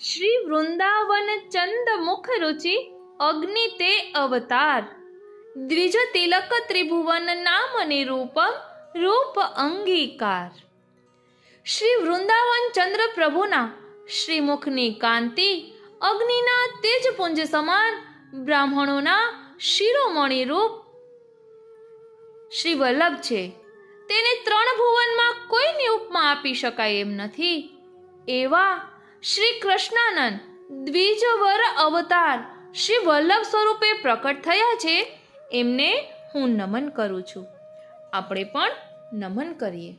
શ્રી વૃંદાવન ચંદ મુખ રુચિ અગ્નિ તે અવતાર, દ્વિજ તિલક ત્રિભુવન નામ નિરૂપમ રૂપ અંગીકાર. શ્રી વૃંદાવન ચંદ્ર પ્રભુના શ્રીમુખની કાંતિ અગ્નિના તેજપુંજ સમાન, બ્રાહ્મણોના શિરોમણિ રૂપ શ્રી વલ્લભ છે. તેને ત્રણ ભુવનમાં કોઈની ઉપમા આપી શકાય એમ નથી. એવા શ્રી કૃષ્ણાનંદ દ્વિજવર અવતાર શ્રી વલ્લભ સ્વરૂપે પ્રકટ થયા છે. એમને હું નમન કરું છું. આપણે પણ નમન કરીએ.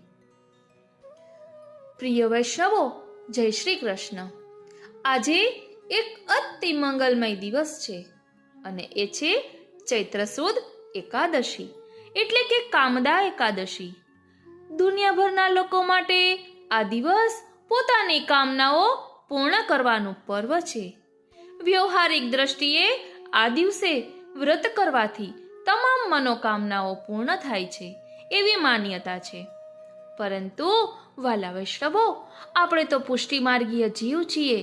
પ્રિય વૈષ્ણવો, જય શ્રી કૃષ્ણ. આજે એક અતિ મંગલમય દિવસ છે અને એ છે ચૈત્ર સુદ એકાદશી, એટલે કે કામદા એકાદશી. દુનિયાભરના લોકો માટે આ દિવસ પોતાની કામનાઓ પૂર્ણ કરવાનું પર્વ છે. વ્યવહારિક દ્રષ્ટિએ આ દિવસે વ્રત કરવાથી તમામ મનોકામનાઓ પૂર્ણ થાય છે એવી માન્યતા છે. પરંતુ વાલા વૈષ્ણવો, આપણે તો પુષ્ટિમાર્ગીય જીવ છીએ.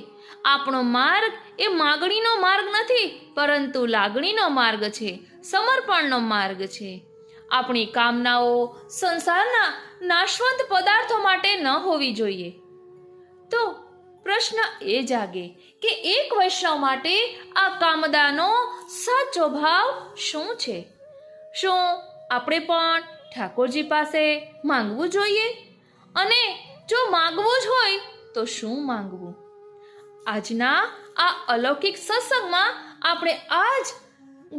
આપણો માર્ગ એ માગણીનો માર્ગ નથી, પરંતુ લાગણીનો માર્ગ છે, સમર્પણનો માર્ગ છે. આપણી કામનાઓ સંસારના નાશવંત પદાર્થો માટે ન હોવી જોઈએ. તો પ્રશ્ન એ જાગે કે એક વૈષ્ણવ માટે આ કામદાનો સાચો ભાવ શું છે? શું આપણે પણ ઠાકોરજી પાસે માંગવું જોઈએ? અને જો માંગવું જ હોય તો શું માંગવું? આજના આ અલૌકિક સત્સંગમાં આપણે આ જ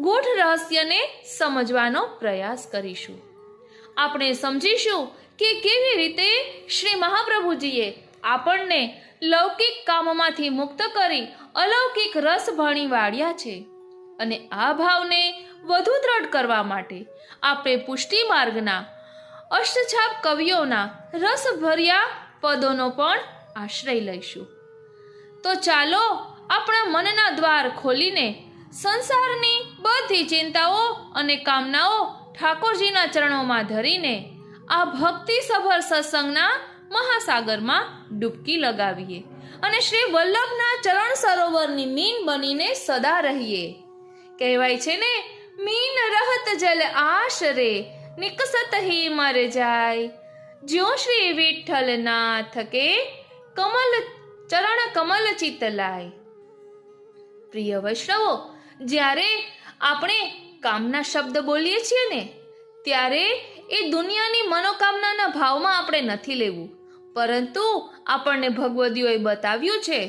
ગૂઢ રહસ્યને સમજવાનો પ્રયાસ કરીશું. આપણે સમજીશું કે કેવી રીતે શ્રી મહાપ્રભુજીએ આપણને લૌકિક કામમાંથી મુક્ત કરી અલૌકિક રસ ભણી વાળ્યા છે. અને આ ભાવને વધુ દ્રઢ કરવા માટે આપણે પુષ્ટિ માર્ગના અષ્ટછાપ કવિઓના રસભર્યા પદોનો પણ આશ્રય લઈશું. તો ચાલો આપણા મનના દ્વાર ખોલીને સંસારની બધી ચિંતાઓ અને કામનાઓ ઠાકોરજીના ચરણોમાં ધરીને આ ભક્તિસભર સત્સંગના મહાસાગરમાં ડૂબકી લગાવીએ અને શ્રી વલ્લભના ચરણ સરોવરની મીન બનીને સદા રહીએ. કહેવાય છે ને, મીન રહત જલ આશરે નિકસત હી મર જાય, જ્યો શ્રી વિઠ્ઠલ નાથ કે કમલ ચરણ કમલ ચિત લાય. પ્રિય વૈષ્ણવો, જ્યારે આપણે કામના શબ્દ બોલીએ છીએ ને, ત્યારે એ દુનિયાની મનોકામનાના ભાવમાં આપણે નથી લેવું, પરંતુ આપણને ભગવદીઓએ બતાવ્યું છે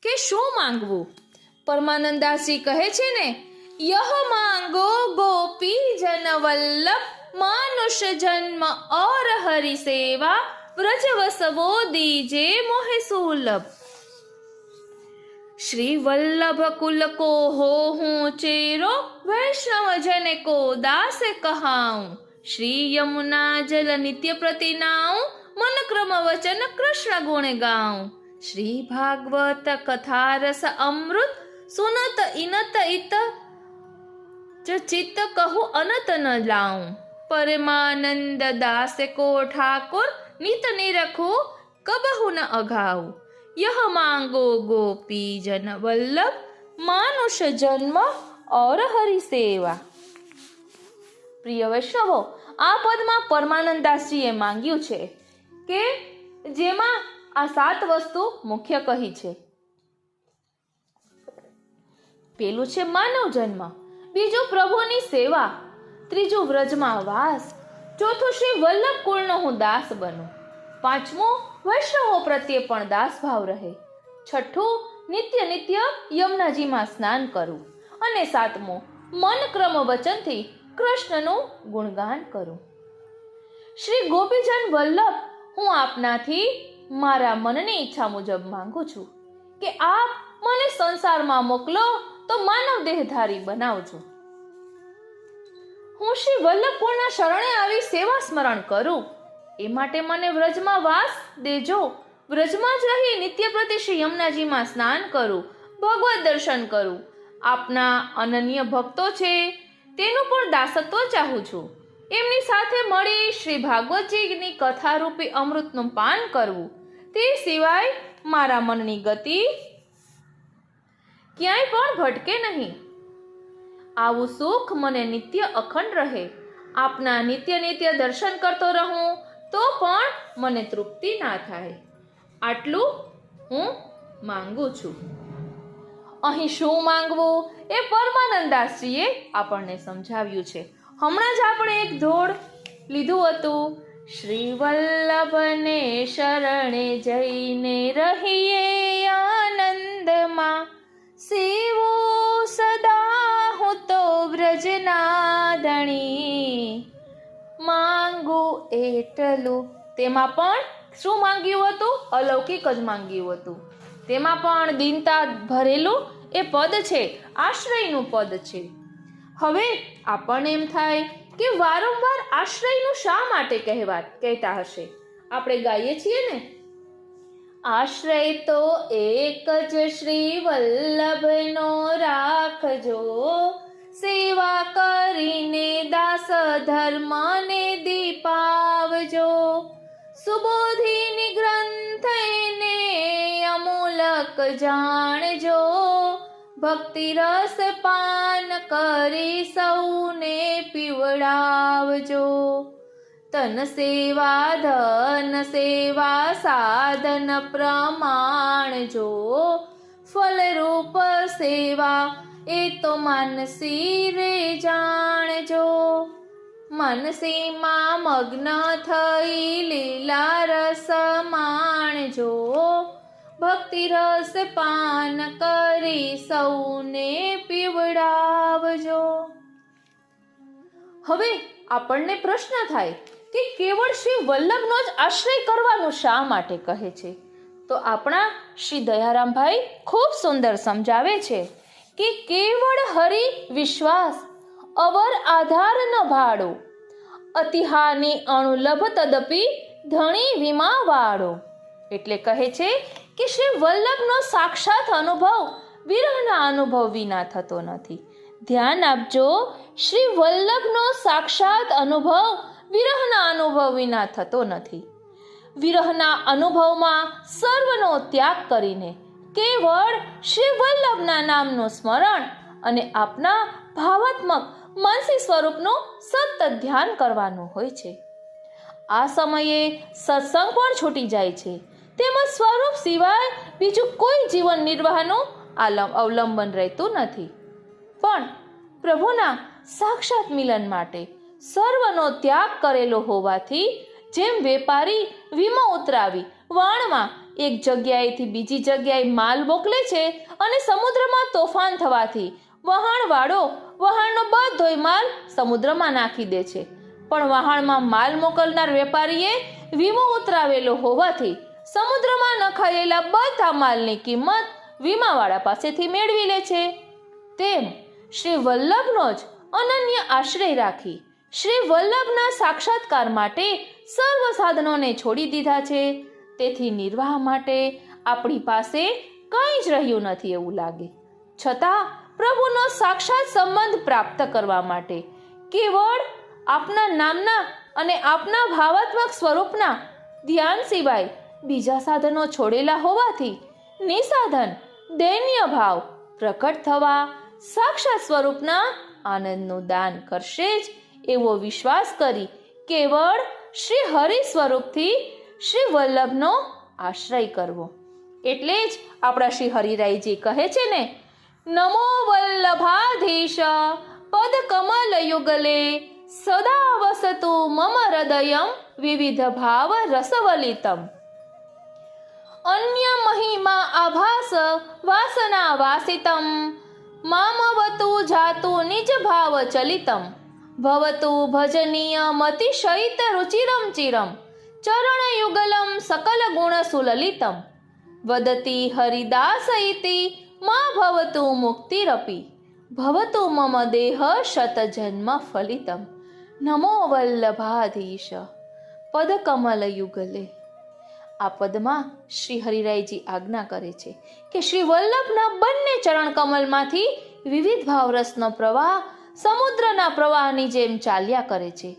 કે શું માંગવું. પરમાનંદાસજી કહે છે ને, યહ માંગો ગોપી જન વલ્લભ, માનુષ જન્મ ઓર હરિ સેવા, વ્રજ વસવો દીજે મોહે સુલભ. શ્રી વલ્લભ કુલ को हो हूँ चेरो, वैष्णव जन को दास कहाऊं, श्री यमुना जल नित्य प्रतिनाऊं, मन क्रम वचन कृष्ण गुण गाऊं, श्री भागवत कथा रस अमृत, सुनत इनत इत जो चित्त कहूँ अनत न लाऊं, परमानंद दास को ठाकुर, नित निरखू कबहु न अघाऊं, यह मांगो गोपी जन वल्लभ, मानुष जन्म और हरि सेवा. પ્રિય વૈષ્ણવો, આ પદમાં પરમાનંદાસજીએ માંગ્યું છે કે જેમાં આ 7 વસ્તુ મુખ્ય કહી છે. પેલું છે માનવ જન્મ, બીજું પ્રભુની સેવા, ત્રીજું વ્રજમાં વાસ, ચોથું શ્રી વલ્લભ કુળનો હું દાસ બનું, પાંચમું વૈષ્ણવો પ્રત્યે પણ દાસ ભાવ રહે, છઠ્ઠું નિત્ય નિત્ય યમુનાજીમાં સ્નાન કરું, અને સાતમું મન ક્રમ વચનથી કૃષ્ણનું ગુણગાન કરું. શ્રી ગોપીજન વલ્લભ, હું આપનાથી મારા મનની ઈચ્છા મુજબ માંગુ છું કે આપ મને સંસારમાં મોકલો તો માનવ દેહધારી બનાવજો. હું શ્રી વલ્લભ કુળના શરણે આવી સેવા સ્મરણ કરું, એ માટે મને વ્રજમાં વાસ દેજો. વ્રજમાં જ રહી નિત્ય પ્રતિ શ્રી યમુનાજીમાં સ્નાન કરું, ભગવત દર્શન કરું. આપના અનન્ય ભક્તો છે તેનું પણ દાસત્વ ચાહું છું. એમની સાથે મળી શ્રી ભાગવતજીની કથારૂપી અમૃતનું પાન કરવું. તે સિવાય મારા મનની ગતિ ક્યાંય પણ ભટકે નહીં. આવું સુખ મને નિત્ય અખંડ રહે. આપના નિત્ય નિત્ય દર્શન કરતો રહું તો પણ મને તૃપ્તિ ના થાય. આટલું હું માંગુ છું. અહીં શું માંગવું એ પરમાનંદાસજીએ આપણને સમજાવ્યું છે. હમણાં જ આપણે એક ધોળ લીધું હતું. શ્રી વલ્લભને શરણે જઈને રહીએ આનંદમાં, સેવું સદા હું તો વ્રજનાદણી. માંગુ એટલું. તેમાં પણ શું માંગ્યું હતું? અલૌકિક જ માંગ્યું હતું. તેમાં પણ દીનતા ભરેલું એ પદ છે, આશ્રયનું પદ છે. હવે આપણને એમ થાય કે વારંવાર આશ્રયનું શા માટે કહેતા હશે? આપણે ગાઈએ છીએ ને, આશ્રય તો એક જ શ્રી વલ્લભનો રાખજો, સેવા કરીને દાસ ધર્મને દીપાવજો, સુબોધિની ગ્રંથને અમૂલક જાણજો, ભક્તિ રસ પાન કરી સૌને પીવડાવજો, તન સેવા ધન સેવા સાધન પ્રમાણજો, ફલરૂપ સેવા એ તો માનસી રે જાણજો, માનસીમાં મગ્ન થઈ લીલા રસ માણજો, ભક્તિ રસ પાન કરી સૌને પીવડાવજો. હવે આપણને પ્રશ્ન થાય કે કેવળ શ્રી વલ્લભનો જ આશ્રય કરવાનું શા માટે કહે છે? તો આપણા શ્રી દયારામભાઈ ખૂબ સુંદર સમજાવે છે કે કેવળ હરિ વિશ્વાસ અવર આધાર ન ભાડો, અતિહાની અણુલભ તદપી ધણી વીમા વાળો. એટલે કહે છે કે શ્રી વલ્લભનો સાક્ષાત અનુભવ વિરહના અનુભવ વિના થતો નથી. ધ્યાન આપજો, શ્રી વલ્લભનો સાક્ષાત અનુભવ વિરહના અનુભવ વિના થતો નથી. વિરહના અનુભવમાં સર્વનો ત્યાગ કરીને કેવળ શ્રી વલ્લભના નામનું સ્મરણ અને આપના ભાવાત્મક માનસી સ્વરૂપનું સતત ધ્યાન કરવાનું હોય છે. આ સમયે સત્સંગ પણ છૂટી જાય છે. તેમજ સ્વરૂપ સિવાય બીજું કોઈ જીવન નિર્વાહનું અવલંબન રહેતું નથી. પણ પ્રભુના સાક્ષાત મિલન માટે સર્વનો ત્યાગ કરેલો હોવાથી જેમ વેપારી વીમો ઉતરાવી વાણમાં એક જગ્યાએથી બીજી જગ્યાએ માલ મોકલે છે અને સમુદ્રમાં તોફાન થવાથી વહાણવાળો વહાણનો બધોય માલ સમુદ્રમાં નાખી દે છે, પણ વહાણમાં માલ મોકલનાર વેપારીએ વીમો ઉતરાવેલો હોવાથી સમુદ્રમાં નખાયેલા બધા માલની કિંમત વીમાવાળા પાસેથી મેળવી લે છે. તેમ શ્રી વલ્લભનો જ અનન્ય આશ્રય રાખી શ્રી વલ્લભના સાક્ષાત્કાર માટે સર્વ સાધનોને છોડી દીધા છે. તેથી નિર્વાહ માટે આપણી પાસે કંઈ જ રહ્યું નથી એવું લાગે. છતાં પ્રભુનો સાક્ષાત સંબંધ પ્રાપ્ત કરવા માટે કેવળ આપના નામના અને આપના ભાવાત્મક સ્વરૂપના ધ્યાન સિવાય બીજા સાધનો છોડેલા હોવાથી નિસાધન દૈન્ય ભાવ પ્રકટ થવા સાક્ષાત સ્વરૂપના આનંદનું દાન કરશે જ એવો વિશ્વાસ કરી કેવળ શ્રી હરિ સ્વરૂપથી શ્રી વલ્લભનો આશ્રય કરવો. એટલે જ આપણા શ્રી હરિરાયજી કહે છે ને, નમો વલ્લભાધીશ પદ કમલ યુગલે સદા વસતુ મમ હૃદયમ વિવિધ ભાવ રસવલિતમ. અન્ય મહિમા આભાસ વાસના વાસિતમ મામવતુ જાતુ નિજ ભાવ ચલિતમ ભવતુ ભજનીય મતિશયિત રુચિરમ ચિરમ ચરણ યુગલમ સકલ ગુણ સુલલિતમ વદતી હરિદાસ ઇતિ મા ભવતુ મુક્તિરપી ભવતુ મમ દેહ શત જન્મ ફલિતમ. નમો વલ્લભાધીશ પદ કમલ યુગલે. આ પદમાં શ્રી હરિરાયજી આજ્ઞા કરે છે કે શ્રી વલ્લભના બંને ચરણ કમલમાંથી વિવિધ ભાવરસનો પ્રવાહ સમુદ્રના પ્રવાહની જેમ ચાલ્યા કરે છે.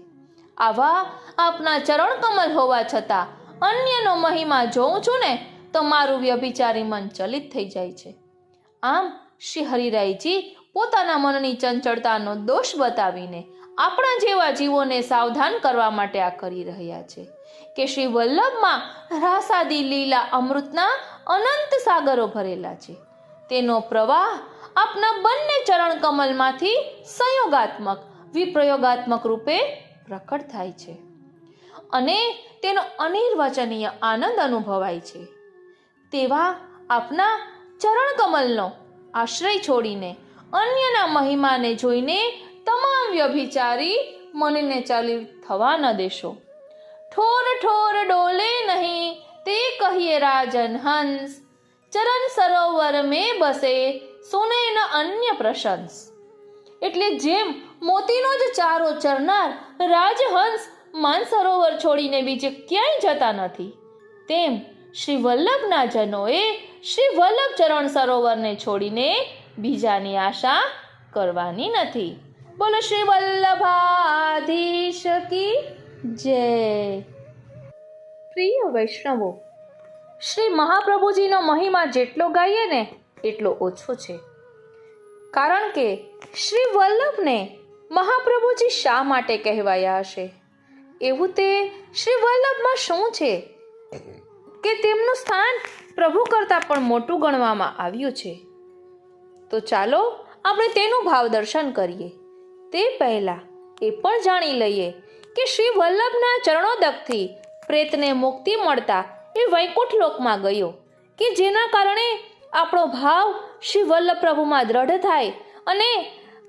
આવા આપના ચરણ કમલ હોવા છતાં અન્યનો મહિમા જોઉં છું ને તો મારું વ્યભિચારી મન ચલિત થઈ જાય છે. આમ શ્રી હરિરાયજી પોતાના મનની ચંચળતાનો દોષ બતાવીને આપણા જેવા જીવોને સાવધાન કરવા માટે આ કરી રહ્યા છે કે શ્રી વલ્લભમાં રાસાદી લીલા અમૃતના અનંત સાગરો ભરેલા છે. તેનો પ્રવાહ આપના બંને ચરણ કમલમાંથી સંયોગાત્મક વિપ્રયોગાત્મક રૂપે પ્રકટ થાય છે અને તેનો અનિર્વચનીય આનંદ અનુભવાય છે. તેવા આપના ચરણ કમલનો આશ્રય છોડીને અન્યના મહિમાને જોઈને તમામ વ્યભિચારી મનને ચાલી થવા ન દેશો. ઠોર ઠોર ડોલે નહીં તે કહીએ રાજન હંસ, ચરણ સરોવર મેં બસે સુને ન અન્ય પ્રશંસ. એટલે જેમ મોતીનો જ ચારો ચરનાર રાજહંસ માનસરોવર છોડીને બીજે ક્યાંય જતા નથી, તેમ શ્રી વલ્લભના જનોએ શ્રી વલ્લભ ચરણ સરોવરને છોડીને બીજાની આશા કરવાની નથી. બોલો શ્રી વલ્લભાધીશ કી જય. પ્રિય વૈષ્ણવો, શ્રી મહાપ્રભુજીનો મહિમા જેટલો ગાઈએ ને એટલો ઓછો છે. કારણ કે શ્રી વલ્લભને મહાપ્રભુજી શા માટે કહેવાયા હશે? એવું તે શ્રી વલ્લભમાં શું છે કે તેમનું સ્થાન પ્રભુ કરતાં પણ મોટું ગણવામાં આવ્યું છે? તો ચાલો આપણે તેનું ભાવ દર્શન કરીએ. તે પહેલા એ પણ જાણી લઈએ કે શ્રી વલ્લભના ચરણોદકથી પ્રેતને મુક્તિ મળતા એ વૈકુંઠ લોકમાં ગયો, કે જેના કારણે આપણો ભાવ શ્રી વલ્લભ પ્રભુમાં દ્રઢ થાય અને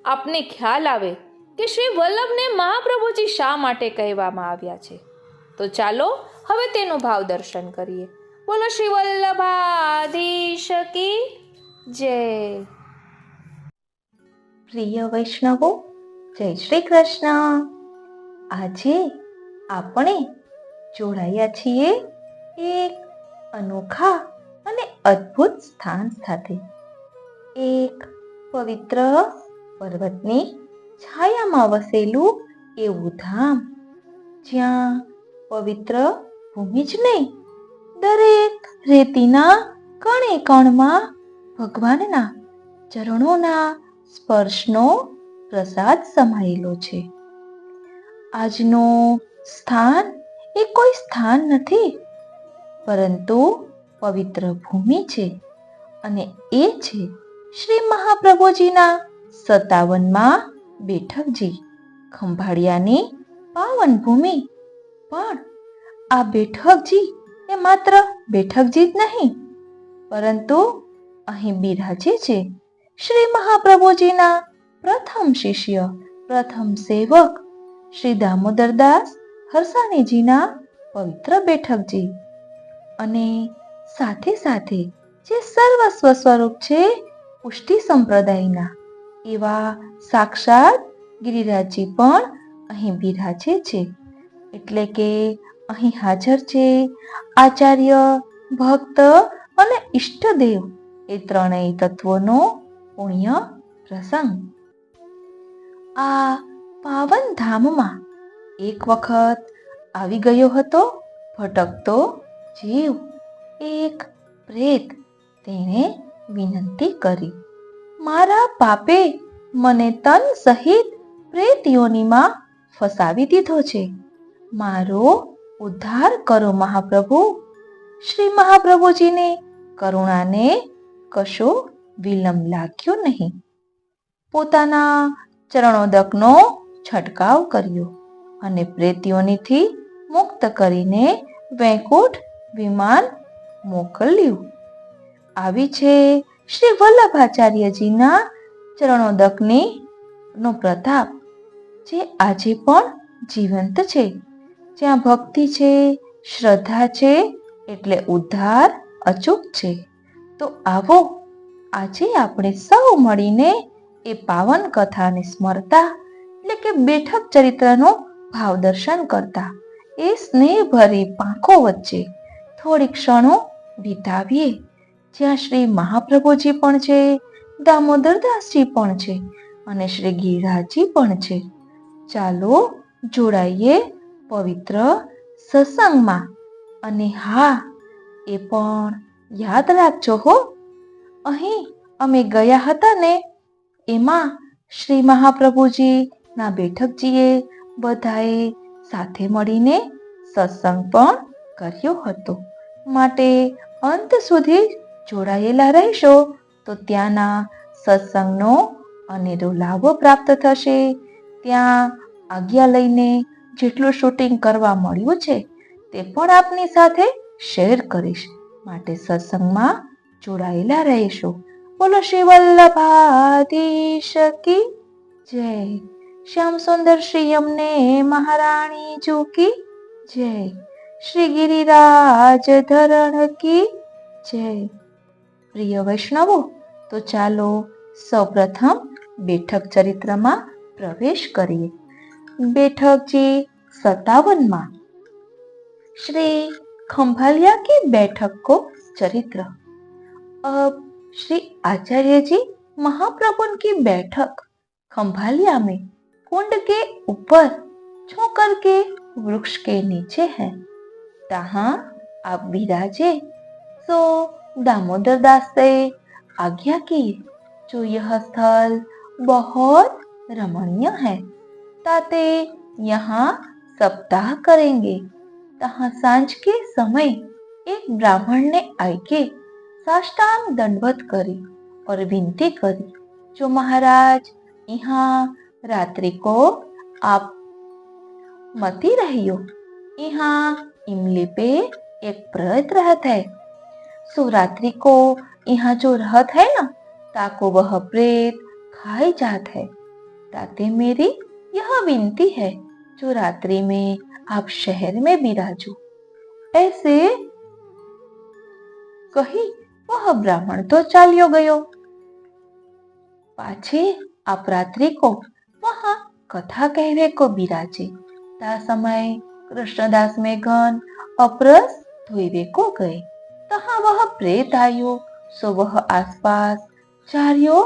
આપને ખ્યાલ આવે કે શ્રી વલ્લભને મહાપ્રભુજી શા માટે કહેવામાં આવ્યા છે. તો ચાલો હવે તેનું ભાવ દર્શન કરીએ. બોલો શ્રી વલ્લભાધીશ કી જય. પ્રિય વૈષ્ણવો, જય શ્રી કૃષ્ણ. આજે આપણે જોડાયા છીએ એક અનોખા અને અદ્ભુત સ્થાન સાથે. એક પવિત્ર પર્વતની છાયામાં વસેલું એવું ધામ, જ્યાં પવિત્ર ભૂમિ જ નહીં, દરેક રેતીના કણે કણમાં ભગવાનના ચરણોના સ્પર્શનો પ્રસાદ સમાયેલો છે. આજનું સ્થાન એ કોઈ સ્થાન નથી, પરંતુ પવિત્ર ભૂમિ છે અને એ છે શ્રી મહાપ્રભુજીના 57માં બેઠકજી ખંભાળિયાની પાવન ભૂમિ. પણ આ બેઠકજી એ માત્ર બેઠકજી જ નહીં, પરંતુ અહીં બિરાજે છે શ્રી મહાપ્રભુજીના પ્રથમ શિષ્ય, પ્રથમ સેવક શ્રી દામોદરદાસ હરસાણીજીના પવિત્ર બેઠકજી. અને સાથે સાથે જે સર્વસ્વ સ્વરૂપ છે પુષ્ટિ સંપ્રદાયના, એવા સાક્ષાત ગિરિરાજજી પણ અહીં બિરાજે છે. એટલે કે અહીં હાજર છે આચાર્ય, ભક્ત અને ઈષ્ટદેવ, એ ત્રણેય તત્વોનો પુણ્ય પ્રસંગ. આ પાવન ધામમાં એક વખત આવી ગયો હતો ભટકતો જીવ, એક પ્રેત. તેણે વિનંતી કરી, મારા પાપે મને તન સહિત પ્રેત યોનિમાં ફસાવી દીધો છે, મારો ઉદ્ધાર કરો મહાપ્રભુ. શ્રી મહાપ્રભુજીને કરુણાને કશો વિલંબ લાગ્યો નહીં. પોતાના ચરણોદકનો છંટકાવ કર્યો અને પ્રેતીઓનીથી મુક્ત કરીને વૈકુંઠ વિમાન મોકલ્યું. આવી છે શ્રી વલ્લભાચાર્યજીના ચરણોદકની નો પ્રતાપ, જે આજે પણ જીવંત છે. જ્યાં ભક્તિ છે, શ્રદ્ધા છે, એટલે ઉદ્ધાર અચૂક છે. તો આવો આજે આપણે સૌ મળીને એ પાવન કથાને સ્મરતા, એટલે કે બેઠક ચરિત્રનો ભાવ દર્શન કરતા એ સ્નેહભરી પાંખો વચ્ચે થોડી ક્ષણો વિતાવીએ, જ્યાં શ્રી મહાપ્રભુજી પણ છે, દામોદરદાસજી પણ છે અને શ્રી ગિરિરાજજી પણ છે. ચાલો જોડાઈએ પવિત્ર સત્સંગમાં. અને હા, એ પણ યાદ રાખજો હો, અહીં અમે ગયા હતા ને, એમાં શ્રી મહાપ્રભુજીના બેઠકજીએ બધાએ સાથે મળીને સત્સંગ પણ કર્યો હતો. માટે અંત સુધી જોડાયેલા રહેશો તો ત્યાંના સત્સંગનો અનેરો લાભો પ્રાપ્ત થશે. ત્યાં આજ્ઞા લઈને જેટલું શૂટિંગ કરવા મળ્યું છે તે પણ આપની સાથે શેર કરીશ. માટે સત્સંગમાં જોડાયેલા રહેશો. બોલો શ્રી વલ્લભાધીશ કી જય. શ્યામ સુંદર શ્રી અમને મહારાણી જી કી જય. શ્રી ગિરિરાજ ધરણ કી જય. પ્રિય વૈષ્ણવો, તો ચાલો સૌપ્રથમ બેઠક ચરિત્રમાં પ્રવેશ કરીએ. બેઠકજી 57 श्री खंभालिया की बैठक को चरित्र। अब श्री आचार्य जी महाप्रभु की बैठक खंभालिया में कुंड के ऊपर छोकर के वृक्ष के नीचे है। तहाँ आप विराजे सो दामोदर दास से आज्ञा की जो यह स्थल बहुत रमणीय है, ताते यहाँ सप्ताह करेंगे। तहाँ सांझ के समय एक ब्राह्मण ने आके साष्टांग दंडवत करी और विनती करी, जो महाराज यहाँ रात्रि को आप मती रहियो। यहाँ इमली पे एक प्रेत रहत है, सो रात्रि को यहाँ जो रहत है ना, ताको वह प्रेत खाई जात है। ताते मेरी यह विनती है, जो रात्रि में आप शहर में बिराजो। ऐसे कही वह ब्राह्मण तो चाल्यो गयो। पाछे आप रात्रि को वहां कथा कहवे को बिराजे। ता समय कृष्णदास मेघन अपरस धोइवे को गए। तहाँ वह प्रेत आयो, सो वह आसपास चार्यो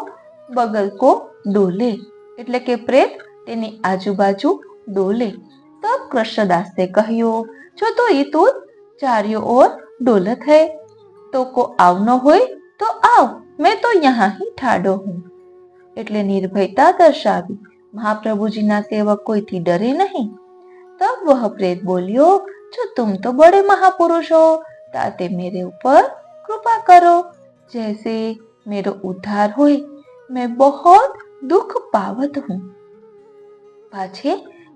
बगल को डोले, એટલે કે પ્રેત તેની આજુબાજુ ડોલે। तब कृष्णदास से कहियो, जो तो इतु चारियों ओर डोलत है, तो को आवनो होय तो आव, मैं तो यहाँ ही ठाडो हूँ। એટલે निर्भयता दर्शावी। महाप्रभुजी ना सेवक कोई थी डरे नहीं। तब वह प्रेत बोलियो, जो तुम तो बड़े महापुरुष हो, ताते मेरे ऊपर कृपा करो, जैसे मेरो उद्धार होय। मैं बहुत दुख पावत हूँ। पाछे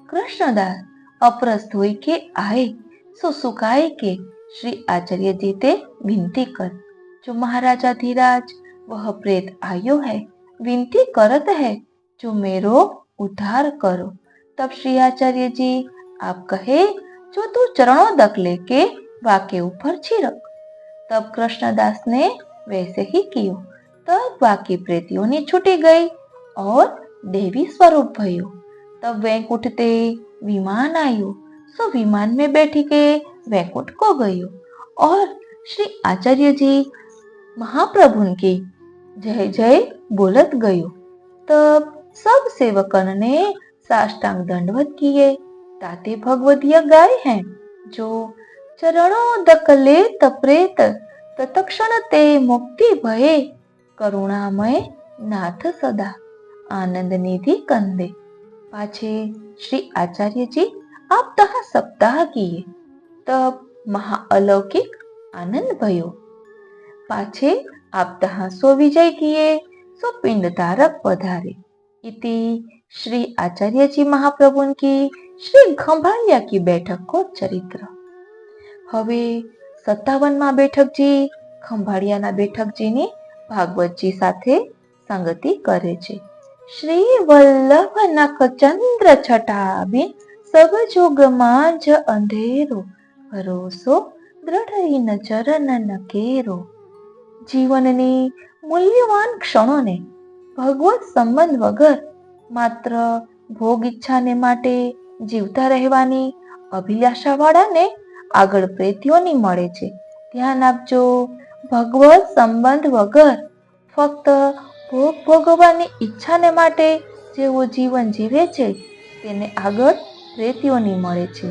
कृष्णदास अपरस धोई के आए, सो सुकाए के श्री आचार्य जी ते विनती कर, जो महाराजा धीराज वह प्रेत आयो है, विनती करत है, जो मेरो उद्धार करो। तब श्री आचार्य जी आप कहे, जो तू चरणों दक लेके वाके ऊपर छिड़क। तब कृष्णदास ने वैसे ही कियो। तब बाकी प्रेतियों छूटी गई और देवी स्वरूप भयो। तब वैकुंठ ते विमान आयो, सो विमान में बैठी के वैकुंठ को गयो और श्री आचार्य जी महाप्रभु की जय जय बोलत गयो। तब सब सेवकन ने साष्टांग दंडवत किए। ताते भगवदीय गाय हैं, जो चरणों दकले तप्रेत तत्क्षण ते मुक्ति भये, करुणामय नाथ सदा आनंद निधि कंदे। पाछे श्री आचार्य जी आप तहाँ सप्ताह किए। तब महाअलौकिक आनंद भयो। पाछे आप तहाँ सो विजय किए, सो पिंड धारक पधारे। इति श्री आचार्य जी महाप्रभु की श्री खंभालिया की बैठक को चरित्र। हवे 57 બેઠકજી ખંભાળિયાના બેઠકજીની ભાગવતજી સાથે સંગતિ કરે છે। શ્રી વલ્લભ નખ ચંદ્ર છટાબિન સબ જોગ માં જ અંધેરો, ભરોસો દ્રઢ ચરણ નકેરો। જીવનની મૂલ્યવાન ક્ષણોને ભગવત સંબંધ વગર માત્ર ભોગ ઈચ્છાને માટે જીવતા રહેવાની અભિલાષા વાળાને આગળ પ્રેતીઓની મળે છે। ધ્યાન આપજો, ભગવત સંબંધ વગર ફક્ત ભોગ ભોગવવાની ઈચ્છાને માટે જેવો જીવન જીવે છે તેને આગળ પ્રેતીઓની મળે છે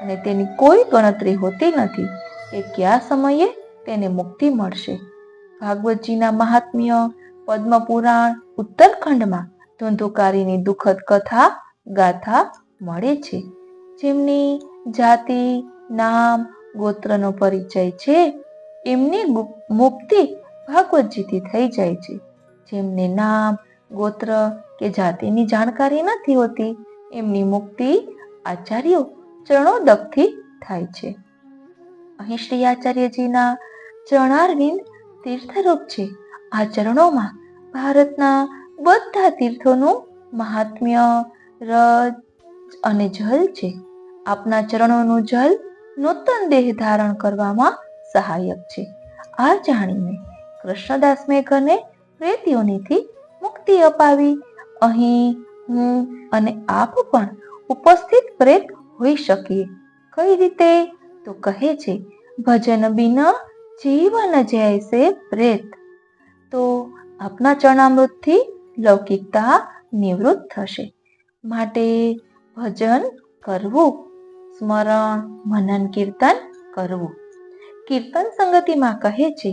અને તેની કોઈ ગણતરી હોતી નથી કે કયા સમયે તેને મુક્તિ મળશે। ભાગવતજીના મહાત્મ્ય પદ્મપુરાણ ઉત્તરખંડમાં ધુંધુકારીની દુઃખદ કથા ગાથા મળે છે. જેમની જાતિ, નામ, ગોત્રનો પરિચય છે એમની મુક્તિ ભાગવતજીથી થઈ જાય છે. જેમને નામ, ગોત્ર કે જાતિની જાણકારી નથી હોતી એમની મુક્તિ આચાર્યો ચરણોદકથી થાય છે. અહીં શ્રી આચાર્યજીના ચરણારવિંદ તીર્થરૂપ છે. આ ચરણોમાં ભારતના બધા તીર્થોનું મહાત્મ્ય, રજ અને જલ છે. આપના ચરણોનું જલ નૂતન દેહ ધારણ કરવામાં સહાયક છે. આ જાણીને કૃષ્ણદાસ મેઘરને પ્રેત યોનિથી મુક્તિ અપાવી. અહીં હું અને આપ પણ ઉપસ્થિત પ્રેત હોઈ શકીએ. કઈ રીતે? તો કહે છે, ભજન બિના જીવન જૈસે પ્રેત. તો આપના ચરણામૃતથી લૌકિકતા નિવૃત્ત થશે. માટે ભજન કરવું, સ્મરણ, મનન, કીર્તન કરવું. કીર્તન સંગતિમાં કહે છે,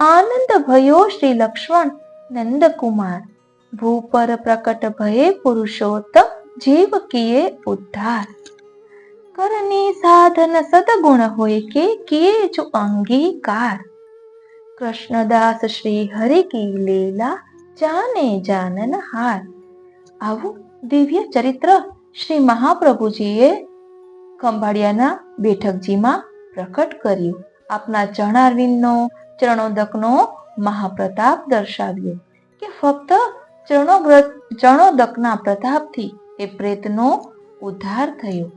આનંદ ભયો શ્રી લક્ષ્મણ નંદકુમાર, ભૂ પર પ્રકટ ભયે પુરુષોત્તમ જીવ કિયે ઉદ્ધાર. કરને સાધન સદગુણ હોય કે કિયે જો અંગીકાર. કૃષ્ણદાસ શ્રી હરિ કી લીલા જાને જાનન હાર. આવું દિવ્ય ચરિત્ર શ્રી મહાપ્રભુજીએ ખંભાળિયાના બેઠકજીમાં પ્રકટ કર્યું. આપના ચરણારવિંદનો, ચરણોદકનો મહાપ્રતાપ દર્શાવ્યો કે ફક્ત ચરણોદકના પ્રતાપથી એ પ્રેતનો ઉદ્ધાર થયો.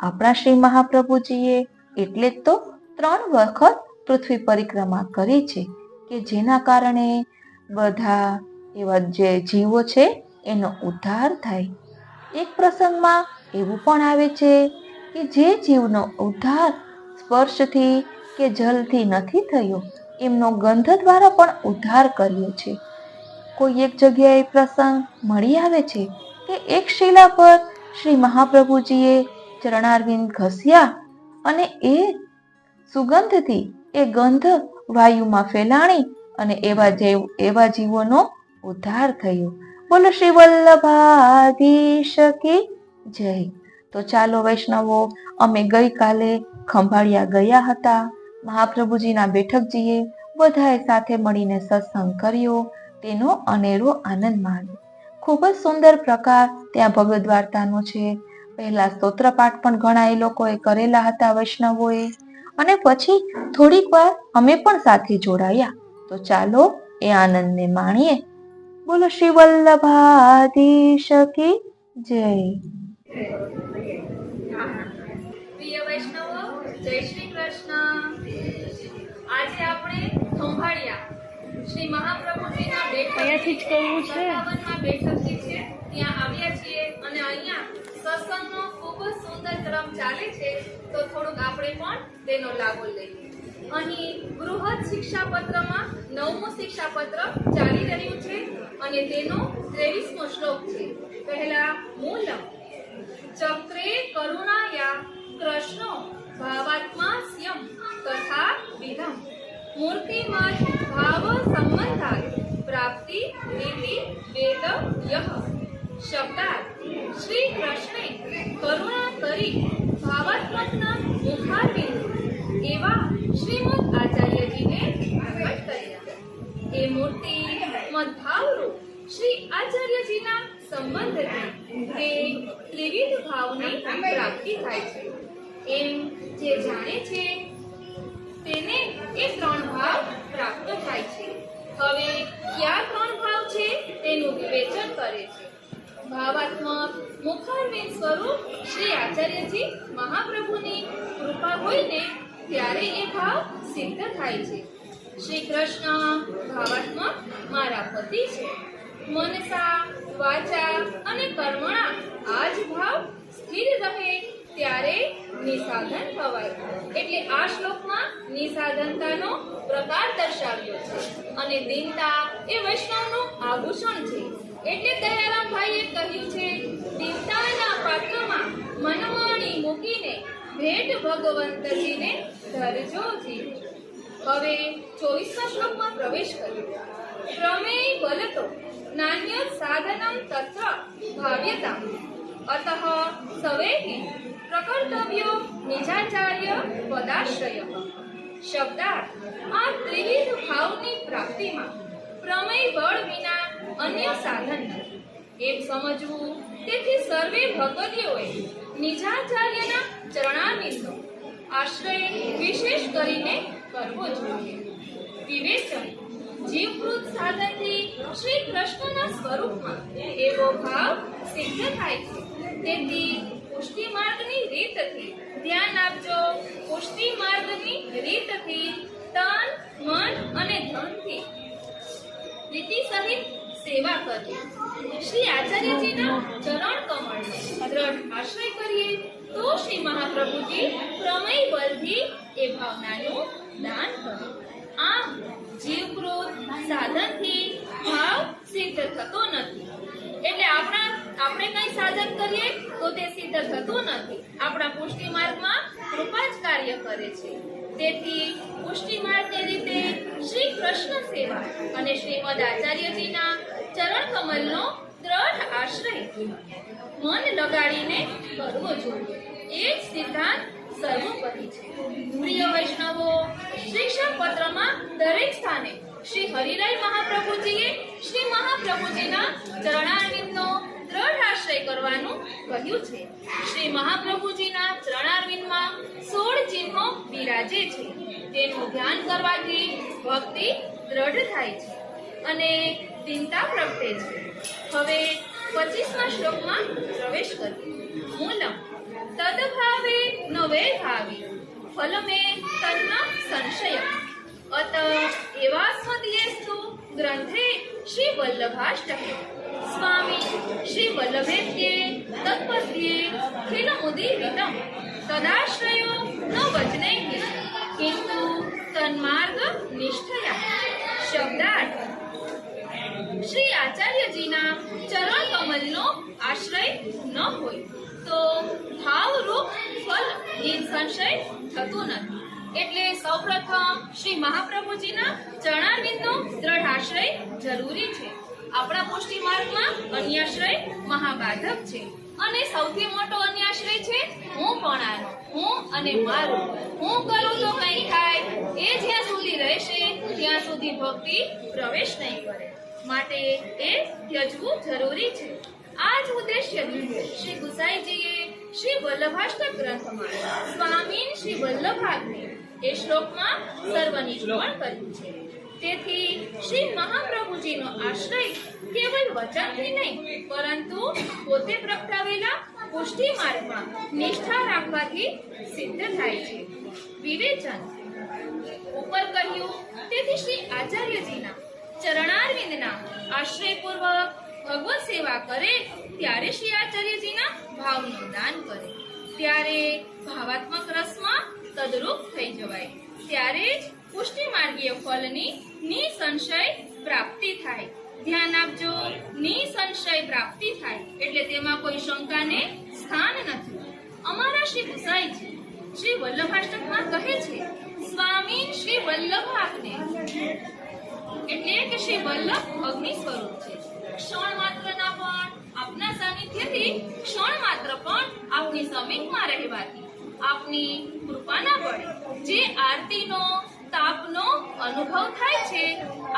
આપણા શ્રી મહાપ્રભુજીએ એટલે જ તો 3 વખત પૃથ્વી પરિક્રમા કરી છે કે જેના કારણે બધા એવા જે જીવો છે એનો ઉદ્ધાર થાય. એક પ્રસંગમાં એવું પણ આવે છે કે જે જીવનો ઉદ્ધાર સ્પર્શથી કે જલથી નથી થયો એમનો ગંધ દ્વારા પણ ઉદ્ધાર કર્યો છે. કોઈ એક જગ્યાએ પ્રસંગ મળી આવે છે કે એક શિલા પર શ્રી મહાપ્રભુજીએ ચરણારવિંદ ઘસ્યા અને એ સુગંધથી એ ગંધ વાયુમાં ફેલાણી અને એવા જીવોનો ઉદ્ધાર થયો. બોલો શ્રી વલ્લભાધીશ કી જય. તો ચાલો વૈષ્ણવો, અમે ગઈકાલે ખંભાળિયા ગયા હતા. મહાપ્રભુજીના બેઠકજીએ બધાએ સાથે મળીને સત્સંગ કર્યો, તેનો અનેરો આનંદ માણ્યો. ખૂબ જ સુંદર પ્રકાર ત્યાં ભગવદ્ વાર્તાનો છે. પહેલા સ્તોત્રપાઠ પણ ઘણા એ લોકોએ કરેલા હતા વૈષ્ણવોએ, અને પછી થોડીક વાર અમે પણ સાથે જોડાયા. તો ચાલો એ આનંદને માણીએ. બોલો શ્રી વલ્લભાધીશ કી જય. પ્રિય વૈષ્ણવો, જય શ્રી કૃષ્ણ. આજે આપણે ખંભાળિયા શ્રી મહાપ્રભુજીના બેઠક બેઠકજી છે ત્યાં આવ્યા છીએ અને અહીંયા સત્સંગનો ખૂબ જ સુંદર ક્રમ ચાલે છે. તો થોડુંક આપણે પણ તેનો લાભો લઈએ. અહીં બૃહદ શિક્ષાપત્રમાં 9મું શિક્ષાપત્ર ચાલી રહ્યું છે અને તેનો 23મો શ્લોક છે. પહેલા મૂલમ ચક્રે કરુણાયા કૃષ્ણો ભાવાત્માસ્યમ તથા વિધમ મૂર્તિમત ભાવ સંબંધાત પ્રાપ્તિ રીતિ વેદ યહ. શબ્દાર્થ શ્રી કૃષ્ણે કરુણા કરી ભાવાત્મકના મુખારવિંદ એવા શ્રીમદ આચાર્યજીને પ્રગટ કર્યા. એ મૂર્તિ મદભાવરૂપ શ્રી આચાર્યજીના સંબંધથી તે ત્રિવિધ ભાવની પ્રાપ્તિ થાય છે. એમ જે જાણે છે તેને એ 3 ભાવ પ્રાપ્ત થાય છે. હવે કયા 3 ભાવ છે તેનું વિવેચન કરે છે. ભાવાત્મક મુખારવિંદ સ્વરૂપ શ્રી આચાર્યજી મહાપ્રભુની કૃપા હોય ને ત્યારે એ ભાવ સિદ્ધ થાય છે. શ્રી કૃષ્ણ ભાવાત્મક મારા પતિ છે. મનસા, વાચા અને કર્મણા આ જ ભાવ સ્થિર રહે ત્યારે નિસાધન ભવાય. એટલે આ શ્લોકમાં નિસાધનતાનો પ્રકાર દર્શાવ્યો છે અને દીનતા એ વૈષ્ણવનું આભૂષણ છે. એટલે દયારામભાઈએ કહ્યું છે, દીનતાના પાત્રમાં મનવાણી મૂકીને ભેટ ભગવંતજીને ધરજો જી. હવે 24મા શ્લોકમાં પ્રવેશ કર્યો. પ્રમેય बलतो नान्यत् साधनं तत्र भाव्यताम् अतः सवैः प्रकर्तव्यो निजाचार्य पदाश्रयः। शब्दार्थ આ ત્રિવિધ ભાવની પ્રાપ્તિમાં પ્રમેય બળ વિના અન્ય સાધન નથી એમ સમજવું. તેથી સર્વે ભગવદીઓએ નિજાચાર્યના ચરણારવિંદનો આશ્રય વિશેષ કરીને કરવો જોઈએ. વિવેચન જીવકૃત સાધનથી શ્રી કૃષ્ણના સ્વરૂપમાં એવો ભાવ સિદ્ધ થાય છે. તેથી પુષ્ટિ માર્ગની રીતથી ધ્યાન આપજો. પુષ્ટિ માર્ગની રીતથી તન મન અને ધનથી રીતિ સહિત સેવા કરીએ. શ્રી આચાર્યજીના ચરણ કમળને દ્રઢ આશ્રય કરીએ તો શ્રી મહાપ્રભુજી પ્રમેય બલથી એ ભાવનાનું દાન કરે. આમ જીવકૃત સાધનથી ભાવ સિદ્ધ થતો નથી. એટલે આપણે કઈ સાધન કરીએ તો તે સિદ્ધ થતું નથી. આપણા પુષ્ટિ માર્ગમાં કૃપા જ કાર્ય કરે છે. તેથી પુષ્ટિ માર્ગની રીતે શ્રી કૃષ્ણ સેવા અને શ્રીમદ આચાર્યજીના ચરણ કમલનો દ્રઢ આશ્રય મન લગાડીને કરવો જોઈએ. એ જ સિદ્ધાંત સર્વોપરી છે. પ્રિય વૈષ્ણવો, શિક્ષા પત્રમાં દરેક સ્થાને શ્રી હરિરાય મહાપ્રભુજીએ શ્રી મહાપ્રભુજીના ચરણારવિંદનો દ્રઢ આશ્રય કરવાનું કહ્યું છે. શ્રી મહાપ્રભુજીના ચરણારવિંદમાં 16 ચિહ્નો બિરાજે છે. તેનું ધ્યાન કરવાથી ભક્તિ દ્રઢ થાય છે અને ચિંતા પ્રગટે છે. હવે 25મા શ્લોકમાં પ્રવેશ કરીએ. મૂલમ તદભાવે ન વૈભાવી ફલમે તન્ન સંશય અત એવાસ્મદીયેસ્તુ ગ્રંથે શ્રી વલ્લભાષ્ટકે સ્વામી શ્રી વલ્લભેત્યે તત્પદ્યે ખિલમુદીરિતમ તદાશ્રયો ન વચનૈઃ કિંતુ તન્માર્ગ નિષ્ઠયા. શબ્દાર્થ શ્રી આચાર્યજીના ચરણ કમલનો આશ્રય ન હોય તો ભાવરૂપ ફલ નિસંશય થતું નથી. એટલે સૌપ્રથમ શ્રી મહાપ્રભુજીના ચરણારવિંદનો દ્રઢ આશ્રય જરૂરી છે. આપણા પુષ્ટિ માર્ગમાં અન્યાશ્રય મહાબાધક છે અને સૌથી મોટો અન્યાશ્રય છે હું પણાનો, હું અને મારું. હું કરું તો કંઈ થાય એ જ્યાં સુધી રહેશે ત્યાં સુધી ભક્તિ પ્રવેશ નહીં કરે. માટે એ ત્યજવું જરૂરી છે. આ જ ઉદ્દેશ્યથી શ્રી ગુસાઈજીએ શ્રી વલ્લભાષ્ટક ગ્રંથમાં સ્વામીન શ્રી વલ્લભાગ્ને એ શ્લોકમાં સર્વનિષ્ઠ કર્યું છે. તેથી શ્રી મહાપ્રભુજીનો આશ્રય કેવલ વચનથી નહીં પરંતુ પોતે પ્રગટાવેલા પુષ્ટિ માર્ગમાં નિષ્ઠા રાખવાથી સિદ્ધ થાય છે. વિવેચન ઉપર કહ્યું તેથી શ્રી આચાર્યજીના ચરણારવિંદના આશ્રયપૂર્વક ભગવત સેવા કરે ત્યારે શ્રી આચાર્યજીના ભાવનું દાન કરે. ત્યારે ભાવાત્મક રસમાં તદરૂપ થઈ જવાય. ત્યારે જ પુષ્ટિ માર્ગીય ફલની નિસંશય પ્રાપ્તિ થાય. ધ્યાન આપજો, નિસંશય પ્રાપ્તિ થાય એટલે તેમાં કોઈ શંકાને સ્થાન નથી. અમારા શ્રી ગુસાઈજી શ્રી વલ્લભાષ્ટકમાં કહે છે સ્વામી શ્રી વલ્લભાગ્ને એટલે કે શ્રી વલ્લભ અગ્નિ સ્વરૂપ છે. ક્ષણ માત્રના પણ આપના સાનિધ્યથી ક્ષણ માત્ર પણ આપની સમીપમાં રહેવાથી આપની કૃપાના બળે જે આરતીનો તાપનો અનુભવ થાય છે,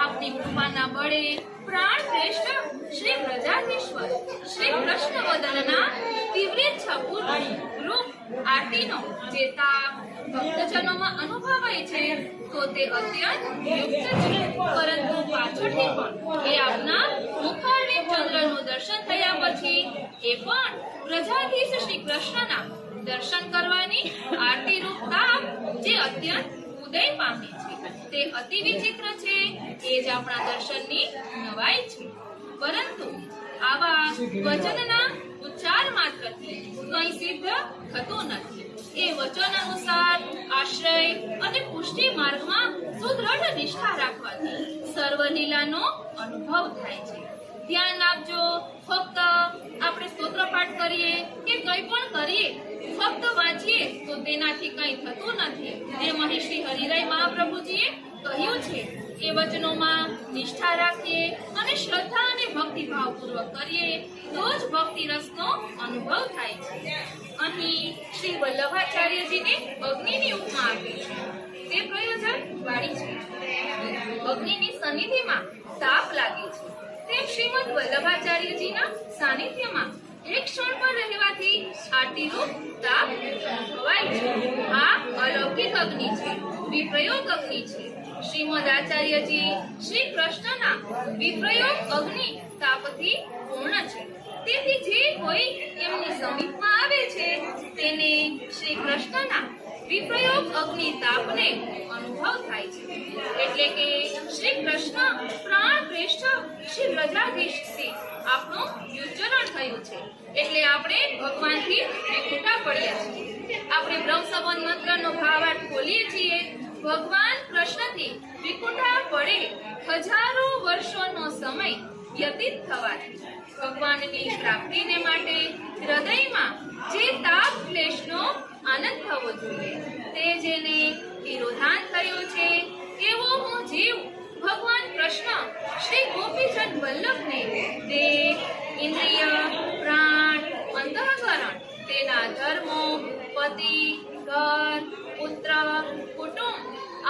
આપની કૃપાના બળે પ્રાણ શ્રેષ્ઠ શ્રી વ્રજાધીશ્વર શ્રી કૃષ્ણ વદનના તીવ્રેચ્છાપૂર્ણ રૂપ આરતીનો જે તાપ ભક્તજનોમાં અનુભવાય છે તો તે અત્યંત યુક્ત છે. પરંતુ પાછળથી પણ એ આપના મુખારવિંદ ચંદ્રનું દર્શન થયા પછી એ પણ વ્રજાધીશ શ્રી કૃષ્ણના દર્શન કરવાની આરતી રૂપ તાપ જે અત્યંત ઉદય પામે છે તે અતિ વિચિત્ર છે. એ જ આપણા દર્શનની નવાઈ છે. પરંતુ આવા વચનના ઉચ્ચાર માત્રથી કંઈ સિદ્ધ થતું નથી. એ વચન અનુસાર આશ્રય અને પુષ્ટિ માર્ગમાં સુદૃઢ નિષ્ઠા રાખવાથી સર્વ લીલાનો અનુભવ થાય છે. ધ્યાન આપજો, ફક્ત આપણે સ્તોત્ર પાઠ કરીએ કે કંઈ પણ કરીએ, ફક્ત વાંચીએ તો તેનાથી કંઈ થતું નથી. એમ અહીં શ્રી હરિરાય મહાપ્રભુજીએ કહ્યું છે. એ વચનોમાં નિષ્ઠા રાખીએ અને ભાવપૂર્વક કરીએ તો જ ભક્તિ રસનો અનુભવ થાય છે. અહીં શ્રી વલ્લભાચાર્યજીને અગ્નિની ઉપમા આપી છે. તે પ્રયોજન વાળી છે. અગ્નિની સન્નિધિમાં તાપ લાગે છે, તેમ શ્રીમદ વલ્લભાચાર્યજીના સાનિધ્યમાં એક ક્ષણ પર રહેવાથી આરતીરૂપ તાપ ભવાય છે. આ અલૌકિક અગ્નિ છે, વિપ્રયોગ અગ્નિ છે. શ્રીમદ આચાર્યજી શ્રી કૃષ્ણના વિપ્રયોગ અગ્નિ તાપથી પૂર્ણ છે. તેથી જે કોઈ એમની સમીપમાં આવે છે તેને શ્રી કૃષ્ણના વિપ્રયોગ અગ્નિ તાપને અનુભવ થાય છે. એટલે કે શ્રી કૃષ્ણ પ્રાણ શ્રેષ્ઠ શ્રી વ્રજાધીશથી આપણું યુદ્ધરણ થયું છે. એટલે આપણે ભગવાનથી વિખૂટા પડ્યા છીએ. આપણે બ્રહ્મ સંબંધ મંત્રનો ભાવાર્થ બોલીએ છીએ. ભગવાન કૃષ્ણથી વિખૂટા પડે હજારો વર્ષોનો સમય વ્યતીત થવાથી ભગવાનની પ્રાપ્તિને માટે હૃદયમાં જે તાપ ક્લેશનો આનંદ થવો જોઈએ, તે જેને તિરોધાન થયો છે એવો હું જીવ ભગવાન કૃષ્ણ શ્રી ગોપીચંદ વલ્લભને દેહ, ઇન્દ્રિય, પ્રાણ, અંતઃકરણ, તેના ધર્મો, પતિ, ઘર, પુત્ર, કુટુંબ,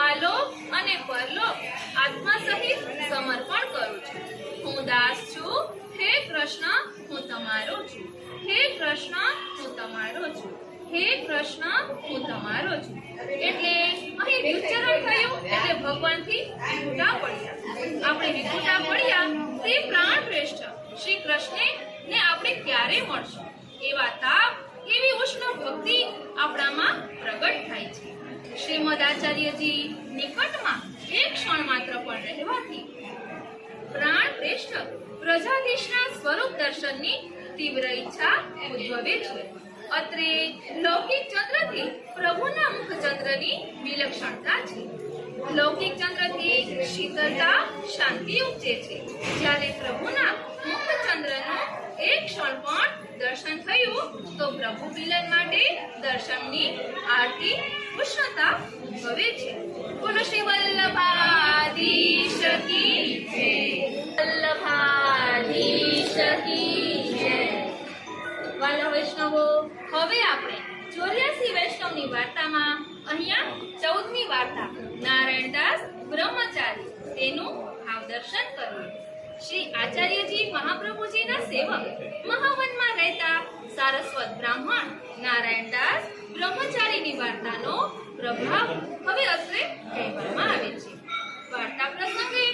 આલોક અને પરલોક આત્મા સહિત સમર્પણ કરું છું. હું દાસ છું. હે કૃષ્ણ, હું તમારો છું. હે કૃષ્ણ, હું તમારો છું. હે કૃષ્ણ, હું તમારો છું. એટલે અહીં વિચરણ થયું એટલે ભગવાનથી વિખૂટા પડ્યા. આપણે વિખૂટા પડ્યા તે પ્રાણ શ્રેષ્ઠ શ્રી કૃષ્ણને ને આપણે ક્યારે મળશું? એવા તાપ, એવી ઉષ્ણ ભક્તિ આપણામાં પ્રગટ થાય છે. શ્રીમદ આચાર્યજી નિકટમાં એક ક્ષણ માત્ર પણ રહેવાથી પ્રાણ શ્રેષ્ઠ પ્રજાધીશના સ્વરૂપ દર્શનની તીવ્ર ઈચ્છા ઉદ્ભવે છે. અત્રે લૌકિક ચંદ્રથી પ્રભુના મુખ ચંદ્રની વિલક્ષણતા છે. લૌકિક ચંદ્રથી શીતળતા, શાંતિ ઉપજે છે. જ્યારે પ્રભુના મુખ ચંદ્રનું એક ક્ષણ પણ દર્શન થયું તો પ્રભુ મિલન માટે દર્શનની આરતી ઉષ્ણતા ઉદ્ભવે છે. બોલો શ્રી વલ્લભાધીશ કી જય. વલ્લભાધીશ કી જય. વાલા વૈષ્ણવો, હવે આપણે 84 વૈષ્ણવની વાર્તામાં અહીંયા 14મી વાર્તા નારાયણદાસ બ્રહ્મચારી તેનું ભાવદર્શન કર્યું. શ્રી આચાર્યજી મહાપ્રભુજીના સેવક મહાવનમાં રહેતા સારસ્વત બ્રાહ્મણ નારાયણદાસ બ્રહ્મચારીની વાર્તાનો પ્રભાવ હવે અત્રે કહેવામાં આવે છે. વાર્તા પ્રસંગે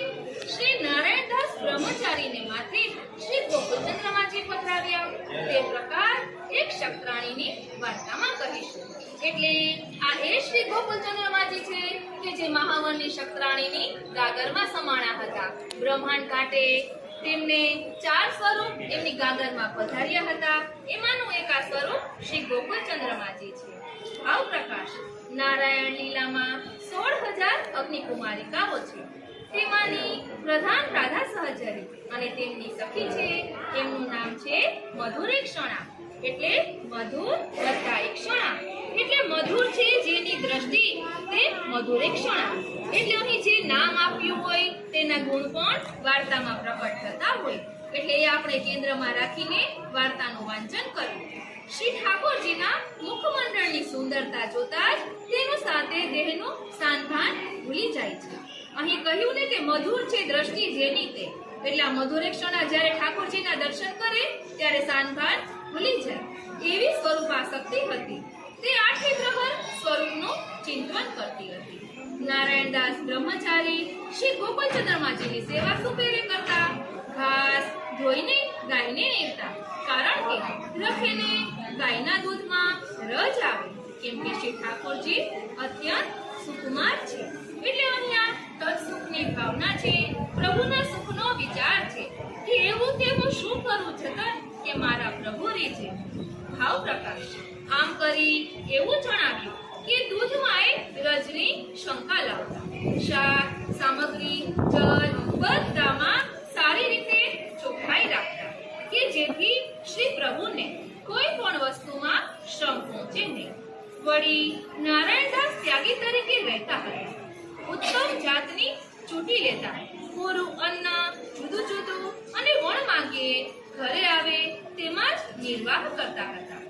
શ્રી નારાયણદાસ બ્રહ્મચારીને માથે શ્રી ગોકુળચંદ્રમાજી પધરાવ્યા. તે પ્રકાર એક શક્રાણીની વાર્તામાં કહીશું. એટલે આ એ શ્રી ગોકુળચંદ્રમાજી છે કે જે મહાવનની શક્રાણીની ગાગરમાં સમાણા હતા. બ્રહ્માંડ કાંટે તેમને 4 સ્વરૂપ એમની ગાગરમાં પધાર્યા હતા. એમાંનું એક આ સ્વરૂપ શ્રી ગોકુળચંદ્રમાજી છે. ભાવ પ્રકાશ નારાયણ લીલામાં 16,000 અગ્નિકુમારિકાઓ છે. તેમાંની પ્રધાન રાધા સહચરી અને તેમની સખી છે. એમનું નામ છે મધુરેક્ષણા. એટલે મધુર વત્તા એક્ષણા એટલે મધુર છે જેની દ્રષ્ટિ તે મધુરેક્ષણા. એટલે અહીં જે નામ આપ્યું હોય તેના ગુણ પણ વાર્તામાં પ્રકટ થતા હોય. એટલે એ આપણે કેન્દ્રમાં રાખીને વાર્તાનું વાંચન કરવું. શ્રી ઠાકોરજીના મુખમંડળની સુંદરતા જોતા જ તેનું સાથે દેહનું સાનભાન ભૂલી જાય છે. અહીં કહ્યું ને કે મધુર છે દ્રષ્ટિ જેની તે, એટલે આ મધુરેક્ષણા જ્યારે ઠાકોરજીના દર્શન કરે ત્યારે સાનભાન ભૂલી જાય એવી સ્વરૂપાસક્તિ હતી. તે 8 પ્રહર સ્વરૂપનું ચિંતન કરતી હતી. નારાયણદાસ બ્રહ્મચારી શ્રી ગોકુળચંદ્રમાજીની સેવા સુપેરે કરતા. ઘાસ ધોઈને ગાયને નીરતા. કારણ કે રખેને ગાયના દૂધમાં રજ આવે. કેમ કે શ્રી ઠાકોરજી અત્યંત સુકુમાર છે. એટલે અહીંયા તત્સુખની ભાવના છે. પ્રભુના સુખનો વિચાર છે કે એવું તેવું શું કરવું છતાં કે મારા પ્રભુ રે છે. ભાવ પ્રકાશ આમ કરી એવું જણાવ્યું કે દૂધમાં રજની શંકા લાવતા. શાક, સામગ્રી, જળ બધામાં સારી રીતે ચોખ્ખાઈ રાખતા કે જેથી શ્રી પ્રભુને કોઈ પણ વસ્તુમાં શ્રમ પહોંચે નહીં. વળી નારાયણદાસ ત્યાગી તરીકે રહેતા હતા. ઉત્તમ જાતની ચૂંટી લેતા. પૂરું અન્ન જુદું જુદું અને વણ માંગે એ ઘરે આવે તેમાં જ નિર્વાહ કરતા હતા.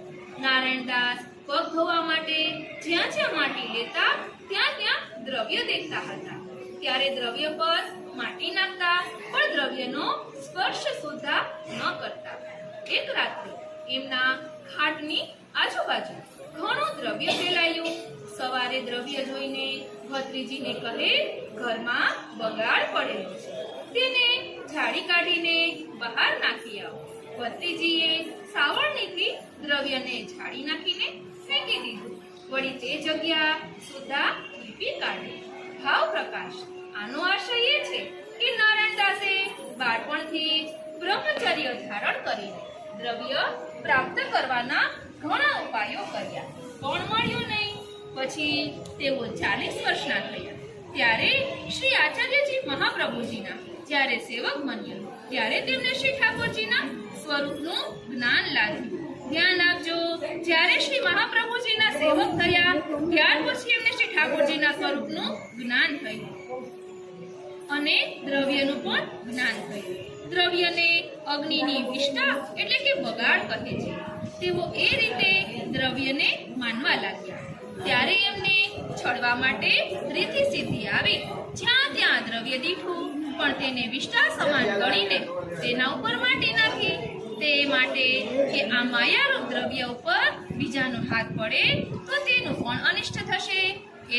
નારાયણદાસ પગ ધોવા માટે જ્યાં જ્યાં માટી લેતા ત્યાં ત્યાં દ્રવ્ય દેખતા હતા. ત્યારે દ્રવ્ય પર માટી નાખતા પણ દ્રવ્યનો સ્પર્શ સુદ્ધા ન કરતા. એક રાત્રે એમના ખાટની આજુબાજુ ઘણું દ્રવ્ય ફેલાયું. સવારે દ્રવ્ય જોઈને ભત્રીજીને કહે, ઘરમાં બગાડ પડેલો છે, તેને ઝાડી કાઢીને બહાર નાખી આવો. ભત્રીજીએ સાવરણીથી દ્રવ્યને ઝાડી નાખીને ફેંકી દીધું. વળી તે જગ્યા સુદ્ધા લીપી કાઢી. ભાવ પ્રકાશ આનો આશય એ છે કે નારાયણદાસે બાળપણથી જ બ્રહ્મચર્ય ધારણ કરીને દ્રવ્ય પ્રાપ્ત કરવાના ઘણા ઉપાયો કર્યા, પણ મળ્યું નહીં. પછી તેઓ 40 વર્ષના થયા ત્યારે શ્રી આચાર્યજી મહાપ્રભુજીના જ્યારે સેવક બન્યા ત્યારે તેમને શ્રી ઠાકોરજીના સ્વરૂપનું જ્ઞાન લાગ્યું. ધ્યાન આપજો, જ્યારે શ્રી મહાપ્રભુજીના સેવક થયા ત્યાર પછી એમને શ્રી ઠાકોરજીના સ્વરૂપનું જ્ઞાન થયું અને દ્રવ્યનું પણ જ્ઞાન થયું. દ્રવ્યને અગ્નિની વિષ્ઠા એટલે કે બગાડ કહે છે. તેઓ એ રીતે દ્રવ્યને માનવા લાગ્યા. ત્યારે એમને છળવા માટે રીતિ સિદ્ધિ આવી. જ્યાં ત્યાં દ્રવ્ય દીઠું પણ તેને વિષ્ઠા સમાન ગણીને તેના ઉપર માટી નાખી. તે માટે કે આ માયારૂપ દ્રવ્ય ઉપર બીજાનો હાથ પડે તો તેનું પણ અનિષ્ટ થશે,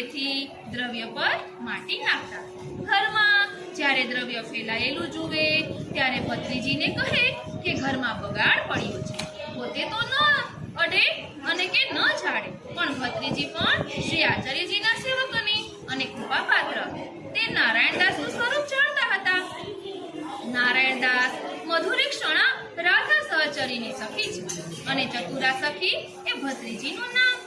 એથી દ્રવ્ય પર માટી નાખતા. ઘરમાં જ્યારે દ્રવ્ય ફેલાયેલું જુએ ત્યારે ભત્રીજીને કહે કે ઘરમાં બગાડ પડ્યો છે. પોતે તો ન અડે અને કે ન ઝાડે, પણ ભત્રીજી પણ શ્રી આચાર્યજીના સેવકની અને કૃપાપાત્ર તે નારાયણદાસનું સ્વરૂપ જાણતા હતા. નારાયણદાસ મધુરી ક્ષણા રાધા સહચરીની સખી છે અને ચતુરા સખી એ ભત્રીજીનું નામ.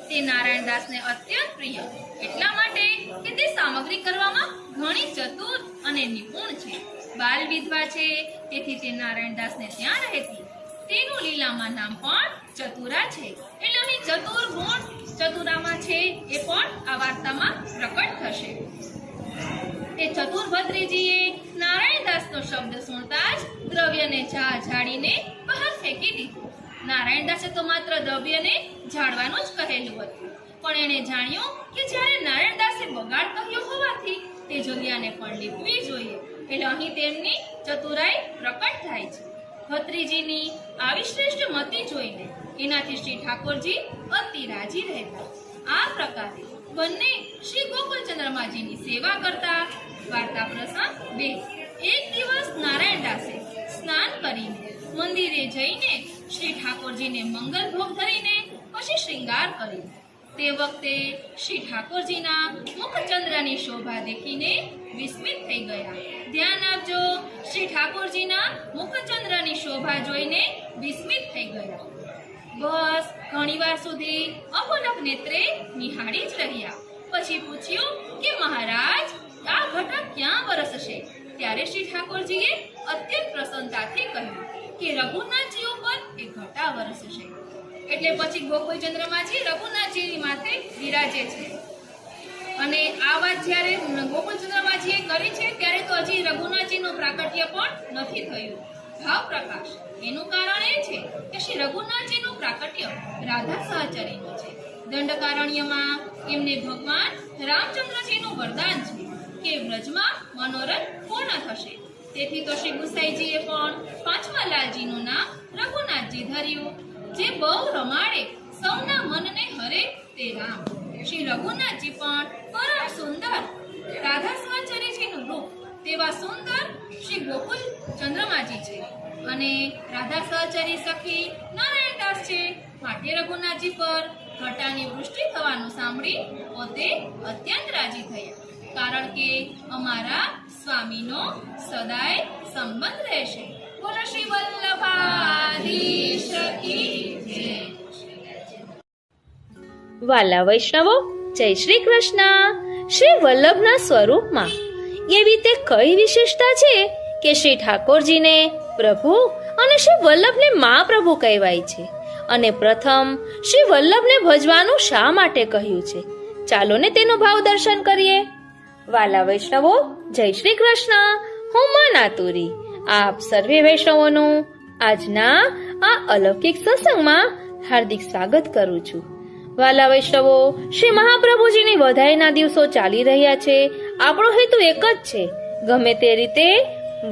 તે નારાયણદાસને અત્યંત પ્રિય એટલા માટે કે તે સામગ્રી કરવામાં ઘણી ચતુર અને નિપુણ છે. બાલ વિધવા છે, તેથી તે નારાયણદાસને ત્યાં રહેતી. તેનું લીલામાં નામ પણ ચતુરા છે. એટલે અહીં ચતુર ગુણ ચતુરામાં છે એ પણ આ વાર્તામાં પ્રકટ થશે. તે ચતુર ભત્રીજીએ નારાયણદાસનો શબ્દ સુણતા જ દ્રવ્યને ઝાડીને બહાર ફેંકી દીધું. નારાયણદાસે તો માત્ર દ્રવ્યને ઝાડવાનું જ કહેલું હતું, પણ એણે જાણ્યું કે જ્યારે નારાયણદાસે બગાડ કહ્યો હોવાથી તે જગ્યાને પણ લીપવી જોઈએ. એટલે અહીં તેમની ચતુરાઈ પ્રકટ થાય છે. ભત્રીજીની આવી શ્રેષ્ઠ મતિ જોઈને એનાથી શ્રી ઠાકોરજી અતિ રાજી રહેતા. આ પ્રકારે બંને શ્રી ગોકુળચંદ્રમાજીની સેવા કરતા. વાર્તા પ્રસંગ 2. એક દિવસ નારાયણદાસે સ્નાન કરીને મંદિરે જઈને શ્રી ઠાકોરજીને મંગલ ભોગ ધરીને પછી શૃંગાર કર્યો. તે વખતે શ્રી ઠાકોરજીના મુખચંદ્રની શોભા દેખીને વિસ્મિત થઈ ગયા. ધ્યાન આપજો, શ્રી ઠાકોરજીના મુખચંદ્રની શોભા જોઈને વિસ્મિત થઈ ગયા. બસ ઘણીવાર સુધી અપલક નેત્રે નિહાળી જ રહ્યા. પછી પૂછ્યું કે મહારાજ, આ ઘટા ક્યાં વરસશે? ત્યારે શ્રી ઠાકોરજીએ અત્યંત પ્રસન્નતાથી કહ્યું કે રઘુનાથજી ઉપર એ ઘટા વરસશે. એટલે પછી ગોકુળચંદ્રમાજી રઘુનાથજીની માથે વિરાજે છે. અને આ વાત જ્યારે ગોકુળચંદ્રમાજીએ કરી છે ત્યારે તો હજી રઘુનાથજીનું પ્રાકટ્ય પણ નથી થયું. ભાવ પ્રકાશ એનું કારણ એ છે કે શ્રી રઘુનાથજીનું પ્રાકટ્ય રાધા સહચરીનું છે. દંડકારણ્યમાં એમને ભગવાન રામચંદ્રજીનું વરદાન છે કે વ્રજમાં મનોરથ પૂર્ણ થશે. તેથી તો શ્રી ગુસાઈજીએ પણ પાંચમા લાલજીનું નામ રઘુનાથજી ધર્યું, જે બહુ રમાડે સૌના મનને હરે તે રામ. શ્રી રઘુનાથજી પણ પરમ સુંદર રાધા સહચરીજીનું રૂપ તેવા સુંદર શ્રી ગોકુલ ચંદ્રમાજી છે અને રાધા સહચરી સખી નારાયણદાસ છે. માટે રઘુનાથજી પર ઘટાની વૃષ્ટિ થવાનું સાંભળી પોતે અત્યંત રાજી થયા. કારણ કે અમારા સ્વામીનો સદાય સંબંધ રહેશે. બોલો શ્રી વલ્લભાધીશ કી જય. વાલા વૈષ્ણવો, જય શ્રી કૃષ્ણ. શ્રી વલ્લભના સ્વરૂપમાં એવી તે કઈ વિશેષતા છે કે શ્રી ઠાકોરજીને પ્રભુ અને શ્રી વલ્લભને મહાપ્રભુ કહેવાય છે? અને પ્રથમ શ્રી વલ્લભને ભજવાનું શા માટે કહ્યું છે? ચાલો ને તેનો ભાવ દર્શન કરીએ. વાલા વૈષ્ણવો, જય શ્રી કૃષ્ણ. હું મન આતુરી આપ સર્વે વૈષ્ણવોનું આજના આ અલૌકિક સત્સંગમાં હાર્દિક સ્વાગત કરું છું. વાલા વૈષ્ણવો, શ્રી મહાપ્રભુજીની વધાઈના દિવસો ચાલી રહ્યા છે. આપણો હેતુ એક જ છે, ગમે તે રીતે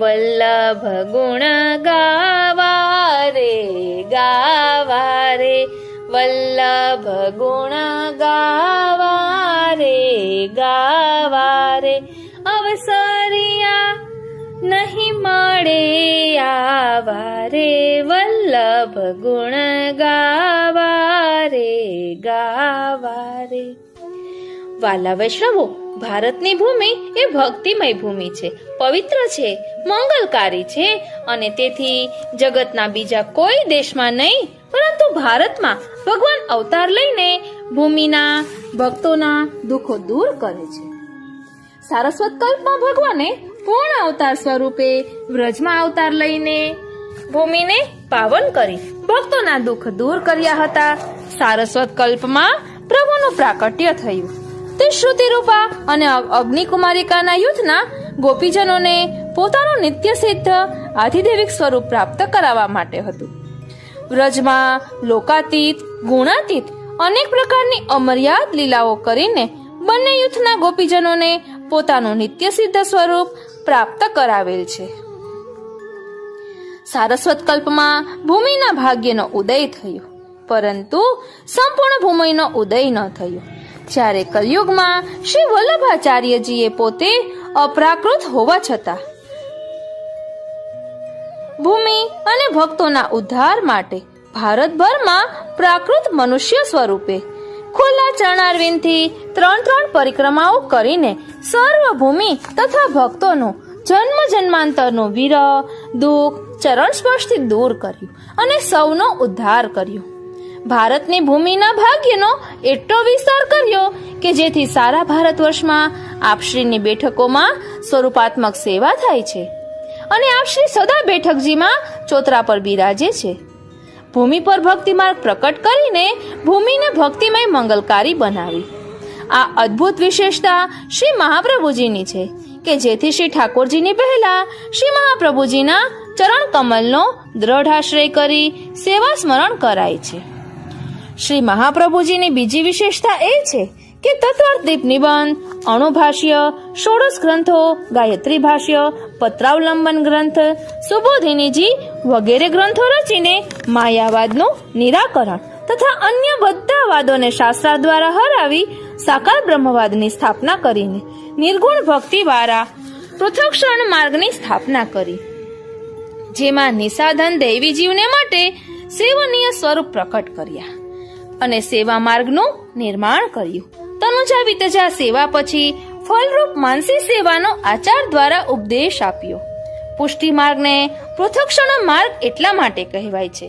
વલ્લભ ગુણ ગાવા રે વલ્લભ ગુણ ગાવા રે અવસરિયા નહીં મળે આવા રે વલ્લભ ગુણ ગાવા રે. વાલા વૈષ્ણવો, ભારતની ભૂમિ એ ભક્તિમય ભૂમિ છે, પવિત્ર છે, મંગલકારી છે અને તેથી જગતના બીજા કોઈ દેશમાં નહીં પરંતુ ભારતમાં ભગવાન અવતાર લઈને ભૂમિના ભક્તોના દુઃખો દૂર કરે છે. સારસ્વત કલ્પમાં ભગવાને પૂર્ણ અવતાર સ્વરૂપે વ્રજમાં અવતાર લઈને ભૂમિને પાવન કરી ભક્તોના દુઃખ દૂર કર્યા હતા. સારસ્વત કલ્પમાં પ્રભુનું પ્રાકટ્ય થયું. તે શ્રુતિરૂપા અને અગ્નિકુમારિકાના યુદ્ધના ગોપીજનોને પોતાનું નિત્ય સિદ્ધ આધિદેવિક સ્વરૂપ પ્રાપ્ત કરાવવા માટે હતું. વ્રજમાં લોકાતીત, ગુણાતીત અનેક પ્રકારની અમર્યાદ લીલાઓ કરીને બંને યુથના ગોપીજનોને પોતાનું નિત્ય સિદ્ધ સ્વરૂપ પ્રાપ્ત કરાવેલ છે. સારસ્વત કલ્પમાં ભૂમિના ભાગ્યનો ઉદય થયો, પરંતુ સંપૂર્ણ ભૂમિનો ઉદય ન થયો. જ્યારે કલયુગમાં શ્રી વલ્લભાચાર્યજીએ પોતે અપ્રાકૃત હોવા છતાં ભૂમિ અને ભક્તોના ઉદ્ધાર માટે ભારતભરમાં પ્રાકૃત મનુષ્ય સ્વરૂપે ખુલ્લા ચરણારવિંદથી 3 પરિક્રમાઓ કરીને સર્વભૂમિ તથા ભક્તોનું જન્મ જન્માંતરનું વિરહ દુઃખ ચરણ સ્પર્શથી દૂર કર્યું અને સૌનો ઉદ્ધાર કર્યો. ભારતની ભૂમિના ભાગ્યનો એટલો વિસ્તાર કર્યો કે જેથી સારા ભારત વર્ષમાં આપશ્રીની બેઠકોમાં સ્વરૂપાત્મક સેવા થાય છે અને આપશ્રી સદા બેઠકજીમાં ચોતરા પર બિરાજે છે. ભૂમિ પર ભક્તિ માર્ગ પ્રકટ કરીને ભૂમિને ભક્તિમય મંગલકારી બનાવી. આ અદ્ભુત વિશેષતા શ્રી મહાપ્રભુજીની છે કે જેથી શ્રી ઠાકોરજીની પહેલા શ્રી મહાપ્રભુજીના ચરણ કમલનો દ્રઢ આશ્રય કરી સેવા સ્મરણ કરાય છે. શ્રી મહાપ્રભુજીની બીજી વિશેષતા એ છે કે તત્વાર્થ નિબંધ, અણુભાષ્ય, ષોડશ ગ્રંથો, ગાયત્રી ભાષ્ય, પત્રાવલંબન ગ્રંથ, સુબોધિનીજી વગેરે ગ્રંથો રચીને માયાવાદનું નિરાકરણ તથા અન્ય બધા વાદોને શાસ્ત્ર દ્વારા હરાવી સાકાર બ્રહ્મવાદની સ્થાપના કરીને નિર્ગુણ ભક્તિ દ્વારા પૃથક્ષણ માર્ગની સ્થાપના કરી, જેમાં નિસાધન દૈવી જીવને માટે સેવનીય સ્વરૂપ પ્રકટ કર્યા અને સેવા માર્ગનું નિર્માણ કર્યું. તનુજા વિતજા સેવા પછી ફલરૂપ માનસી સેવાનો આચાર દ્વારા ઉપદેશ આપ્યો. પુષ્ટિ માર્ગને પૃથક્ષણ માર્ગ એટલા માટે કહેવાય છે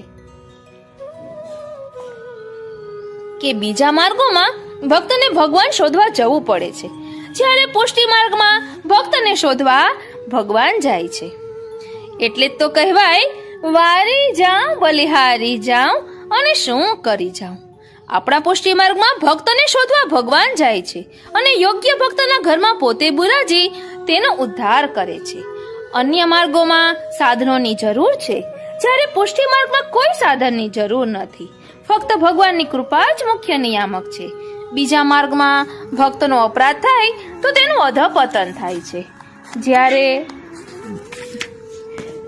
કે બીજા માર્ગોમાં ભક્તને ભગવાન શોધવા જવું પડે છે, જ્યારે પુષ્ટિ માર્ગમાં ભક્તને શોધવા ભગવાન જાય છે. એટલે જ તો કહેવાય, વારી જાઉં બલિહારી જાઉં અને શું કરી જાઉં. આપણા પુષ્ટિ માર્ગમાં ભક્તને શોધવા ભગવાન જાય છે અને યોગ્ય ભક્તના ઘરમાં પોતે બિરાજી તેનો ઉદ્ધાર કરે છે. અન્ય માર્ગોમાં સાધનોની જરૂર છે, જ્યારે પુષ્ટિ માર્ગમાં કોઈ સાધનની જરૂર નથી. ફક્ત ભગવાનની કૃપા જ મુખ્ય નિયામક છે. બીજા માર્ગમાં ભક્તનો અપરાધ થાય તો તેનું અધપતન થાય છે, જ્યારે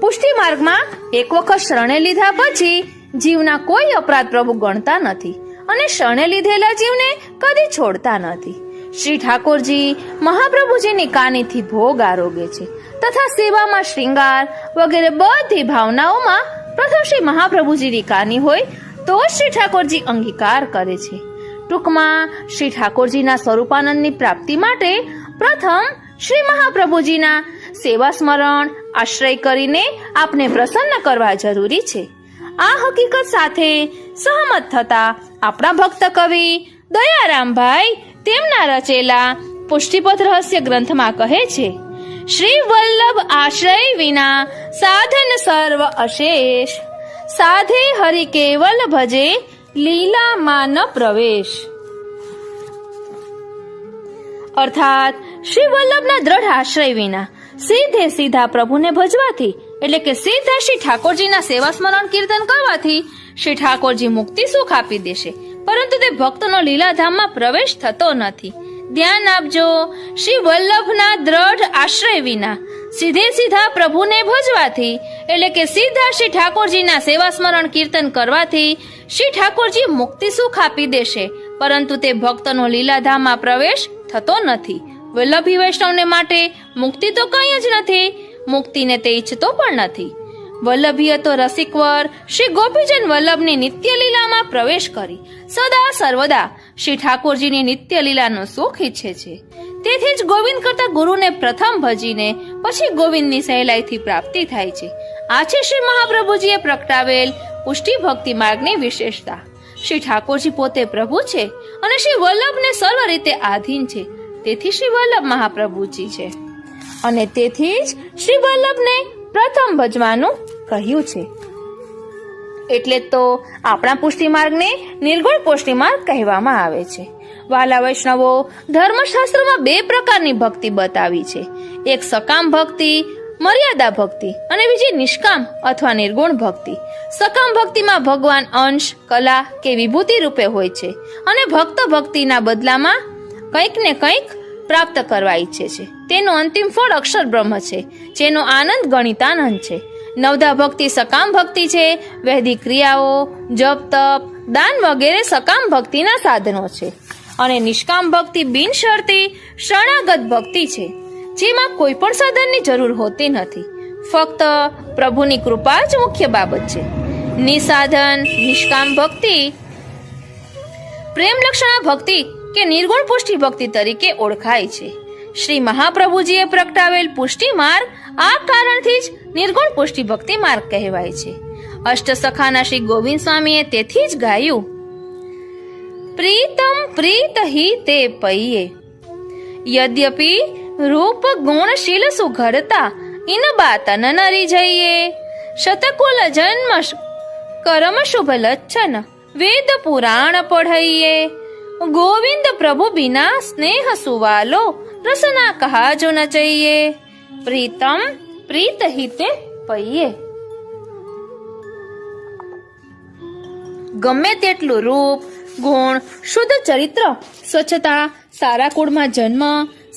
પુષ્ટિ માર્ગમાં એક વખત શરણે લીધા પછી જીવના કોઈ અપરાધ પ્રભુ ગણતા નથી અને શરણે લીધેલા જીવને કદી છોડતા નથી. શ્રી ઠાકોરજી મહાપ્રભુજીની કાનીથી ભોગ આરોગે છે તથા સેવામાં શ્રૃંગાર વગેરે બધી ભાવનાઓમાં પ્રથમ શ્રી મહાપ્રભુજીની કાની હોય તો શ્રી ઠાકોરજી અંગીકાર કરે છે. ટૂંકમાં શ્રી ઠાકોરજીના સ્વરૂપાનંદની પ્રાપ્તિ માટે પ્રથમ શ્રી મહાપ્રભુજીના સેવા સ્મરણ આશ્રય કરીને આપને પ્રસન્ન કરવા જરૂરી છે. આ હકીકત સાથે સહમત થતા આપણા ભક્ત કવિ દયારામભાઈ તેમના રચેલા પુષ્ટિપથ રહસ્ય ગ્રંથમાં કહે છે, શ્રી વલ્લભ આશ્રય વિના સાધન સર્વ અશેષ, સાધે હરિ કેવલ ભજે લીલામાં ન પ્રવેશ. અર્થાત શ્રી વલ્લભના દ્રઢ આશ્રય વિના સીધે સીધા પ્રભુને ભજવાથી એટલે કે સીધા શ્રી ઠાકોરજીના સેવા સ્મરણ કીર્તન કરવાથી શ્રી ઠાકોરજી મુક્તિ સુખ આપી દેશે, પરંતુ તે ભક્તનો લીલાધામમાં પ્રવેશ થતો નથી. ધ્યાન આપજો, શ્રી વલ્લભના દ્રઢ આશ્રય વિના સીધે સીધા પ્રભુને ભજવાથી એટલે કે સીધા શ્રી ઠાકોરજીના સેવા સ્મરણ કીર્તન કરવાથી શ્રી ઠાકોરજી મુક્તિ સુખ આપી દેશે, પરંતુ તે ભક્તનો લીલાધામમાં પ્રવેશ થતો નથી. વલ્લભી વૈષ્ણવને માટે મુક્તિ તો કંઈ જ નથી, મુક્તિને તે ઈચ્છતો પણ નથી. વલ્લભીએ તો રસિકવર શ્રી ગોપીજન વલ્લભની નિત્ય લીલામાં પ્રવેશ કરી સદા સર્વદા શ્રી ઠાકોરજીની નિત્ય લીલાનો સુખ ઈચ્છે છે. તેથી જ ગોવિંદ કરતા ગુરુને પ્રથમ ભજીને પછી ગોવિંદની સહેલાઈથી પ્રાપ્તિ થાય છે. આ છે શ્રી મહાપ્રભુજીએ પ્રગટાવેલ પુષ્ટિ ભક્તિ માર્ગની વિશેષતા. શ્રી ઠાકોરજી પોતે પ્રભુ છે અને શ્રી વલ્લભને સર્વ રીતે આધીન છે, તેથી શ્રી વલ્લભ મહાપ્રભુજી છે અને તેથી જ શ્રી વલ્લભને પ્રથમ ભજવાનું કહ્યું છે. એટલે તો આપણા પુષ્ટિ માર્ગને નિર્ગુણ પુષ્ટિ માર્ગ કહેવામાં આવે છે. વાલા વૈષ્ણવો, ધર્મશાસ્ત્રમાં 2 પ્રકારની ભક્તિ બતાવી છે. એક સકામ ભક્તિ, મર્યાદા ભક્તિ, અને બીજી નિષ્કામ અથવા નિર્ગુણ ભક્તિ. સકામ ભક્તિમાં ભગવાન અંશ, કલા કે વિભૂતિ રૂપે હોય છે અને ભક્ત ભક્તિના બદલામાં કંઈક ને કંઈક પ્રાપ્ત કરવા ઈચ્છે છે. તેનું અંતિમ ફળ અક્ષર બ્રહ્મ છે, જેનો આનંદ ગણિતાનંદ છે. નવધા ભક્તિ સકામ ભક્તિ છે. વૈદિક ક્રિયાઓ, જપ, તપ, દાન વગેરે સકામ ભક્તિના સાધનો છે. અને નિષ્કામ ભક્તિ બિનશરતી શરણાગત ભક્તિ છે, જેમાં કોઈ પણ સાધનની જરૂર હોતી નથી, ફક્ત પ્રભુની કૃપા જ મુખ્ય બાબત છે. નિસાધન નિષ્કામ ભક્તિ પ્રેમ લક્ષણા ભક્તિ કે નિર્ગુણ પુષ્ટિ ભક્તિ તરીકે ઓળખાય છે. શ્રી મહાપ્રભુજીએ પ્રગટાવેલ પુષ્ટિ માર્ગ આ કારણથી જ નિર્ગુણ પુષ્ટિ ભક્તિ માર્ગ કહેવાય છે. અષ્ટસખાના શ્રી ગોવિંદ સ્વામીએ તેથી જ ગાયું, પ્રીતમ પ્રીત હિ તે પૈયે યદ્યપિ રૂપ ગુણશીલ સુઘડતા ઇન બાત ન નરી જઈએ શતકુલ જન્મ કરમ શુભ લચ્છન વેદ પુરાણ પઢઈએ ગોવિંદ પ્રભુ બિના સ્નેહ સુવાલો રસના કહા જો ન ચઈએ પ્રીતમ પ્રીત હિતે પૈયે. ગમે તેટલું રૂપ, ગુણ, શુદ્ધ ચરિત્ર, સ્વચ્છતા, સારા કુળમાં જન્મ,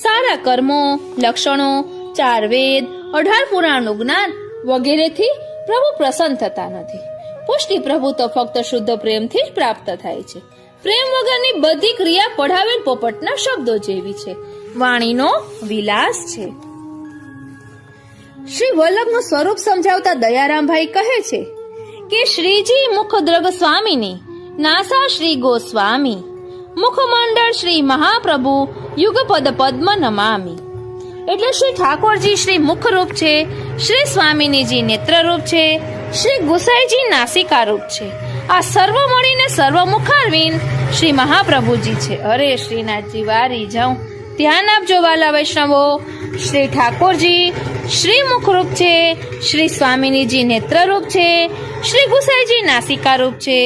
સારા કર્મો, લક્ષણો, 4 વેદ, 18 પુરાણનું જ્ઞાન વગેરેથી પ્રભુ પ્રસન્ન થતા નથી. પુષ્ટિ પ્રભુ તો ફક્ત શુદ્ધ પ્રેમથી જ પ્રાપ્ત થાય છે. પ્રેમ વગરની બધી ક્રિયા પઢાવેલ પોપટના શબ્દો જેવી છે, વાણીનો વિલાસ છે. શ્રી વલ્લભનું સ્વરૂપ સમજાવતા દયારામભાઈ કહે છે કે શ્રીજી મુખદ્રગ સ્વામીની નાસા શ્રી ગોસ્વામી મુખમંડળ શ્રી મહાપ્રભુ યુગપદ પદ્મ નમામી. એટલે શ્રી ઠાકોરજી શ્રી મુખરૂપ છે, શ્રી સ્વામીનીજી નેત્રરૂપ છે, શ્રી ગુસાઈજી નાસિકા રૂપ છે. આ સર્વ મળીને સર્વમુખારવીન શ્રી મહાપ્રભુજી છે. અરે શ્રીનાથજી વારી જાઉં. ધ્યાન આપજો વાલા વૈષ્ણવો, શ્રી ઠાકોરજી શ્રી મુખરૂપ છે, શ્રી સ્વામીનીજી નેત્રરૂપ છે, શ્રી ગુસાઈજી નાસિકા રૂપ છે.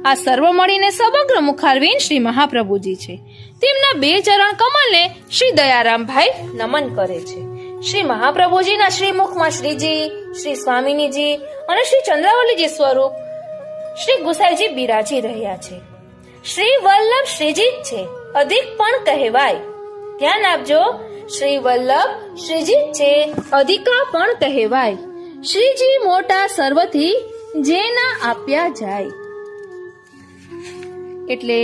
આ સર્વ મળીને સમગ્ર મુખારવીન શ્રી મહાપ્રભુજી છે. તેમના 2 ચરણ કમલને શ્રી દયારામભાઈ નમન કરે છે. શ્રી મહાપ્રભુજીના શ્રી મુખમાં શ્રીજી, શ્રી સ્વામીનીજી અને શ્રી ચંદ્રાવલીજી સ્વરૂપ શ્રી ગુસાઈજી બિરાજી રહ્યા છે. શ્રી વલ્લભ શ્રીજી જ છે, અધિક પણ કહેવાય. ધ્યાન આપજો, શ્રી વલ્લભ શ્રીજી છે, અધિકા પણ કહેવાય. શ્રીજી મોટા સર્વથી જેના આપ્યા જાય. એટલે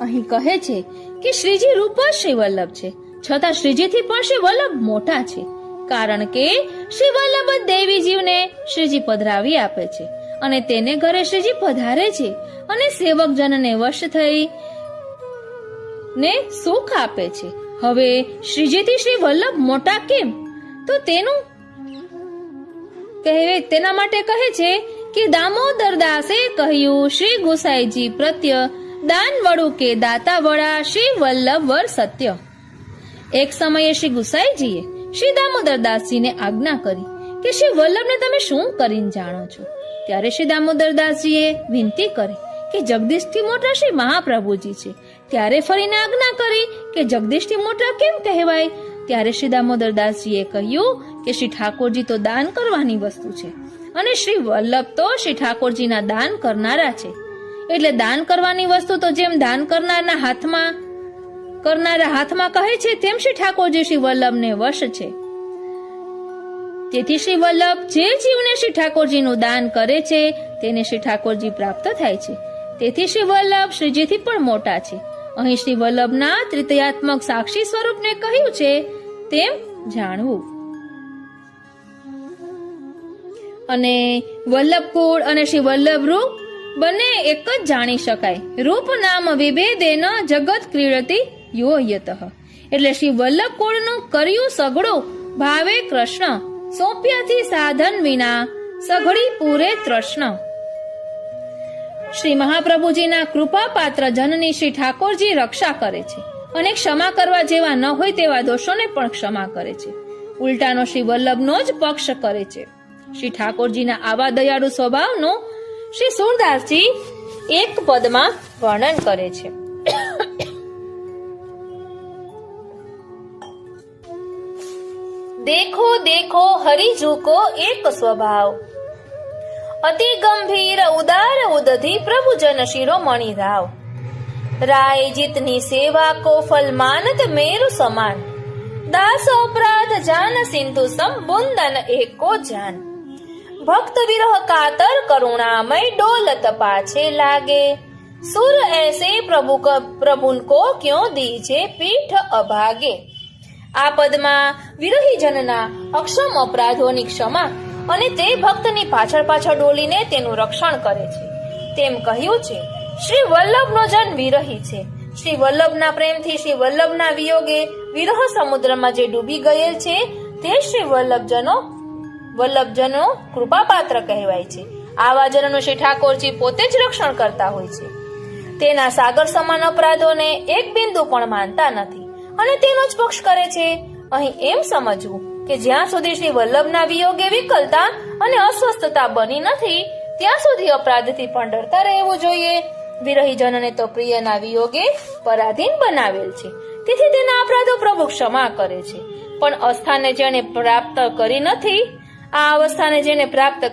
અહીં કહે છે કે શ્રીજી રૂપ જ શ્રી વલ્લભ છે, છતાં શ્રીજીથી પણ શ્રી વલ્લભ મોટા છે, કારણ કે શ્રી વલ્લભ દેવી જીવને શ્રીજી પધરાવી આપે છે અને તેને ઘરે શ્રીજી પધારે છે અને સેવક જનને વશ થઈ ને સુખ આપે છે. હવે શ્રીજીથી શ્રી વલ્લભ મોટા કેમ? તો તેના માટે કહે છે કે દામોદર દાસે કહ્યું શ્રી ગુસાઈજી પ્રત્ય દાન વડું કે દાતા વડા શ્રી વલ્લભ વર સત્ય. એક સમયે શ્રી ગુસાઈજીએ શ્રી દામોદર દાસજીને આજ્ઞા કરી કે શ્રી વલ્લભને તમે શું કરીને જાણો છો? ત્યારે શ્રી દામોદર દાસજીએ વિનંતી કરી કે જગદીશથી મોટા શ્રી મહાપ્રભુજી છે. ત્યારે ફરીને આજ્ઞા કરી કે જગદીશથી મોટા કેમ કહેવાય? ત્યારે શ્રી દામોદરદાસજીએ કહ્યું કે શ્રી ઠાકોરજી તો દાન કરવાની વસ્તુ છે અને શ્રી વલ્લભ તો શ્રી ઠાકોરજીના દાન કરનારા છે. એટલે દાન કરવાની વસ્તુ તો જેમ દાન કરનારા હાથમાં કહે છે તેમ શ્રી ઠાકોરજી શ્રી વલ્લભને વશ છે. તેથી શ્રી વલ્લભ જે જીવને શ્રી ઠાકોરજીનું દાન કરે છે તેને શ્રી ઠાકોરજી પ્રાપ્ત થાય છે. તેથી શ્રી વલ્લભ શ્રીજીથી પણ મોટા છે. અહીં શ્રી વલ્લભના ત્રિતયાત્મક સાક્ષી સ્વરૂપને કહ્યું છે તેમ જાણવું. અને વલ્લભકુળ અને શ્રી વલ્લભ રૂપ બંને એક જ જાણી શકાય. રૂપ નામ વિભેદેન જગત ક્રીડતી યો યતઃ. એટલે શ્રી વલ્લભ કુળનું કર્યું સઘળું ભાવે કૃષ્ણ, સોંપ્યાથી સાધન વિના સઘળી પૂરે તૃષ્ણ. શ્રી મહાપ્રભુજીના કૃપા પાત્ર જનની શ્રી ઠાકોરજી રક્ષા કરે છે અને ક્ષમા કરવા જેવા ન હોય તેવા દોષોને પણ ક્ષમા કરે છે. ઉલટાનો શ્રી વલ્લભનો જ પક્ષ કરે છે. શ્રી ઠાકોરજીના આવા દયાળુ સ્વભાવનું શ્રી સુરદાસજી એક પદમાં વર્ણન કરે છે. देखो देखो हरिजू को एक स्वभाव, अति गंभीर उदार उदधि प्रभु जन शिरोमणि राव. राय जितनी सेवा को फल मानत मेरु समान, दास अपराध जान सिंधु संबुंदन एको जान. भक्त विरह कातर करुणामय डोलत पाछे लागे, सुर ऐसे प्रभु को क्यों दीजे पीठ अभागे. આ પદમાં વિરહી જનના અક્ષમ અપરાધોની ક્ષમા અને તે ભક્તની પાછળ પાછળ ડોલીને તેનું રક્ષણ કરે છે તેમ કહ્યું છે. શ્રી વલ્લભનો જન વિરહી છે. શ્રી વલ્લભના પ્રેમથી, શ્રી વલ્લભના વિયોગે વિરહ સમુદ્રમાં જે ડૂબી ગયેલ છે તે શ્રી વલ્લભજનો કૃપાપાત્ર કહેવાય છે. આવા જનનું શ્રી ઠાકોરજી પોતે જ રક્ષણ કરતા હોય છે. તેના સાગર સમાન અપરાધોને એક બિંદુ પણ માનતા નથી અને તેનો જ પક્ષ કરે છે. અહીં એમ સમજવું કે જ્યાં સુધી શ્રી વલ્લભના વિયોગે વિકલતા અને અસ્વસ્થતા બની નથી ત્યાં સુધી અપરાધથી પણ ડરતા રહેવું જોઈએ. વિરહી જનને તો પ્રિયના વિયોગે પરાધીન બનાવેલ છે, તેથી તેના અપરાધો પ્રભુ ક્ષમા કરે છે. પણ અવસ્થાને જેને પ્રાપ્ત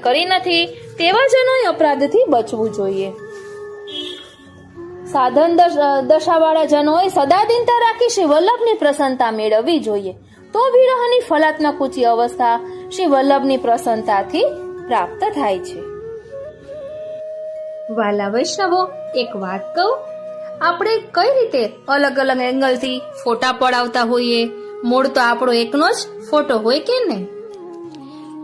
કરી નથી તેવા જનોએ અપરાધથી બચવું જોઈએ. સાધન દશાવાળા જનોએ સદા દિનતા રાખી શ્રી વલ્લભની પ્રસન્નતા મેળવવી જોઈએ. તો વિરહની ફલાત્મક ઊંચી અવસ્થા શ્રી વલ્લભની પ્રસન્નતાથી પ્રાપ્ત થાય છે. વાલા વૈષ્ણવો, એક વાત કહું, આપણે કઈ રીતે અલગ અલગ એંગલથી ફોટા પડાવતા હોઈએ. મૂળ તો આપણો એકનો જ ફોટો હોય કે નહીં?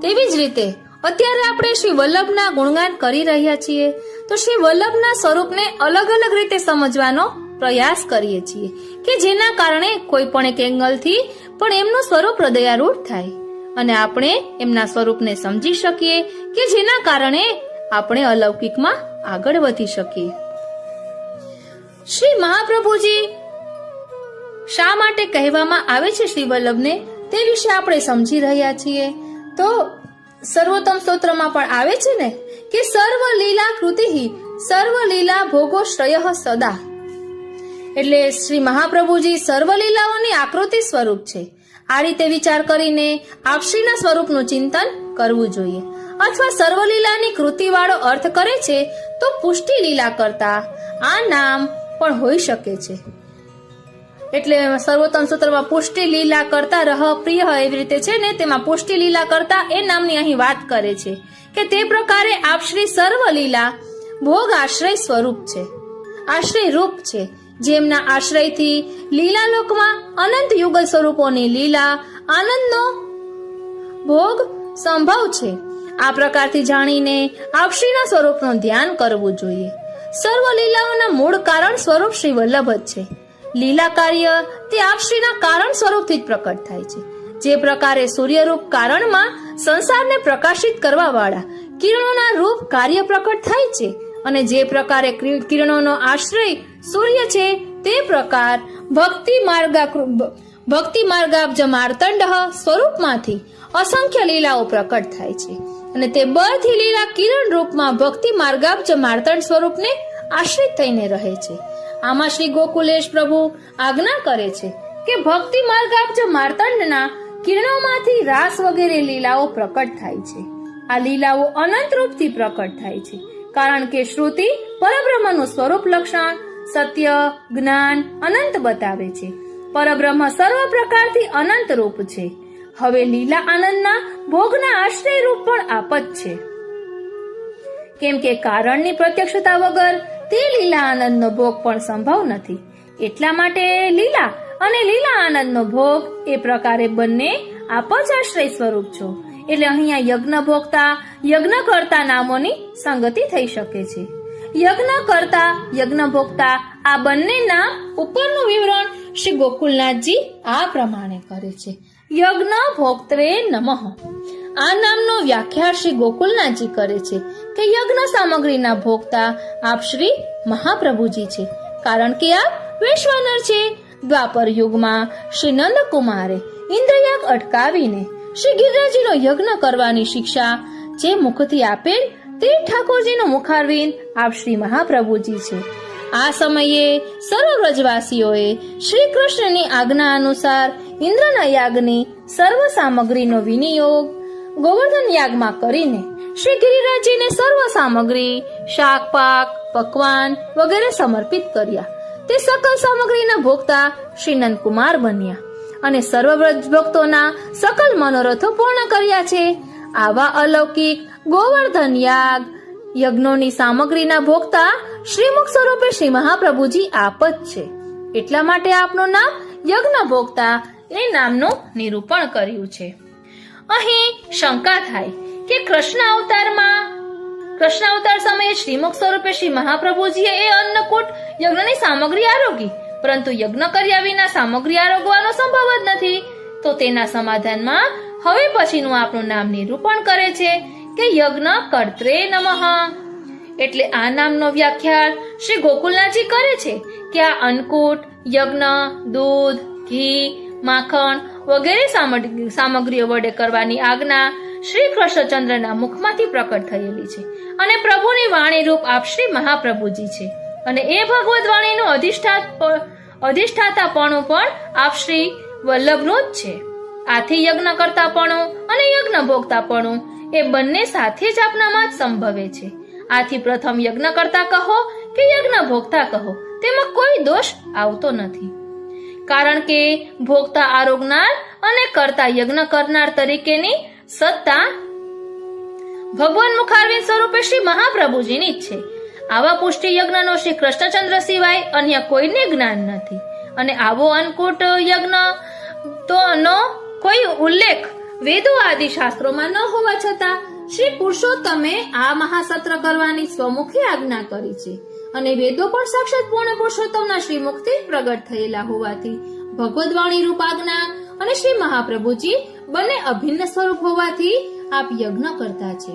તેવી જ રીતે અત્યારે આપણે શ્રી વલ્લભના ગુણગાન કરી રહ્યા છીએ તો શ્રી વલ્લભના સ્વરૂપને અલગ અલગ રીતે સમજવાનો પ્રયાસ કરીએ છીએ કે જેના કારણે કોઈ પણ એક એંગલથી પણ એમનું સ્વરૂપ હૃદયારૂઢ થાય અને આપણે એમના સ્વરૂપને સમજી શકીએ કે જેના કારણે આપણે અલૌકિકમાં આગળ વધી શકીએ. શ્રી મહાપ્રભુજી શા માટે કહેવામાં આવે છે શ્રી વલ્લભને તે વિશે આપણે સમજી રહ્યા છીએ. તો સર્વોત્તમ સ્તોત્રમાં પણ આવે છે ને કે સર્વ લીલા કૃતિ સર્વ લીલા ભોગો શ્રેય સદા. એટલે શ્રી મહાપ્રભુજી સર્વ લીલાઓની આકૃતિ સ્વરૂપ છે. આ રીતે વિચાર કરીને આપશ્રીના સ્વરૂપનું ચિંતન કરવું જોઈએ. અથવા સર્વલીલાની કૃતિ વાળો અર્થ કરે છે તો પુષ્ટિ લીલા કરતા આ નામ પણ હોઈ શકે છે. એટલે સર્વોત્તમ સૂત્રમાં પુષ્ટિ લીલા કરતા રહ પ્રિય એવી રીતે છે ને, તેમાં પુષ્ટિ લીલા કરતા એ નામની અહીં વાત કરે છે કે તે પ્રકારે આપશ્રી સર્વ લીલા ભોગ આશ્રય સ્વરૂપ છે, આશ્રય રૂપ છે, જેમના આશ્રયથી લીલા લોકમાં અનંત યુગલ સ્વરૂપોની લીલા આનંદનો ભોગ સંભવ છે. આ પ્રકારથી જાણીને આપશ્રીના સ્વરૂપનું ધ્યાન કરવું જોઈએ. સર્વ લીલાઓના મૂળ કારણ સ્વરૂપ શ્રી વલ્લભ જ છે. લીલા કાર્ય તે આપશ્રીના કારણ સ્વરૂપથી જ પ્રકટ થાય છે. જે પ્રકારે સૂર્યરૂપ કારણમાં સંસારને પ્રકાશિત કરવા વાળા કિરણોના રૂપ કાર્ય પ્રકટ થાય છે અને જે પ્રકારે કિરણોનો આશ્રય સૂર્ય છે તે પ્રકાર ભક્તિ માર્ગાબ્જ માર્તંડ સ્વરૂપમાંથી અસંખ્ય લીલાઓ પ્રકટ થાય છે અને તે બધી લીલા કિરણ રૂપમાં ભક્તિ માર્ગાબ્જ માર્તંડ સ્વરૂપને આશ્રિત થઈને રહે છે. આમાં શ્રી ગોકુલેશ પ્રભુ આજ્ઞા કરે છે કે ભક્તિ માર્ગ આપજો માર્તંડના કિરણોમાંથી રાસ વગેરે લીલાઓ પ્રકટ થાય છે. આ લીલાઓ અનંત રૂપથી પ્રકટ થાય છે, કારણ કે શ્રુતિ પરબ્રહ્મનું સ્વરૂપ લક્ષણ સત્ય જ્ઞાન અનંત બતાવે છે. પરબ્રહ્મ સર્વ પ્રકારથી અનંત રૂપ છે. હવે લીલા આનંદના ભોગના આશ્રય રૂપ પણ આપ જ છે, કેમ કે કારણની પ્રત્યક્ષતા વગર તે લીલા આનંદનો ભોગ પણ સંભવ નથી. એટલા માટે લીલા અને લીલા આનંદનો ભોગ એ પ્રકારે બંને આપ જ આશ્રય સ્વરૂપ છો. એટલે અહીંયા યજ્ઞ ભોગતા યજ્ઞ કરતા નામોની સંગતિ થઈ શકે છે. યજ્ઞ કરતા યજ્ઞ ભોગતા આ બંને નામ ઉપરનું વિવરણ શ્રી ગોકુલનાથજી આ પ્રમાણે કરે છે. યજ્ઞ ભોક્ત્રે નમઃ. આ નામનો વ્યાખ્યા શ્રી ગોકુલનાથજી કરે છે કે યજ્ઞ સામગ્રીના ભોગતા આપ શ્રી મહાપ્રભુજી છે, કારણ કે આપ વૈશ્વાનર છે. દ્વાપર યુગમાં શ્રી નંદકુમારે ઇન્દ્રયાગ અટકાવીને શ્રી ગિરિરાજીનો યજ્ઞ કરવાની શિક્ષા જે મુખથી આપેલ તે ઠાકોરજીનું મુખારવિંદ આપ શ્રી મહાપ્રભુજી છે. આ સમયે સર્વ વ્રજવાસીઓએ શ્રી કૃષ્ણની આજ્ઞા અનુસાર ઇન્દ્રના યાગની સર્વ સામગ્રીનો વિનિયોગ ગોવર્ધન યાગમાં કરીને શ્રી ગિરિરાજીને સર્વ સામગ્રી શાક પાક પકવાન વગેરે સમર્પિત કર્યા. તે સકલ સામગ્રીના ભોગતા શ્રી નંદકુમાર બન્યા અને સર્વ વ્રજ ભક્તોના સકલ મનોરથો પૂર્ણ કર્યા છે. આવા અલૌકિક ગોવર્ધન યાગ યજ્ઞોની સામગ્રીના ભોગતા શ્રીમુખ સ્વરૂપે શ્રી મહાપ્રભુજી આપ જ છે. એટલા માટે આપનું નામ યજ્ઞ ભોગતા એ નામનું નિરૂપણ કર્યું છે. અહીં શંકા થાય કે કૃષ્ણ અવતાર સમયે શ્રીમુખ સ્વરૂપે શ્રી મહાપ્રભુજીએ એ અન્નકૂટ યજ્ઞની સામગ્રી આરોગી, પરંતુ યજ્ઞ કર્યા વિના સામગ્રી આરોગવાનો સંભવ જ નથી. તો તેના સમાધાનમાં હવે પછીનું આપણું નામ નિરૂપણ કરે છે કે યજ્ઞ કર્ત્રે નમઃ. એટલે આ નામનો વ્યાખ્યાન શ્રી ગોકુલનાથજી કરે છે કે આ અન્નકૂટ યજ્ઞ દૂધ ઘી માખણ વગેરે સામગ્રીઓ વડે કરવાની આજ્ઞા શ્રી કૃષ્ણચંદ્રના મુખમાંથી પ્રકટ થયેલી છે અને પ્રભુની વાણી રૂપ આપ શ્રી મહાપ્રભુજી છે. અને એ ભગવદ વાણીનું અધિષ્ઠાતાપણું પણ આપ શ્રી વલ્લભનું જ છે. આથી યજ્ઞ કરતાપણું અને યજ્ઞ ભોગતાપણું એ બંને સાથે જ આપનામાં જ સંભવે છે. આથી પ્રથમ યજ્ઞ કરતા કહો કે યજ્ઞ ભોગતા કહો, તેમાં કોઈ દોષ આવતો નથી, કારણ કે ભોગતા આરોગનાર અને કરતા યજ્ઞ કરનાર તરીકેની સત્તા ભગવાન મુખારવિંદ સ્વરૂપે શ્રી મહાપ્રભુજીની જ છે. આવા પુષ્ટિ યજ્ઞનો શ્રી કૃષ્ણચંદ્ર સિવાય અન્ય કોઈને જ્ઞાન નથી. અને આવો અન્નકૂટ યજ્ઞ તો નો કોઈ ઉલ્લેખ વેદો આદિ શાસ્ત્રોમાં ન હોવા છતાં શ્રી પુરુષોત્તમે આ મહાસત્ર કરવાની સ્વમુખે આજ્ઞા કરી છે. અને વેદો પણ સાક્ષાત પૂર્ણ પુરુષોત્તમના શ્રીમુખથી પ્રગટ થયેલા હોવાથી ભગવદ વાણી રૂપ આજ્ઞા અને શ્રી મહાપ્રભુજી બંને અભિન્ન સ્વરૂપ હોવાથી આપ યજ્ઞ કરતા છે.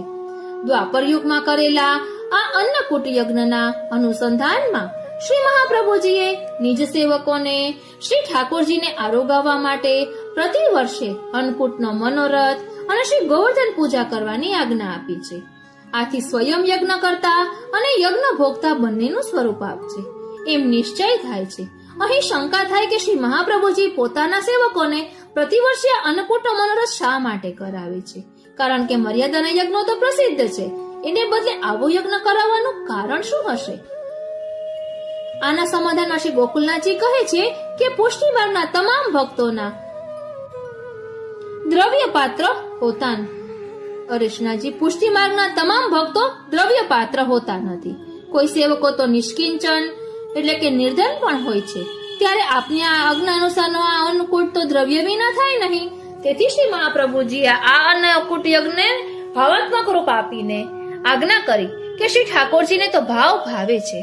દ્વાપર યુગમાં કરેલા આ અન્નકૂટ યજ્ઞના અનુસંધાનમાં શ્રી મહાપ્રભુજીએ નિજ સેવકોને શ્રી ઠાકોરજીને આરોગાવવા માટે પ્રતિ વર્ષે અન્નકૂટનો મનોરથ અને શ્રી ગોવર્ધન પૂજા કરવાની આજ્ઞા આપી છે. આથી સ્વયં યજ્ઞ કરતા અને યજ્ઞ ભોગતા બંનેનું સ્વરૂપ આપ છે એમ નિશ્ચય થાય છે. અહીં શંકા થાય કે શ્રી મહાપ્રભુજી પોતાના સેવકોને પ્રતિવર્ષે અન્નકૂટનો મનોરથ શા માટે કરાવે છે? કારણ કે મર્યાદાના યજ્ઞો તો પ્રસિદ્ધ છે, એને બદલે આવો યજ્ઞ કરાવવાનું કારણ શું હશે? આના સમાધાનમાં શ્રી ગોકુલનાથજી કહે છે કે પુષ્ટિ માર્ગના તમામ ભક્તોના દ્રવ્ય પાત્ર હોતા અરેશનાજી પુષ્ટિ માર્ગના તમામ ભક્તો દ્રવ્ય પાત્ર હોતા નથી. કોઈ સેવકો તો નિષ્કિંચન એટલે કે નિર્ધન પણ હોય છે. ત્યારે આપની આ આજ્ઞા અનુસારનો આ અન્નકૂટ તો દ્રવ્ય વિના થાય નહીં. તેથી શ્રી મહાપ્રભુજીએ આ અન્નકૂટ યજ્ઞને ભાવાત્મક રૂપ આપીને આજ્ઞા કરી કે શ્રી ઠાકોરજીને તો ભાવ ભાવે છે.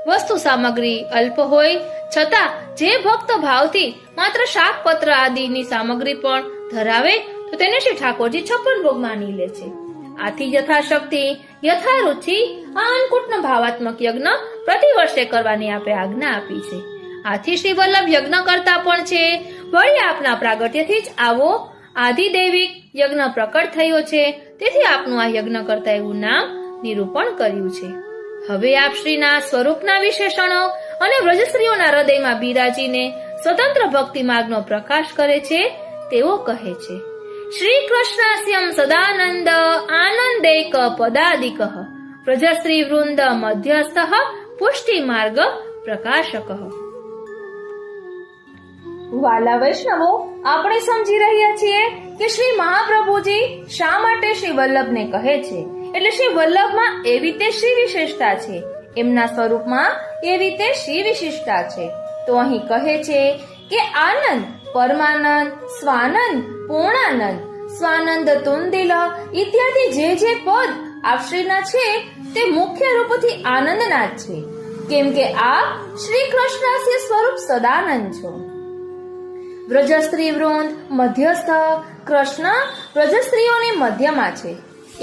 વસ્તુ સામગ્રી અલ્પ હોય છતાં જે ભક્ત ભાવથી માત્ર શાક પત્ર આદિની સામગ્રી પણ ધરાવે તો તેને શ્રી ઠાકોરજી 56 ભોગ માની લે છે. આથી યથાશક્તિ યથારુચિ આ અન્નકૂટનો ભાવાત્મક યજ્ઞ પ્રતિ વર્ષે કરવાની આપે આજ્ઞા આપી છે. આથી શ્રી વલ્લભ યજ્ઞ કરતા પણ છે. વળી આપના પ્રાગટ્યથી જ આવો આધિદૈવિક યજ્ઞ પ્રકટ થયો છે. તેથી આપનું આ યજ્ઞ કરતા એવું નામ નિરૂપણ કર્યું છે. હવે આપ શ્રીના સ્વરૂપના વિશેષણો અને વ્રજસ્ત્રીઓના હૃદયમાં બિરાજીને સ્વતંત્ર ભક્તિ માર્ગનો પ્રકાશ કરે છે તેઓ કહે છે, શ્રી કૃષ્ણાસ્યમ સદાનંદ આનંદૈક પદાદિક પ્રજસ્ત્રી વૃંદ મધ્યસ્થ પુષ્ટિ માર્ગ પ્રકાશક. વાલા વૈષ્ણવો, આપણે સમજી રહ્યા છીએ કે શ્રી મહાપ્રભુજી શા માટે શ્રી વલ્લભને કહે છે. એટલે શ્રી વલ્લભમાં એવી તે શ્રી વિશેષતા છે, એમના સ્વરૂપમાં એવી તે શ્રી વિશિષ્ટતા છે. તો અહીં કહે છે કે આનંદ, પરમાનંદ, સ્વાનંદ, પૂર્ણાનંદ, સ્વાનંદ તુંદિલ ઇત્યાદિ જે પદ આપશ્રીના છે તે મુખ્ય રૂપથી આનંદના જ છે, કેમ કે આ શ્રી કૃષ્ણાસ્ય સ્વરૂપ સદાનંદ છો. વ્રજસ્ત્રી વૃંદ મધ્યસ્થ, કૃષ્ણ વ્રજસ્ત્રીઓની મધ્યમાં છે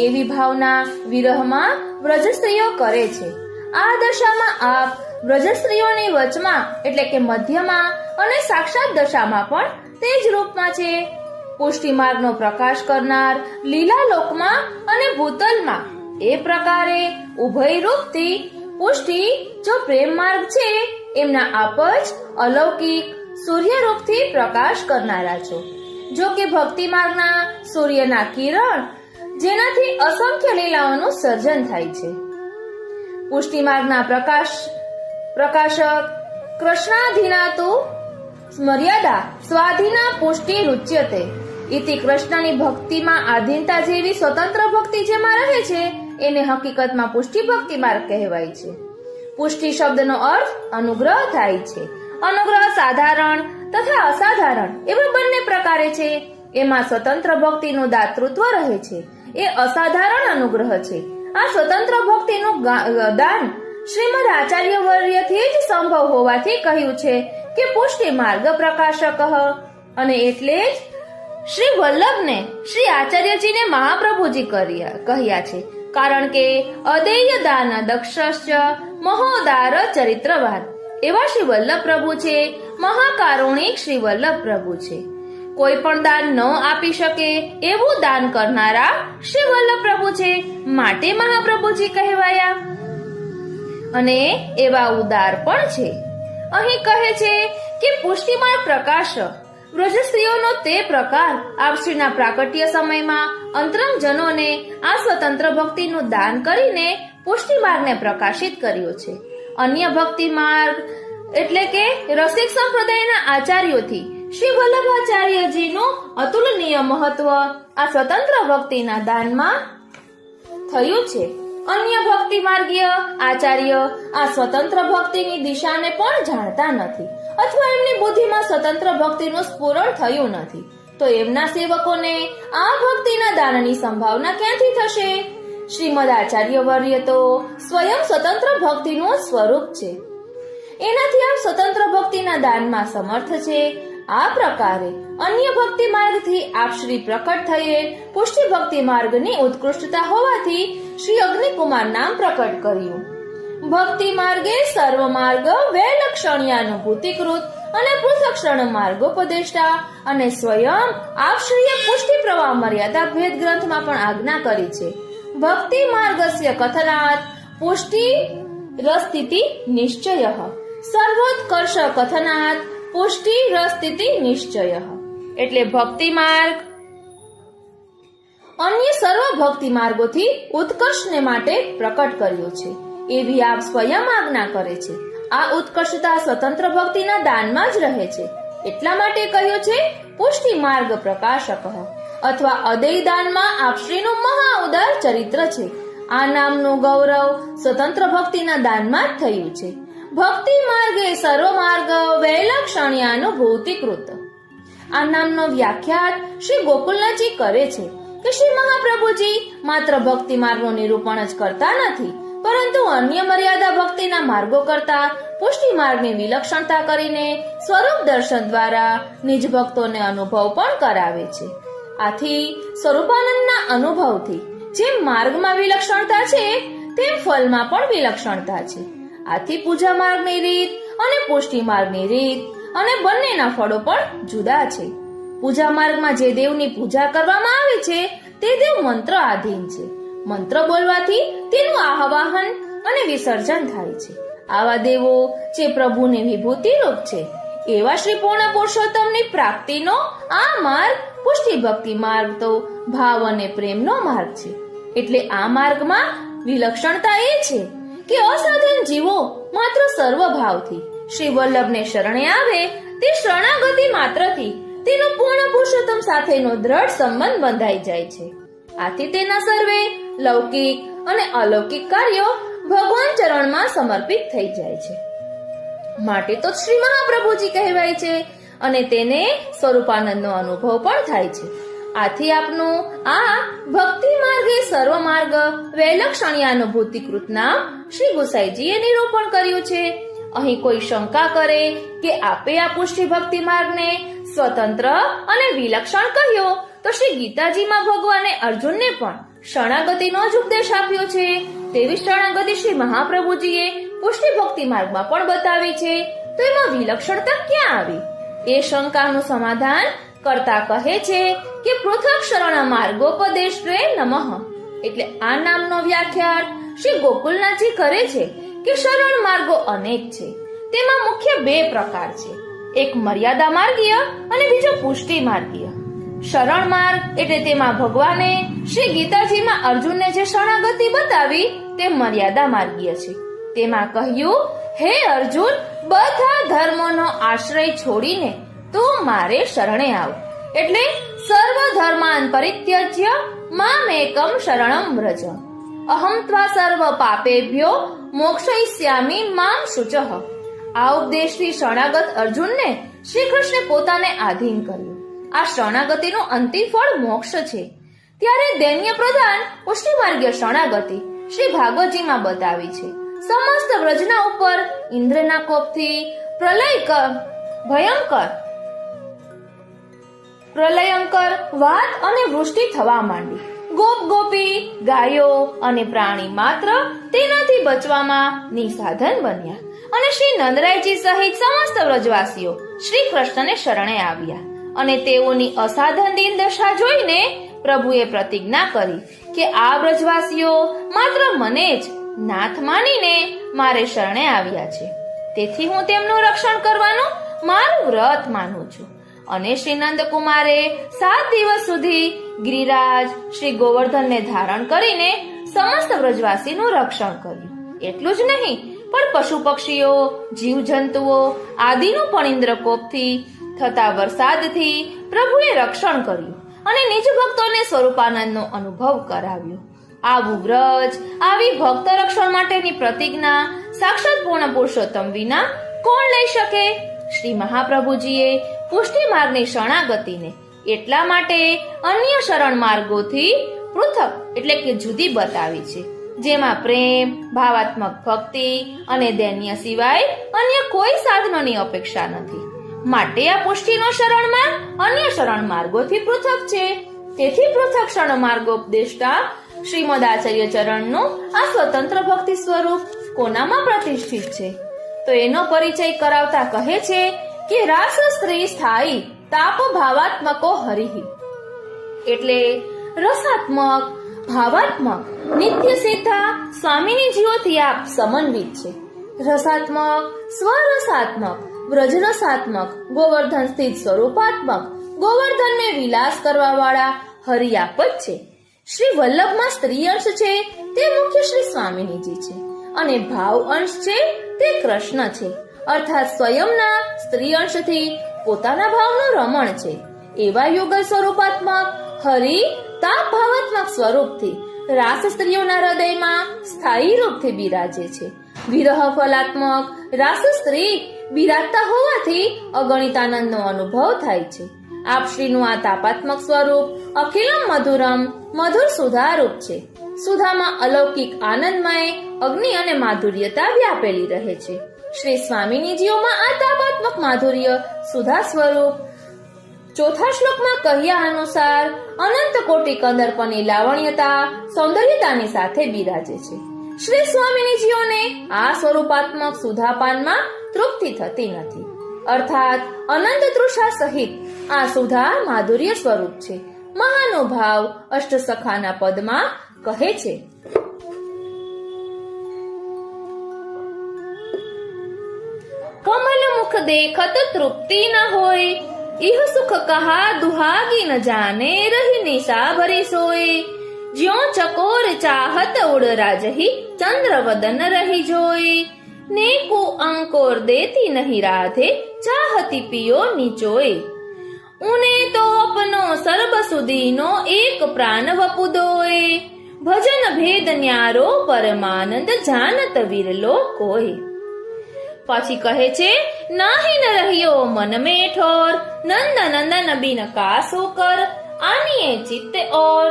એવી ભાવના વિરહમાં વ્રજસ્ત્રીઓ કરે છે. આ દશામાં આપ વ્રજસ્ત્રીઓની વચમાં એટલે કે મધ્યમાં અને સાક્ષાત દશામાં પણ તે જ રૂપમાં છે. પુષ્ટિ માર્ગનો પ્રકાશ કરનાર લીલા લોકમાં અને ભૂતલમાં એ પ્રકારે ઉભય રૂપથી પુષ્ટિ જો પ્રેમ માર્ગ છે એમના આપ જ અલૌકિક સૂર્ય રૂપથી પ્રકાશ કરનારા છો. જો કે ભક્તિ માર્ગના સૂર્યના કિરણ જેનાથી અસંખ્ય લીલાઓનું સર્જન થાય છે. પુષ્ટિ માર્ગના પ્રકાશક કૃષ્ણાધીનાતુ મર્યાદા સ્વાધીના પુષ્ટિ રુચ્યતે ઇતિ. કૃષ્ણની ભક્તિમાં આધીનતા જેવી સ્વતંત્ર ભક્તિ જેમાં રહે છે એને હકીકતમાં પુષ્ટિ ભક્તિ માર્ગ કહેવાય છે. પુષ્ટિ શબ્દનો અર્થ અનુગ્રહ થાય છે. અનુગ્રહ સાધારણ તથા અસાધારણ એવા બંને પ્રકારે છે. એમાં સ્વતંત્ર ભક્તિનું દાતૃત્વ રહે છે, એ અસાધારણ અનુગ્રહ છે. આ સ્વતંત્ર ભક્તિનું દાન શ્રીમદ આચાર્ય વર્યથી જ સંભવ હોવાથી કહ્યું છે કે પુષ્ટિ માર્ગ પ્રકાશક. અને એટલે જ શ્રી વલ્લભને શ્રી આચાર્યજીને મહાપ્રભુજી કહ્યા છે, કારણ કે અદેય દાન દક્ષશ્ચ મહોદાર ચરિત્રવાન એવા શ્રી વલ્લભ પ્રભુ છે. મહાકારુણિક શ્રી વલ્લભ પ્રભુ છે. કોઈ પણ દાન ન આપી શકે એવું દાન કરનારા શ્રી વલ્લભ પ્રભુ છે, માટે મહાપ્રભુજી કહેવાયા અને એવા ઉદાર પણ છે. અહીં કહે છે કે પુષ્ટિમાર્ગ પ્રકાશક વ્રજસ્ત્રીઓનો તે પ્રકાર આપશ્રીના પ્રાકટ્ય સમયમાં અંતરંગજનોને આ સ્વતંત્ર ભક્તિનું દાન કરીને પુષ્ટિ માર્ગને પ્રકાશિત કર્યો છે. અન્ય ભક્તિ માર્ગ એટલે કે રસિક સંપ્રદાયના આચાર્યોથી શ્રી વલ્લભાચાર્યજીનું અતુલનીય મહત્વ આ સ્વતંત્ર ભક્તિના દાનમાં થયું છે. અન્ય ભક્તિ માર્ગીય આચાર્ય આ સ્વતંત્ર ભક્તિની દિશાને પણ જાણતા નથી અથવા એમની બુદ્ધિમાં સ્વતંત્ર ભક્તિનું સ્ફુરણ થયું નથી, તો એમના સેવકોને આ ભક્તિના દાનની સંભાવના ક્યાંથી થશે? શ્રીમદ આચાર્ય વર્ય તો સ્વયં સ્વતંત્ર ભક્તિનું સ્વરૂપ છે. એનાથી આપ સ્વતંત્ર ભક્તિના દાનમાં સમર્થ છે. આ પ્રકારે અન્ય ભક્તિ માર્ગથી આપ શ્રી પ્રકટ થયેલ પુષ્ટિ ભક્તિ માર્ગની ઉત્કૃષ્ટતા હોવાથી શ્રી અગ્નિકુમાર નામ પ્રકટ કર્યું. ભક્તિ માર્ગે સર્વ માર્ગ વૈલક્ષણ્યાનુભૂતિકૃત અને પૃથક્ષણ માર્ગોપદેષ્ટા અને સ્વયં આપ શ્રીએ પુષ્ટિ પ્રવાહ મર્યાદા ભેદ ગ્રંથમાં પણ આજ્ઞા કરી છે. ભક્તિ માર્ગસ્ય કથનાત પુષ્ટિ રસ્થિતિ નિશ્ચય સર્વોત્કર્ષ કથનાત પુષ્ટિ રસ્થિતિ નિશ્ચય. એટલે ભક્તિ માર્ગ અન્ય સર્વ ભક્તિ માર્ગોથી ઉત્કર્ષને માટે પ્રકટ કર્યો છે એવી આપ સ્વયં આજ્ઞા કરે છે. આ ઉત્કર્ષતા સ્વતંત્ર ભક્તિના દાનમાં જ રહે છે. એટલા માટે કહ્યું છે પુષ્ટિ માર્ગ પ્રકાશક અથવા અદય દાનમાં આપશ્રીનું મહા ઉદાર ચરિત્ર છે. આ નામનું ગૌરવ સ્વતંત્ર ભક્તિના દાનમાં જ થયું છે. ભક્તિ માર્ગે સર્વ માર્ગ વૈલક્ષણ્યાનુભૂતિકૃત. આ નામનો વ્યાખ્યાત શ્રી ગોકુલનાથજી કરે છે કે શ્રી મહાપ્રભુજી માત્ર ભક્તિ માર્ગનું નિરૂપણ જ કરતા નથી, પરંતુ અન્ય મર્યાદા ભક્તિના માર્ગો કરતા પુષ્ટિ માર્ગની વિલક્ષણતા કરીને સ્વરૂપ દર્શન દ્વારા નિજ ભક્તોને અનુભવ પણ કરાવે છે. આથી સ્વરૂપાનંદના અનુભવથી જેમ માર્ગમાં વિલક્ષણતા છે તેમ ફલમાં પણ વિલક્ષણતા છે. આથી પૂજા માર્ગની રીત અને પુષ્ટિ માર્ગની રીત અને બંનેના ફળો પણ જુદા છે. પૂજા માર્ગમાં જે દેવની પૂજા કરવામાં આવે છે તે દેવ મંત્ર આધીન છે. મંત્ર બોલવાથી તેનું આવાહન અને વિસર્જન થાય છે. આવા દેવો જે પ્રભુને વિભૂતિ રૂપ છે એવા શ્રી પૂર્ણ પુરુષોત્તમની પ્રાપ્તિનો આ માર્ગ પુષ્ટિ ભક્તિ માર્ગ તો ભાવ અને પ્રેમનો માર્ગ છે. એટલે આ માર્ગમાં વિલક્ષણતા એ છે કે અસાધન જીવો માત્ર સર્વભાવથી શ્રી વલ્લભને શરણે આવે તે શરણાગતિ માત્રથી તેનો પૂર્ણ પુરુષોત્તમ સાથેનો દ્રઢ સંબંધ બંધાઈ જાય છે. આથી તેના સર્વે લૌકિક અને અલૌકિક કાર્યો ભગવાન ચરણમાં સમર્પિત થઈ જાય છે. માટે તો શ્રી મહાપ્રભુજી કહેવાય છે અને તેને સ્વરૂપાનંદનો અનુભવ પણ થાય છે. આથી આપનું આ ભક્તિ માર્ગે સર્વ માર્ગ વૈલક્ષણ્યાનુભૂતિકૃત નામ શ્રી ગુસાઈજીએ નિરૂપણ કર્યું છે. અહીં કોઈ શંકા કરે કે આપે આ પુષ્ટિ ભક્તિ માર્ગને સ્વતંત્ર અને વિલક્ષણ કહ્યો તો શ્રી ગીતાજીમાં ભગવાને અર્જુનને પણ શરણાગતિનો જ ઉપદેશ આપ્યો છે. તેવી શરણાગતિ શ્રી મહાપ્રભુજીએ પુષ્ટિ ભક્તિ માર્ગમાં પણ બતાવી છે. તો એમાં વિલક્ષણતા ક્યાં આવી? એ શંકાનું સમાધાન કરતા કહે છે કે પૃથક શરણ માર્ગોપદેશ રે નમઃ. એટલે આ નામનો વ્યાખ્યાન શ્રી ગોકુલનાથજી કરે છે કે શરણ માર્ગો અનેક છે. તેમાં મુખ્ય બે પ્રકાર છે, એક મર્યાદા માર્ગીય અને બીજો પુષ્ટિ માર્ગીય. શરણ માર્ગ એટલે તેમાં ભગવાને શ્રી ગીતાજીમાં અર્જુનને જે શરણાગતિ બતાવી તે મર્યાદા માર્ગીય છે. તેમાં કહ્યું, હે અર્જુન, બધા ધર્મોનો આશ્રય છોડીને તું મારે શરણે આવ. એટલે સર્વ ધર્માન પરિત્યજ્ય મામેકમ શરણમ વ્રજ. અહમ ત્વા સર્વ પાપેભ્યો મોક્ષયિષ્યામિ મામ શુચઃ. આ ઉપદેશથી શરણાગત અર્જુનને શ્રી કૃષ્ણે પોતાને આધીન કર્યું. આ શરણાગતિનું અંતિમ ફળ મોક્ષ છે. ત્યારે દૈન્ય પ્રધાન પુષ્ટિ માર્ગીય શરણાગતિ શ્રી ભાગવતજીમાં બતાવી છે. સમસ્ત વ્રજના ઉપર ઇન્દ્રના કોપથી પ્રલયંકર વાત અને વૃષ્ટિ થવા માંડી. ગોપ ગોપી ગાયો અને પ્રાણી માત્ર તેનાથી બચવામાં નિસાધન બન્યા અને શ્રી નંદરાયજી સહિત સમસ્ત વ્રજવાસીઓ શ્રી કૃષ્ણને શરણે આવ્યા. અને તેઓની અસાધન દિન દશા જોઈને પ્રભુએ પ્રતિજ્ઞા કરી કે આ વ્રજવાસીઓ માત્ર મને જ નાથ માનીને મારે શરણે આવ્યા છે. તેથી હું તેમનું રક્ષણ કરવાનું મારું વ્રત માનું છું. અને શ્રી નંદકુમારે 7 દિવસ સુધી ગિરિરાજ શ્રી ગોવર્ધનને ધારણ કરીને સમસ્ત વ્રજવાસીનું રક્ષણ કર્યું. એટલું જ નહીં પણ પશુ પક્ષીઓ, જીવ જંતુઓ આદિનું પણ ઇન્દ્રકોપથી થતા વરસાદથી પ્રભુએ રક્ષણ કર્યું અને નિજ ભક્તોને સ્વરૂપાનંદનો અનુભવ કરાવ્યો. આવું વ્રજ, આવી ભક્ત રક્ષણ માટેની પ્રતિજ્ઞા સાક્ષાત પૂર્ણ પુરુષોત્તમ વિના કોણ લઈ શકે? શ્રી મહાપ્રભુજીએ પુષ્ટિ માર્ગની શરણાગતિને એટલા માટે અન્ય શરણ માર્ગોથી પૃથક એટલે કે જુદી બતાવી છે, જેમાં પ્રેમ, ભાવાત્મક ભક્તિ અને દૈન્ય સિવાય અન્ય કોઈ સાધનોની અપેક્ષા નથી. માટે આ પુષ્ટિનો શરણ માર્ગ અન્ય શરણ માર્ગોથી પૃથક છે. તેથી પૃથક શરણ માર્ગોપદેષ્ટા શ્રીમદ આચાર્ય ચરણનું આ સ્વતંત્ર ભક્તિ સ્વરૂપ કોનામાં પ્રતિષ્ઠિત છે? તો એનો પરિચય કરાવતા કહે છે કે રાસ સ્ત્રી સ્થાયી તાપ ભાવાત્મકો હરિહિ. એટલે રસાત્મક, ભાવાત્મક, નિત્ય સિદ્ધા સ્વામીની જીવોથી આપ સમન્વિત છે. રસાત્મક, સ્વરસાત્મક, વ્રજરસાત્મક, ગોવર્ધન સ્થિત સ્વરૂપાત્મક, ગોવર્ધનને વિલાસ કરવા વાળા હરિ આપ જ છે. શ્રી વલ્લભમાં સ્ત્રી અંશ છે તે મુખ્ય શ્રી સ્વામિનીજી છે અને ભાવ અંશ છે તે કૃષ્ણ છે. અર્થાત સ્વયંના સ્ત્રી અંશથી પોતાના ભાવનું રમણ છે. એવા યુગલ સ્વરૂપાત્મક હરિ તાપ ભાવાત્મક સ્વરૂપથી રાસ સ્ત્રીઓના હૃદયમાં સ્થાયી રૂપથી બિરાજે છે. વિરહ ફલાત્મક રાસ સ્ત્રી બિરાજતા હોવાથી અગણિત આનંદનો અનુભવ થાય છે. આપશ્રીનું આ તાપાત્મક સ્વરૂપ અખિલમ મધુરમ મધુર સુધારૂપ છે. સુધામાં અલૌકિક આનંદમય અગ્નિ અને માધુર્યતા વ્યાપેલી રહે છે. શ્રી સ્વામિનીજીઓમાં આ તાપાત્મક માધુર્ય સુધા સ્વરૂપ ચોથા શ્લોકમાં કહ્યા અનુસાર અનંત કોટી કંદર્પની લાવણ્યતા સૌંદર્યતાની સાથે બિરાજે છે. શ્રી સ્વામિનીજીઓને આ સ્વરૂપાત્મક સુધાપાનમાં તૃપ્તિ થતી નથી. અર્થાત અનંત તૃષા સહિત આ સુધા માધુર્ય સ્વરૂપ છે. મહાનુભાવ અષ્ટસખાના પદમાં કહે છે, કમલ मुख देखत तृप्ति न होय, इह सुख कहा दुहागी न जाने, रही निशा भरी सोय। ज्यों चकोर चाहत उड़ राजही, चंद्र वदन रही जोय। नेको अंकोर देती नहीं राधे, चाहती पियो निचोय। उने तो अपनो सर्व सुदीनो, एक प्राण वपु दोय। भजन भेद न्यारो परमानंद, जानत विरलो कोय। પછી કહે છે, નાહી ન રહ્યો મન में ठोर, नंद नंदन बिन कासो कर, आनिए चित्त और।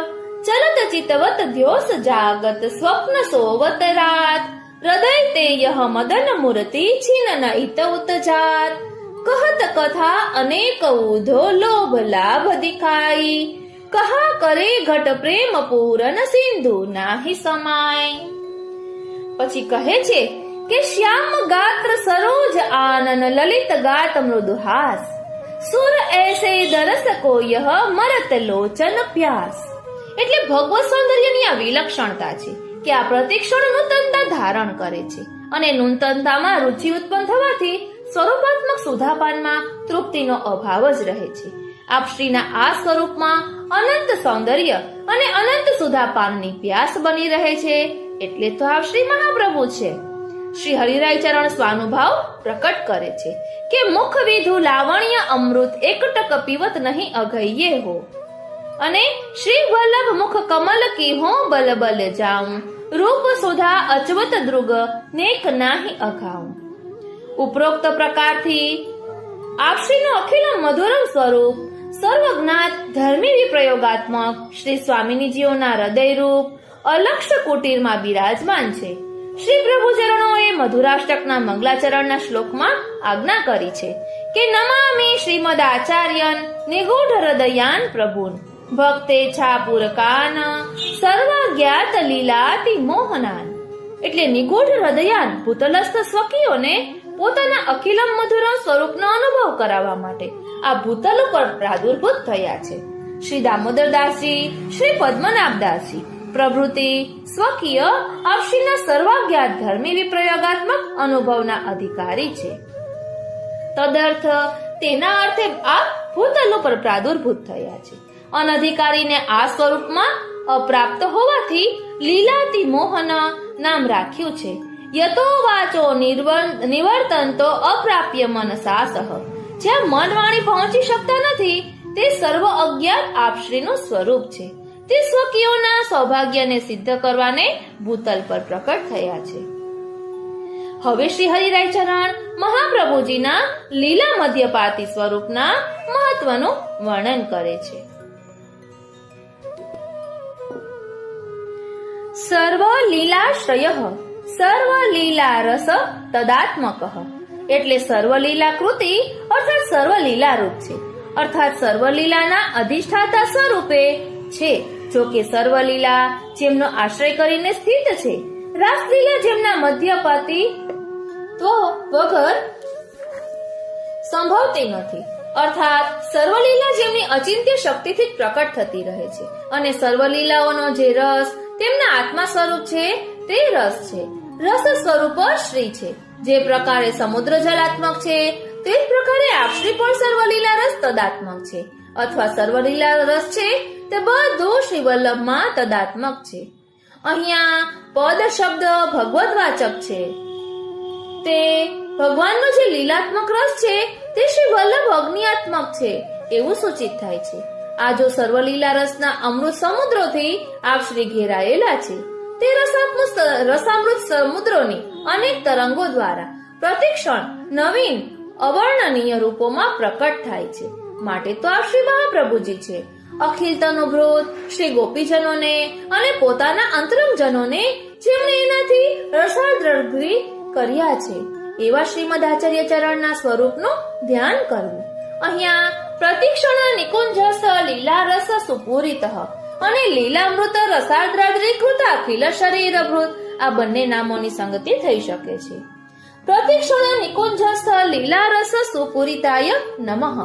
चलत चितवत ध्योस जागत, स्वप्न सोवत रात। हृदय ते यह मदन मूर्ति, छिन न इत उत जात। कहत कथा अनेक ऊधो, लोभ लाभ दिखाई। कहा करे घट प्रेम पूरन, सिंधु नाही समाय। પછી કહે છે કે શ્યામ ગાત્ર સરોજ આનન, લલિત ગાત મૃદુહાસ। સુર ऐसे दरस को यह, मरत लोचन प्यास। એટલે ભગવત સૌંદર્યની આ વિલક્ષણતા છે કે આ પ્રતિક્ષણ નૂતનતા ધારણ કરે છે અને નૂતનતામાં રુચિ ઉત્પન્ન થવાથી સ્વરૂપાત્મક સુધાપાનમાં તૃપ્તિનો અભાવ જ રહે છે। આપ શ્રીના આ સ્વરૂપમાં અનંત સૌંદર્ય અને અનંત સુધાપાનની પ્યાસ બની રહે છે, એટલે તો આપ શ્રી મહાપ્રભુ છે। શ્રી હરિરાય ચરણ સ્વાનુભાવ પ્રકટ કરે છે કે મુખ વિધુ લાવણ્ય અમૃત, એકટક પીવત નહીં અઘૈયે હો। અને શ્રી વલ્લભ મુખ કમલ કી હો, બલ બલ જાઉં। રૂપ સુધા અચવત દ્રુગ, નેક નાહી અઘાઉં। ઉપરોક્ત પ્રકારથી આપશ્રીનું અખિલ મધુરમ સ્વરૂપ, સર્વજ્ઞાત ધર્મી વિપ્રયોગાત્મક શ્રી સ્વામિનીજીઓના હૃદયરૂપ અલક્ષ્ય કુટીરમાં બિરાજમાન છે। શ્રી પ્રભુ ચરણોએ મધુરાષ્ટકના મંગલાચરણના શ્લોકમાં આજ્ઞા કરી છે કે નમામિ શ્રીમદ આચાર્યન, નિગૂઢ હૃદયાન પ્રભુન। ભક્તે છાપુરકાન, સર્વજ્ઞાત લીલાતિ મોહનાન। એટલે નિગૂઢ હૃદયાન ભૂતલસ્થ સ્વકીઓને પોતાના અખિલમ મધુરમ સ્વરૂપનો અનુભવ કરાવવા માટે આ ભૂતલ ઉપર પ્રાદુર્ભૂત થયા છે। શ્રી દામોદરદાસજી, શ્રી પદ્મનાભદાસજી પ્રભૃતિ સ્વકીય આપશ્રીના સર્વાજ્ઞાત ધર્મી વિપ્રયોગાત્મક અનુભવના અધિકારી છે। તદર્થ તેના અર્થે આ ભૂતલ ઉપર પ્રાદુર્ભૂત થયા છે। અનધિકારીને આ સ્વરૂપમાં અપ્રાપ્ત હોવાથી લીલાતિ મોહન નામ રાખ્યું છે। યતો વાચો નિવર્તનતો અપ્રાપ્ય મનસાસહ। જ્યાં મન વાણી પહોંચી શકતા નથી તે સર્વ અજ્ઞાત આપશ્રીનું સ્વરૂપ છે। તે સ્વકીયોના સૌભાગ્યને સિદ્ધ કરવાને ભૂતલ પર પ્રકટ થયા છે। હવે શ્રી હરિરાય ચરણ મહાપ્રભુજીના લીલા મધ્યપાતી સ્વરૂપના મહત્વનું વર્ણન કરે છે। સર્વ લીલાશ્રય, સર્વ લીલા રસ તદાત્મક। એટલે સર્વ લીલા કૃતિ અર્થાત સર્વ લીલા રૂપ છે, અર્થાત સર્વ લીલાના અધિષ્ઠાતા સ્વરૂપે છે। જો કે સર્વલીલા જેમનો આશ્રય કરીને સ્થિત છે, રાસલીલા જેમના મધ્યપાતી વગર સંભવતી નથી, અર્થાત સર્વલીલા જેમની અચિંત્ય શક્તિથી જ પ્રકટ થતી રહે છે અને સર્વલીલાઓનો જે રસ તેમના આત્મા સ્વરૂપ છે તે રસ છે। રસ સ્વરૂપ શ્રી છે। જે પ્રકારે સમુદ્ર જલાત્મક છે તે જ પ્રકારે આપશ્રી પણ સર્વલીલા રસ તદાત્મક છે, અથવા સર્વલીલા રસ છે તે બધું શ્રી વલ્લભમાં તદાત્મક છે। અહીંયા પદ શબ્દ ભગવદવાચક છે। તે ભગવાનનો જે લીલાત્મક રસ છે તે શ્રી વલ્લભ અગ્નિયાત્મક છે એવું સૂચિત થાય છે। આ જો સર્વલીલા રસના અમૃત સમુદ્રોથી આપ શ્રી ઘેરાયેલા છે, તે રસામૃત સમુદ્રોની અનેક તરંગો દ્વારા પ્રતિક્ષણ નવીન અવર્ણનીય રૂપોમાં પ્રકટ થાય છે। માટે તો આપ શ્રી મહાપ્રભુજી છે। અખિલ તનુભૃત શ્રી ગોપીજનોને અને પોતાના અંતરંગજનોને જેમણે એનાથી રસાદ્રગ્રી કર્યા છે એવા શ્રીમદ આચાર્ય ચરણના સ્વરૂપનું ધ્યાન કરવું। અહીંયા પ્રતિક્ષણ નિકુંજસ લીલા રસ સુપૂરિત અને લીલામૃત રસાદ્રાદ્રીકૃત અખિલ શરીરભૃત આ બંને નામોની સંગતિ થઈ શકે છે। પ્રતિક્ષણ નિકુંજસ લીલા રસ સુપૂરિતાય નમઃ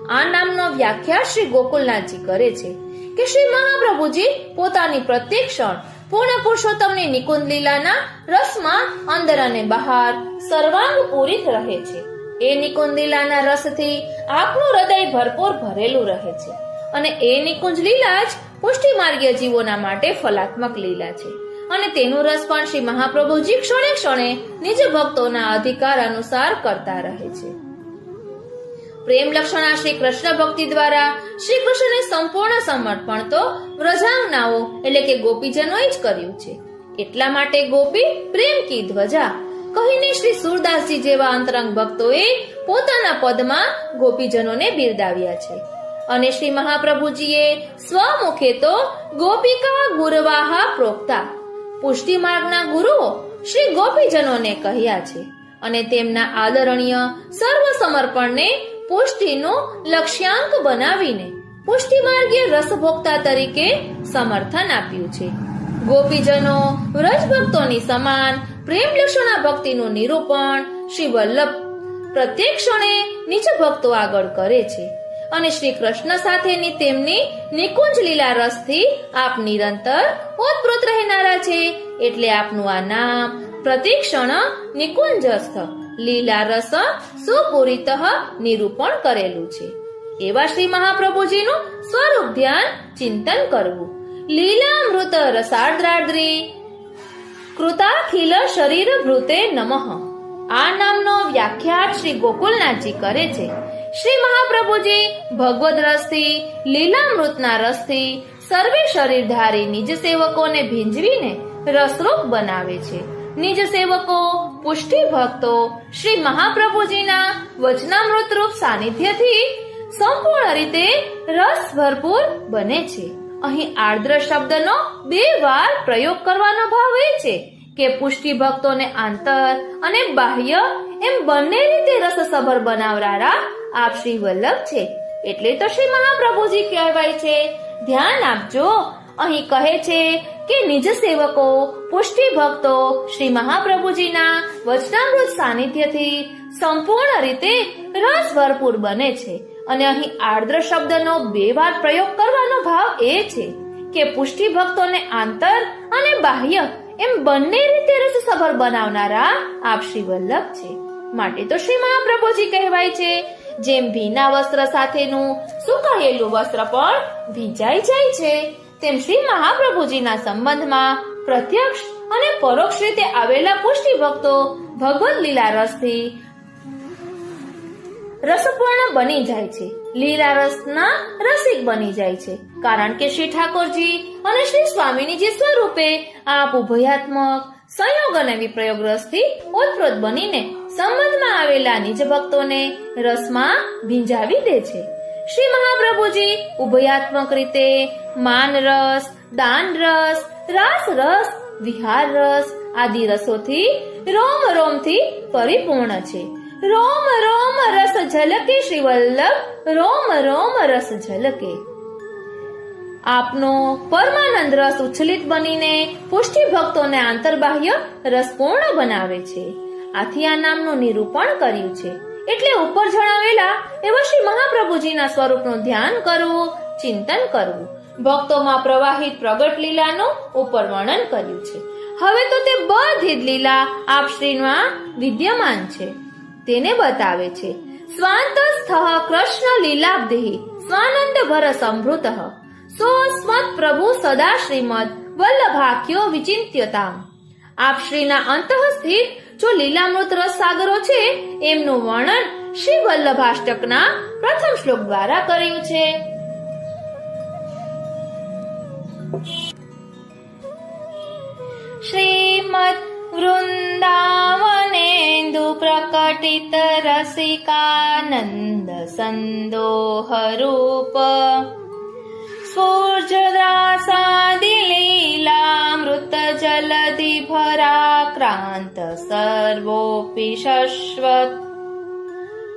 આ નામનો વ્યાખ્યા શ્રી ગોકુલનાથજી કરે છે કે શ્રી મહાપ્રભુજી પોતાની પ્રતિક્ષણ પૂર્ણ પુરુષોત્તમની નિકુંજ લીલાના રસમાં અંદર અને બહાર સર્વાંગ પૂરિત રહે છે। એ નિકુંજ લીલાના રસથી આપનું હૃદય ભરપૂર ભરેલું રહે છે અને એ નિકુંજ લીલા જ પુષ્ટિમાર્ગીય જીવોના માટે ફલાત્મક લીલા છે અને તેનું રસ પણ શ્રી મહાપ્રભુજી ક્ષણે ક્ષણે નિજ ભક્તોના અધિકાર અનુસાર કરતા રહે છે. પ્રેમ લક્ષણા શ્રી કૃષ્ણ ભક્તિ દ્વારા શ્રી કૃષ્ણને સંપૂર્ણ સમર્પણ તો વ્રજાંગનાઓ એટલે કે ગોપીજનોએ જ કર્યું છે. એટલા માટે ગોપી પ્રેમ કી ધ્વજા કહીને શ્રી સુરદાસજી જેવા અંતરંગ ભક્તોએ પોતાના પદમાં ગોપીજનોને બિરદાવ્યા છે અને શ્રી મહાપ્રભુજીએ સ્વમુખે તો ગોપિકા ગુરવાહા પ્રોક્તા પુષ્ટિ માર્ગના ગુરુઓ શ્રી ગોપીજનોને કહ્યા છે અને તેમના આદરણીય સર્વ સમર્પણને પુષ્ટિનું લક્ષ્યાંક બનાવીને પુષ્ટિ માર્ગીય રસભોક્તા તરીકે સમર્થન આપ્યું છે. ગોપીજનો વ્રજ ભક્તોની સમાન પ્રેમ લક્ષણા ભક્તિનું નિરૂપણ શ્રી વલ્લભ પ્રત્યેક ક્ષણે નિજ ભક્તો આગળ કરે છે અને શ્રી કૃષ્ણ સાથેની તેમની નિકુંજ લીલા રસથી આપ નિરંતર ઓતપ્રોત રહેનારા છે એટલે આપનું આ નામ પ્રતિક્ષણ નિકુંજસ્થ લીલા રસ સુપૂરિત નિરૂપણ કરેલું છે. એવા શ્રી મહાપ્રભુજીનું સ્વરૂપ ધ્યાન ચિંતન કરવું. લીલામૃત રસાર્દ્રાદ્રી કૃતાખિલ શરીર ભૃતે નમઃ આ નામનો વ્યાખ્યાત શ્રી ગોકુલનાથજી કરે છે. શ્રી મહાપ્રભુજી ભગવદ રસથી લીલામૃતના રસથી સર્વે શરીરધારી નિજ સેવકોને ભીંજવીને રસરૂપ બનાવે છે. નિજ સેવકો પુષ્ટિ ભક્તો શ્રી મહાપ્રભુજીના વચનામૃત રૂપ સાનિધ્યથી સંપૂર્ણ રીતે રસ ભરપૂર બને છે. અહીં આર્દ્ર શબ્દનો 2 વાર પ્રયોગ કરવાનો ભાવ એ છે કે પુષ્ટિ ભક્તોને આંતર અને બાહ્ય એમ બંને રીતે રસસભર બનાવનારા આપ શ્રી વલ્લભ છે એટલે તો શ્રી મહાપ્રભુજી કહેવાય છે. ધ્યાન આપજો, અહીં કહે છે કે નિજ સેવકો પુષ્ટિ ભક્તો શ્રી મહાપ્રભુજીના વચનામૃત સાનિધ્યથી સંપૂર્ણ રીતે રસ ભરપૂર બને છે અને અહીં આર્દ્ર શબ્દનો 2 વાર પ્રયોગ કરવાનો ભાવ એ છે કે પુષ્ટિ ભક્તોને આંતર અને બાહ્ય એમ બંને રીતે રસસભર બનાવનારા આપ શ્રી વલ્લભ છે માટે તો શ્રી મહાપ્રભુજી કહેવાય છે. જેમ ભીના વસ્ત્ર સાથેનું સુકાયેલું વસ્ત્ર પણ ભીંજાઈ જાય છે તેમ શ્રી મહાપ્રભુજીના સંબંધમાં પ્રત્યક્ષ અને પરોક્ષ રીતે આવેલા પુષ્ટિ ભક્તો ભગવદ લીલા રસથી રસપૂર્ણ બની જાય છે, લીલા રસના રસિક બની જાય છે કારણ કે શ્રી ઠાકોરજી અને શ્રી સ્વામીજી સ્વરૂપે આપ ઉભયાત્મક સંયોગ અને વિપ્રયોગ રસથી ઓતપ્રોત બનીને સંબંધમાં આવેલા નિજ ભક્તોને રસમાં ભીંજાવી દે છે. શ્રી મહાપ્રભુજી ઉભયાત્મક રીતે માન રસ, દાન રસ, રાસ રસ, વિહાર રસ આદિ રસોથી રોમ રોમથી પરિપૂર્ણ છે. રોમ રોમ રસ ઝલકે શ્રી વલ્લભ, રોમ રોમ રસ ઝલકે. આપનો પરમાનંદ રસ ઉચ્છલિત બનીને પુષ્ટિ ભક્તોને આંતરબાહ્ય રસપૂર્ણ બનાવે છે. આથી આ નામનું નિરૂપણ કર્યું છે એટલે ઉપર જણાવેલા એવા શ્રી મહાપ્રભુજીના સ્વરૂપનું ધ્યાન કરવું, ચિંતન કરવું. ભક્તોમાં પ્રવાહિત પ્રગટ લીલાનું ઉપર વર્ણન કર્યું છે. હવે તો તે બધી જ લીલા આપ શ્રીમાં વિદ્યમાન છે તેને બતાવે છે. સ્વાંતસ્થ કૃષ્ણ લીલાબ્ધિ સ્વાનંદ ભર સંભૃત સો સ્મત પ્રભુ સદા શ્રીમદ વલ્લભાખ્યો વિચિંત્યતામ. આપ શ્રીના અંતઃ સ્થિત જો લીલામૃત રસ સાગરો છે એમનું વર્ણન શ્રી વલ્લભાષ્ટકના પ્રથમ શ્લોક દ્વારા કર્યું છે. શ્રીમદ વૃંદાવનેન્દુ પ્રકટિત રસિકાનંદ સંદોહ રૂપ સ્ફુર્જદાસાદિ લીલામૃત જલધિ ભરાક્રાંત સર્વોપી શશ્વત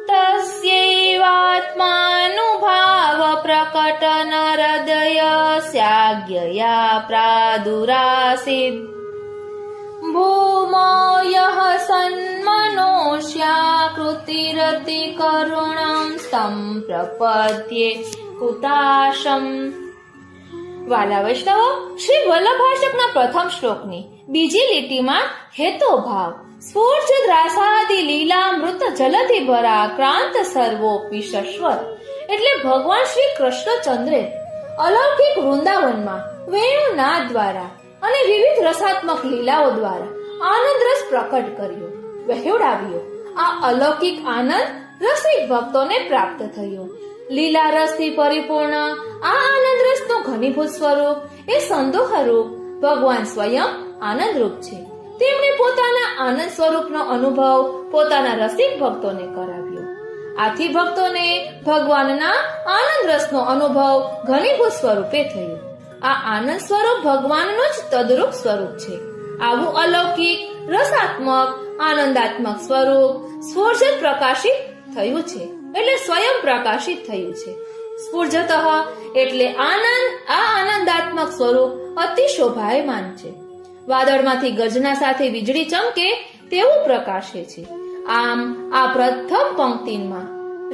તસ્યૈવાત્માનુભાવ પ્રકટન હૃદય સ્યાજ્ઞયા પ્રાદુરાસીદ ભૂમો યઃ સન્મનોષ્યાકૃતિરતિ કરુણં સ્તં પ્રપદ્યે કુતાશમ. વાલા વૈષ્ણવો, શ્રી વલ્લભાષ્ટકના પ્રથમ શ્લોકની બીજી લીટીમાં હેતો ભાવ સ્ફૂર્જ દ્રાસાદિ લીલામૃત જલધિ ભરા ક્રાંત સર્વોપી શશ્વત. એટલે ભગવાન શ્રી કૃષ્ણચંદ્રે અલૌકિક વૃંદાવનમાં વેણુનાદ દ્વારા અને વિવિધ રસાત્મક લીલાઓ દ્વારા આનંદ રસ પ્રકટ કર્યો, વહેવડાવ્યો. આ અલૌકિક આનંદ રસિક ભક્તોને પ્રાપ્ત થયો. લીલા રસથી પરિપૂર્ણ આ આનંદ રસનું ઘનીભૂત સ્વરૂપ એ સંદોહરૂપ ભગવાન સ્વયં આનંદરૂપ છે. તેમણે પોતાના આનંદ સ્વરૂપનો અનુભવ પોતાના રસિક ભક્તોને કરાવ્યો. આથી ભક્તોને ભગવાનના આનંદ રસનો અનુભવ ઘનીભૂત સ્વરૂપે થયો. આ આનંદ સ્વરૂપ ભગવાનનું જ તદરૂપ સ્વરૂપ છે. આવું અલૌકિક રસાત્મક આનંદાત્મક સ્વરૂપ સ્ફૂર્જત પ્રકાશિત થયું છે, એટલે સ્વયં પ્રકાશિત થયું છે. સ્ફૂર્જત એટલે આનંદ. આ આનંદાત્મક સ્વરૂપ અતિ શોભાયમાન છે. વાદળમાંથી ગર્જના સાથે વીજળી ચમકે તેવું પ્રકાશે છે. આમ આ પ્રથમ પંક્તિમાં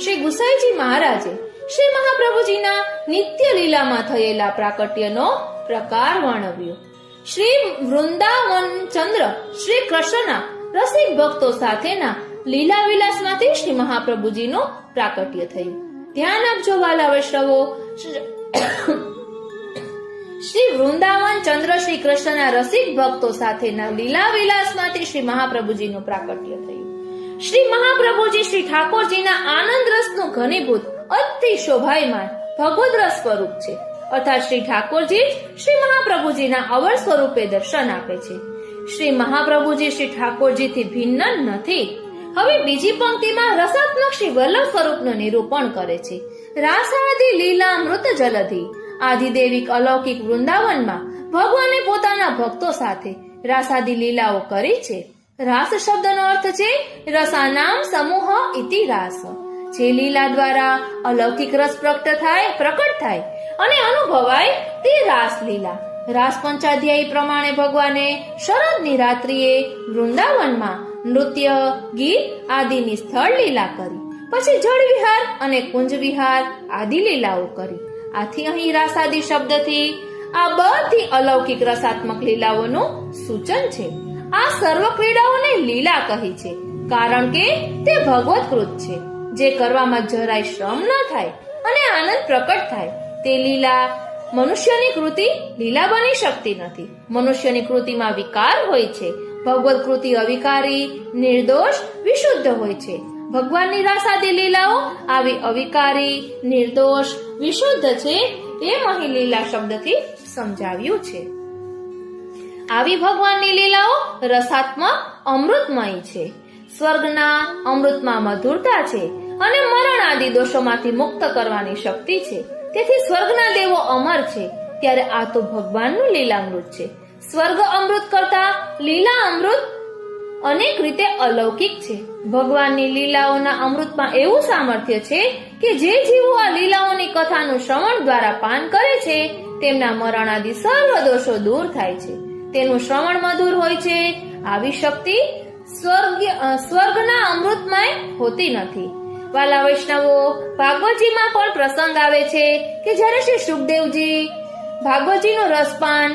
શ્રી ગુસાઈજી મહારાજે શ્રી મહાપ્રભુજીના નિત્ય લીલામાં થયેલા પ્રાકટ્યનો પ્રકાર વર્ણવ્યો. શ્રી વૃંદાવન ચંદ્ર શ્રી કૃષ્ણના રસિક ભક્તો સાથેના લીલા વિલાસમાંથી શ્રી મહાપ્રભુજીનું પ્રાકટ્ય થયું. ધ્યાન આપજો વાલા વૈષ્ણવો. શ્રી વૃંદાવન ચંદ્ર શ્રી કૃષ્ણના રસિક ભક્તો સાથેના લીલા વિલાસમાંથી શ્રી મહાપ્રભુજીનું પ્રાકટ્ય થયું. શ્રી મહાપ્રભુજી શ્રી ઠાકોરજીના આનંદ રસનું ઘનીભૂત અતિ શોભાયમાન ભગવદ રસ સ્વરૂપ છે. અર્થાત શ્રી ઠાકોરજી શ્રી મહાપ્રભુજીના અવર સ્વરૂપે દર્શન આપે છે. શ્રી મહાપ્રભુજી શ્રી ઠાકોરજીથી ભિન્ન નથી. હવે બીજી પંક્તિમાં રસાત્મક શ્રી વલ્લભ સ્વરૂપનું નિરૂપણ કરે છે. રાસાદિ લીલામૃત જલધિ. આદિદેવિક અલૌકિક વૃંદાવનમાં ભગવાને પોતાના ભક્તો સાથે રાસાદિ લીલાઓ કરી છે. રાસ શબ્દનો અર્થ છે રસાનામ સમૂહ ઇતિ રાસ. જે લીલા દ્વારા અલૌકિક રસ પ્રકટ થાય અને અનુભવાય તે રાસ લીલા. રાસ પંચાધ્યાયી પ્રમાણે ભગવાને શરદની રાત્રિએ વૃંદાવનમાં નૃત્ય ગીત આદિની સ્થળ લીલા કરી. પછી જળ વિહાર અને કુંજ વિહાર આદિ લીલાઓ કરી. આથી અહીં રાસાદિ શબ્દથી આ બધી અલૌકિક રસાત્મક લીલાઓનું સૂચન છે. આ સર્વ ક્રીડાઓને લીલા કહી છે કારણ કે તે ભગવત કૃત છે. જે કરવામાં જરાય શ્રમ ન થાય અને આનંદ પ્રકટ થાય તે લીલા. મનુષ્યની કૃતિ લીલા બની શકતી નથી. મનુષ્યની કૃતિમાં વિકાર હોય છે. ભગવત કૃતિ અવિકારી, નિર્દોષ, વિશુદ્ધ હોય છે. ભગવાનની રાસાદી લીલાઓ આવી અવિકારી, નિર્દોષ, વિશુદ્ધ છે એમ અહીં લીલા શબ્દથી સમજાવ્યું છે. આવી ભગવાનની લીલાઓ રસાત્મક અમૃતમય છે. સ્વર્ગના અમૃતમાં મધુરતા છે અને મરણ આદિ દોષોમાંથી મુક્ત કરવાની શક્તિ છે. તેથી સ્વર્ગના દેવો અમર છે ત્યારે આ તો ભગવાનનું લીલામૃત છે. સ્વર્ગ અમૃત કરતા લીલા અમૃત અનેક રીતે અલૌકિક છે. ભગવાનની લીલાઓના અમૃતમાં એવું સામર્થ્ય છે કે જે જીવો આ લીલાઓની કથાનું શ્રવણ દ્વારા પાન કરે છે તેમના મરણ આદિ સર્વ દોષો દૂર થાય છે. તેનું શ્રવણ મધુર હોય છે. આવી શક્તિ સ્વર્ગના અમૃતમય હોતી નથી. વાલા વૈષ્ણવો, ભાગવતજીમાં પણ પ્રસંગ આવે છે કે જ્યારે શ્રી સુખદેવજી ભાગવતજીનું રસપાન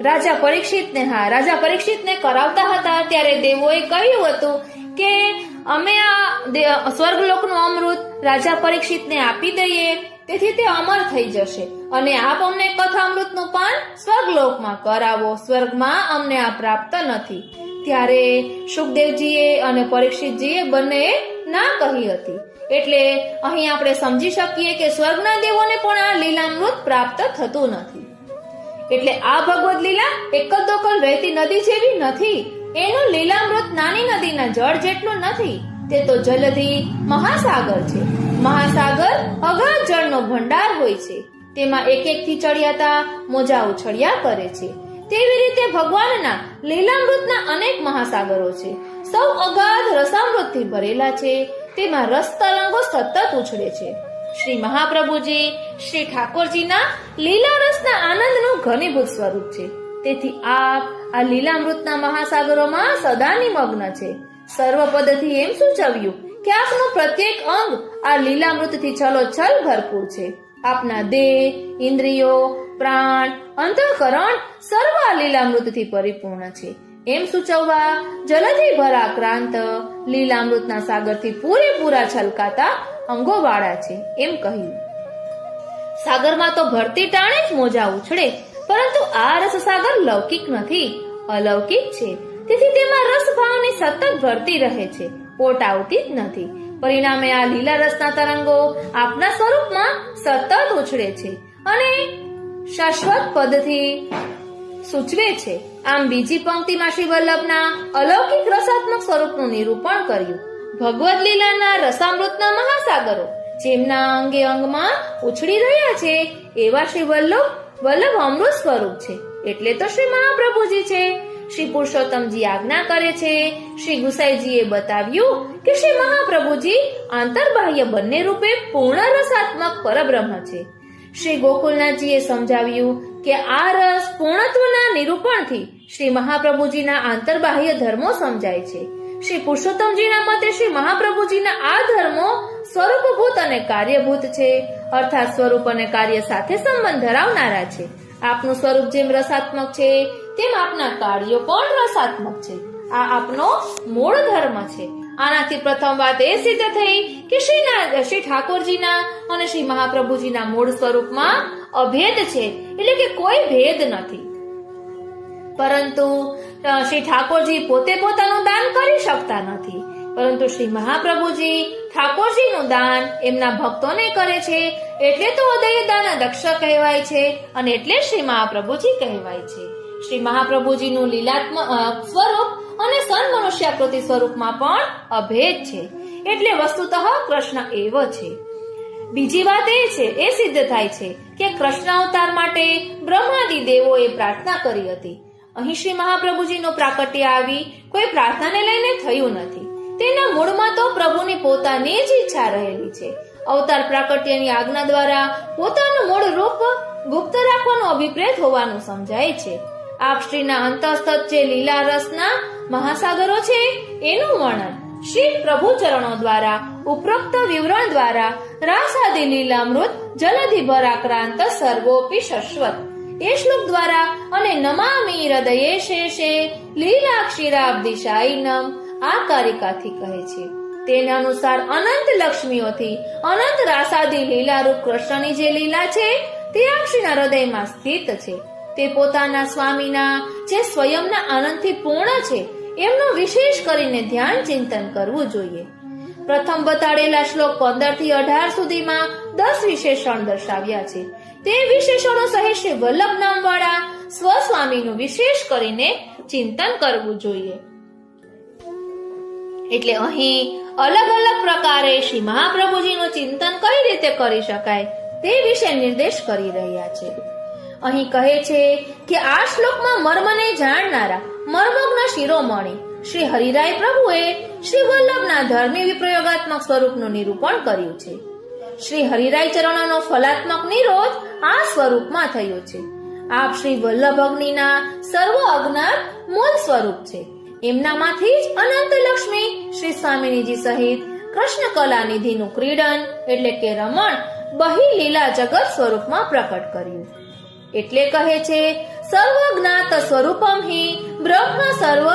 રાજા પરીક્ષિતને કરાવતા હતા ત્યારે દેવોએ કહ્યું હતું કે અમે આ સ્વર્ગલોકનું અમૃત રાજા પરીક્ષિતને આપી દઈએ તેથી તે અમર થઈ જશે અને આપ અમને કથામૃતનું પાન સ્વર્ગલોકમાં કરાવો. સ્વર્ગમાં અમને આ પ્રાપ્ત નથી. ત્યારે સુખદેવજીએ અને પરીક્ષિતજીએ બંનેએ ના કહી હતી. એટલે અહીં આપણે સમજી શકીએ કે સ્વર્ગના દેવોને પણ આ લીલામૃત પ્રાપ્ત થતું નથી. એટલે આ ભગવદ લીલા એક જ દોકલ વહેતી નદી જેવી નથી. એનું લીલામૃત નાની નદીના જળ જેટલું નથી. તે તો જલધિ મહાસાગર છે. મહાસાગર અગાધ જળનો ભંડાર હોય છે. તેમાં એક થી ચડિયાતા મોજા ઉછળ્યા કરે છે. તેવી રીતે ભગવાનના લીલામૃતના અનેક મહાસાગરો છે. સૌ અગાધ રસામૃતથી ભરેલા છે. તેમાં રસ તરંગો સતત ઉછળે છે. શ્રી મહાપ્રભુજી શ્રી ઠાકોરજીના લીલા રસના આનંદનું ઘનીભૂત સ્વરૂપ છે. તેથી આપ આ લીલામૃતના મહાસાગરોમાં સદા નિમગ્ન છે. સર્વપદથી એમ સૂચવ્યું કે આપનું પ્રત્યેક અંગ આ લીલામૃતથી છલોછલ ભરપૂર છે. આપના દેહ, ઇન્દ્રિયો, પ્રાણ, અંતઃકરણ સર્વ આ લીલામૃતથી પરિપૂર્ણ છે એમ સૂચવવા જલધિ ભરાક્રાંત લીલામૃતના સાગરથી પૂરેપૂરા છલકાતા અંગોવાળા છે એમ કહ્યું. સાગરમાં તો ભરતી ટાણે જ મોજા ઉછળે, પરંતુ આ રસસાગર લૌકિક નથી, અલૌકિક છે. તેથી તેમાં રસભાવની સતત ભરતી રહે છે, પોટ આવતી જ નથી. પરિણામે આ લીલા રસના તરંગો આપના સ્વરૂપમાં સતત ઉછળે છે અને શાશ્વત પદથી સૂચવે છે. આમ બીજી પંક્તિમાં શ્રી વલ્લભના અલૌકિક રસાત્મક સ્વરૂપનું નિરૂપણ કર્યું. ભગવદ લીલાના રસામૃતના મહાસાગરો જેમના અંગે અંગમાં ઉછળી રહ્યા છે એવા શ્રી વલ્લભ અમૃત સ્વરૂપ છે. એટલે તો શ્રી મહાપ્રભુજી છે. શ્રી પુરુષોત્તમજી આજ્ઞા કરે છે. શ્રી ગુસાઈજીએ બતાવ્યું કે શ્રી મહાપ્રભુજી આંતરબાહ્ય બંને રૂપે પૂર્ણ રસાત્મક પરબ્રહ્મ છે. શ્રી ગોકુલનાથજીએ સમજાવ્યું કે આ રસ પૂર્ણત્વના નિરૂપણથી શ્રી મહાપ્રભુજીના આંતરબાહ્ય ધર્મો સમજાય છે. શ્રી પુરુષોત્તમજીના મતે શ્રી મહાપ્રભુજીના આ ધર્મો સ્વરૂપભૂત અને કાર્યભૂત છે, અર્થાત સ્વરૂપ અને કાર્ય સાથે સંબંધ ધરાવનારા છે. આપનું સ્વરૂપ જેમ રસાત્મક છે તેમ આપના કાર્યો પણ રસાત્મક છે. આ આપનો મૂળ ધર્મ છે. આનાથી પ્રથમ વાત એ સિદ્ધ થઈ કે શ્રી ઠાકોરજીના અને શ્રી મહાપ્રભુજીના મૂળ સ્વરૂપમાં અભેદ છે, એટલે કે કોઈ ભેદ નથી. પરંતુ શ્રી ઠાકોરજી પોતે પોતાનું દાન કરી શકતા નથી, પરંતુ શ્રી મહાપ્રભુજી ઠાકોરજીનું દાન એમના ભક્તોને કરે છે. એટલે તો ઉદયદાન દક્ષ કહેવાય છે અને એટલે શ્રી મહાપ્રભુજી કહેવાય છે. શ્રી મહાપ્રભુજીનું લીલાત્મક સ્વરૂપ અને સન મનુષ્યાકૃતિ સ્વરૂપમાં પણ અભેદ છે. એટલે વસ્તુતઃ કૃષ્ણ એવ છે. બીજી વાત એ સિદ્ધ થાય છે કે કૃષ્ણ અવતાર માટે બ્રહ્માદિ દેવોએ પ્રાર્થના કરી હતી. અહીં શ્રી મહાપ્રભુજીનું પ્રાકટ્ય આવી કોઈ પ્રાર્થનાને લઈને થયું નથી. તેના મૂળમાં તો પ્રભુની પોતાની જ ઈચ્છા રહેલી છે. અવતાર પ્રાકટ્યની આજ્ઞા દ્વારા પોતાનું મૂળ રૂપ ગુપ્ત રાખવાનો અભિપ્રેત હોવાનું સમજાય છે. આપ શ્રીના અંતઃસ્થ જે લીલા રસના મહાસાગરો છે એનું વર્ણન શ્રી પ્રભુ ચરણો દ્વારા ઉપરોક્ત વિવરણ દ્વારા રાસાદિ લીલામૃત જલધિ ભરાક્રાંત સર્વોપી શશ્વત એ શ્લોક દ્વારા અને નમામિ હૃદયે શેષે લીલાક્ષીરાબ્દિશાયિનમ આ કારિકાથી કહે છે. તેના અનુસાર અનંત લક્ષ્મીઓથી અનંત રાસાદી લીલારૂપ કૃષ્ણની જે લીલા છે તે આપશ્રીના હૃદયમાં સ્થિત છે. તે પોતાના સ્વામીના જે સ્વયંના આનંદથી પૂર્ણ છે એમનું વિશેષ કરીને ધ્યાન ચિંતન કરવું જોઈએ. પ્રથમ બતાડેલા શ્લોક 15 થી 18 સુધીમાં 10 વિશેષણ દર્શાવ્યા છે. તે વિશેષણો સહિત શ્રી વલ્લભ નામવાળા સ્વસ્વામીનું વિશેષ કરીને ચિંતન કરવું જોઈએ. એટલે અહીં અલગ અલગ પ્રકારે શ્રી મહાપ્રભુજીનું ચિંતન કઈ રીતે કરી શકાય તે વિશે નિર્દેશ કરી રહ્યા છે. અહીં કહે છે કે આ શ્લોકમાં મર્મને જાણનારા મર્મગ્ન શિરોમણી શ્રી હરિરાય પ્રભુએ શ્રી વલ્લભના ધર્મી વિપ્રયોગાત્મક સ્વરૂપનું નિરૂપણ કર્યું છે. શ્રી હરિરાય ચરણોનો ફલાત્મક નિરોધ આ સ્વરૂપમાં થયો છે. આપ શ્રી વલ્લભ અગ્નિના સર્વ અજ્ઞાત મૂળ સ્વરૂપ છે. એમનામાંથી જ અનંત લક્ષ્મી શ્રી સ્વામિનીજી સહિત કૃષ્ણ કલા નિધિનું ક્રીડન એટલે કે રમણ બહી લીલા જગત સ્વરૂપમાં પ્રકટ કર્યું. એટલે કહે છે સર્વજ્ઞાત સ્વરૂપમ હિ બ્રહ્મ સર્વ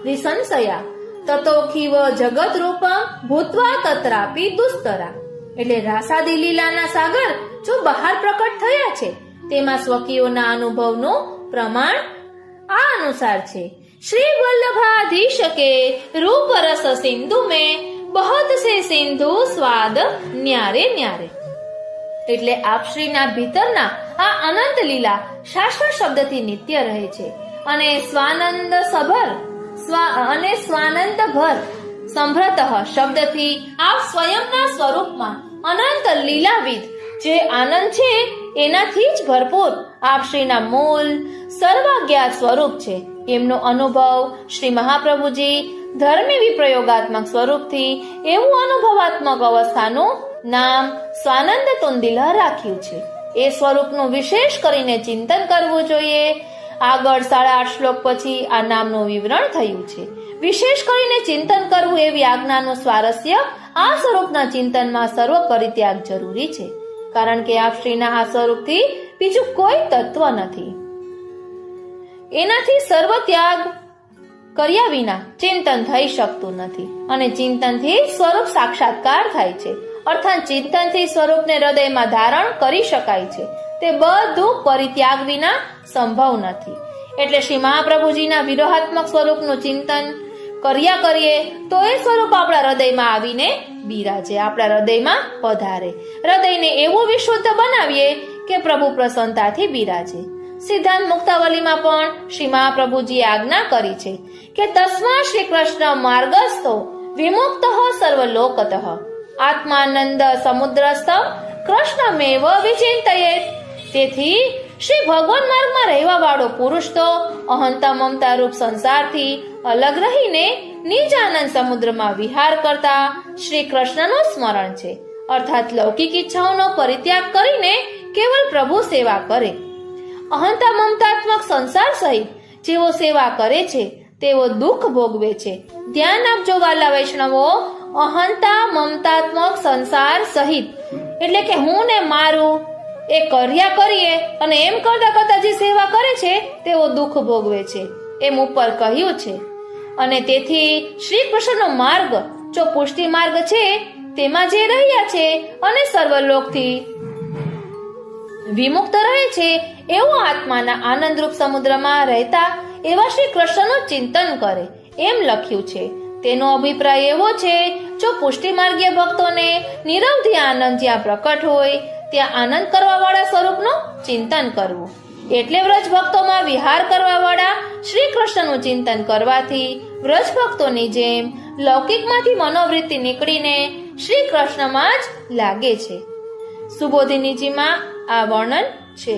વિસંશયા તતોખીવ જગત રૂપમ ભૂત્વા તત્રાપી દુસ્તરા. એટલે રાસાદી લીલાના સાગર જો બહાર પ્રકટ થયા છે તેમાં સ્વકીયોના અનુભવનું પ્રમાણ આ અનુસાર છે. શ્રી વલ્લભાધીશ કે રૂપ રસ સિંધુ में बहुत से સિંધુ સ્વાદ ન્યારે ન્યારે. એટલે આપશ્રીના ભીતરના આ અનંત લીલા શાશ્વત શબ્દથી નિત્ય રહે છે અને સ્વાનંદ ભર સંભ્રતઃ શબ્દથી આપ સ્વયંના સ્વરૂપમાં અનંત લીલાવિદ જે આનંદ છે એનાથી જ ભરપૂર આપશ્રીના મૂળ સર્વજ્ઞાત સ્વરૂપ છે. એમનો અનુભવ શ્રી મહાપ્રભુજી ધર્મી વિપ્રયોગાત્મક સ્વરૂપથી એવું અનુભવાત્મક અવસ્થાનું નામ સ્વાનંદ તુંદિલ રાખ્યું છે. એ સ્વરૂપનું વિશેષ કરીને ચિંતન કરવું જોઈએ. આગળ 8.5 શ્લોક પછી આ નામનું વિવરણ થયું છે. વિશેષ કરીને ચિંતન કરવું એવી આજ્ઞાનું સ્વારસ્ય આ સ્વરૂપના ચિંતનમાં સર્વ પરિત્યાગ જરૂરી છે. કારણ કે આપ શ્રીના આ સ્વરૂપથી બીજું કોઈ તત્વ નથી. એનાથી સર્વ ત્યાગ કર્યા વિના ચિંતન થઈ શકતું નથી અને ચિંતનથી સ્વરૂપ સાક્ષાત્કાર થાય છે. અર્થાત ચિંતનથી સ્વરૂપને હૃદયમાં ધારણ કરી શકાય છે. તે બધું પરિત્યાગ વિના સંભવ નથી. એટલે શ્રી મહાપ્રભુજીના વિરોહાત્મક સ્વરૂપનું ચિંતન કર્યા કરીએ તો એ સ્વરૂપ આપણા હૃદયમાં આવીને બિરાજે, આપણા હૃદયમાં પધારે. હૃદયને એવું વિશુદ્ધ બનાવીએ કે પ્રભુ પ્રસન્નતાથી બિરાજે. સિદ્ધાંત મુક્તાવલીમાં પણ શ્રી મહાપ્રભુજીએ આજ્ઞા કરી છે કે તસ્મા શ્રી કૃષ્ણ માર્ગસ્થો વિમુક્ત સર્વલોકતઃ આત્માનંદ સમુદ્રસ્થ કૃષ્ણમેવ વિચિંતયેત. તેથી શ્રી ભગવાન માર્ગમાં રહેવા વાળો પુરુષ તો અહંતા મમતા રૂપ સંસારથી અલગ રહીને નિજ આનંદ સમુદ્રમાં વિહાર કરતા શ્રી કૃષ્ણનું સ્મરણ છે. અર્થાત લૌકિક ઈચ્છાઓનો પરિત્યાગ કરીને કેવલ પ્રભુ સેવા કરે. અહંતા મમતાત્મક સંસાર સહિત જેઓ સેવા કરે છે તેઓ દુઃખ ભોગવે છે. ધ્યાન આપજો વાલા વૈષ્ણવો, અહંતા મમતાત્મક સંસાર સહિત એટલે કે હું ને મારું એ કર્યા કરીએ અને એમ કરતા કરતા જે સેવા કરે છે તેઓ દુઃખ ભોગવે છે એમ ઉપર કહ્યું છે. અને તેથી શ્રી કૃષ્ણનો માર્ગ જો પુષ્ટિ માર્ગ છે તેમાં જે રહ્યા છે અને સર્વલોકથી વિમુક્ત રહે છે એવું આત્માના આનંદરૂપ સમુદ્રમાં રહેતા એવા શ્રી કૃષ્ણનું ચિંતન કરે એમ લખ્યું છે. તેનો અભિપ્રાય એવો છે, જો પુષ્ટિ માર્ગીય ભક્તોને નિરવધિ આનંદ જ્યાં પ્રકટ હોય ત્યાં આનંદ કરવા વાળા સ્વરૂપનું ચિંતન કરવું. એટલે વ્રજ ભક્તોમાં વિહાર કરવા વાળા શ્રી કૃષ્ણનું ચિંતન કરવાથી વ્રજ ભક્તોની જેમ લૌકિકમાંથી મનોવૃત્તિ નીકળીને શ્રી કૃષ્ણમાં જ લાગે છે. સુબોધિનીજીમાં આ વર્ણન છે.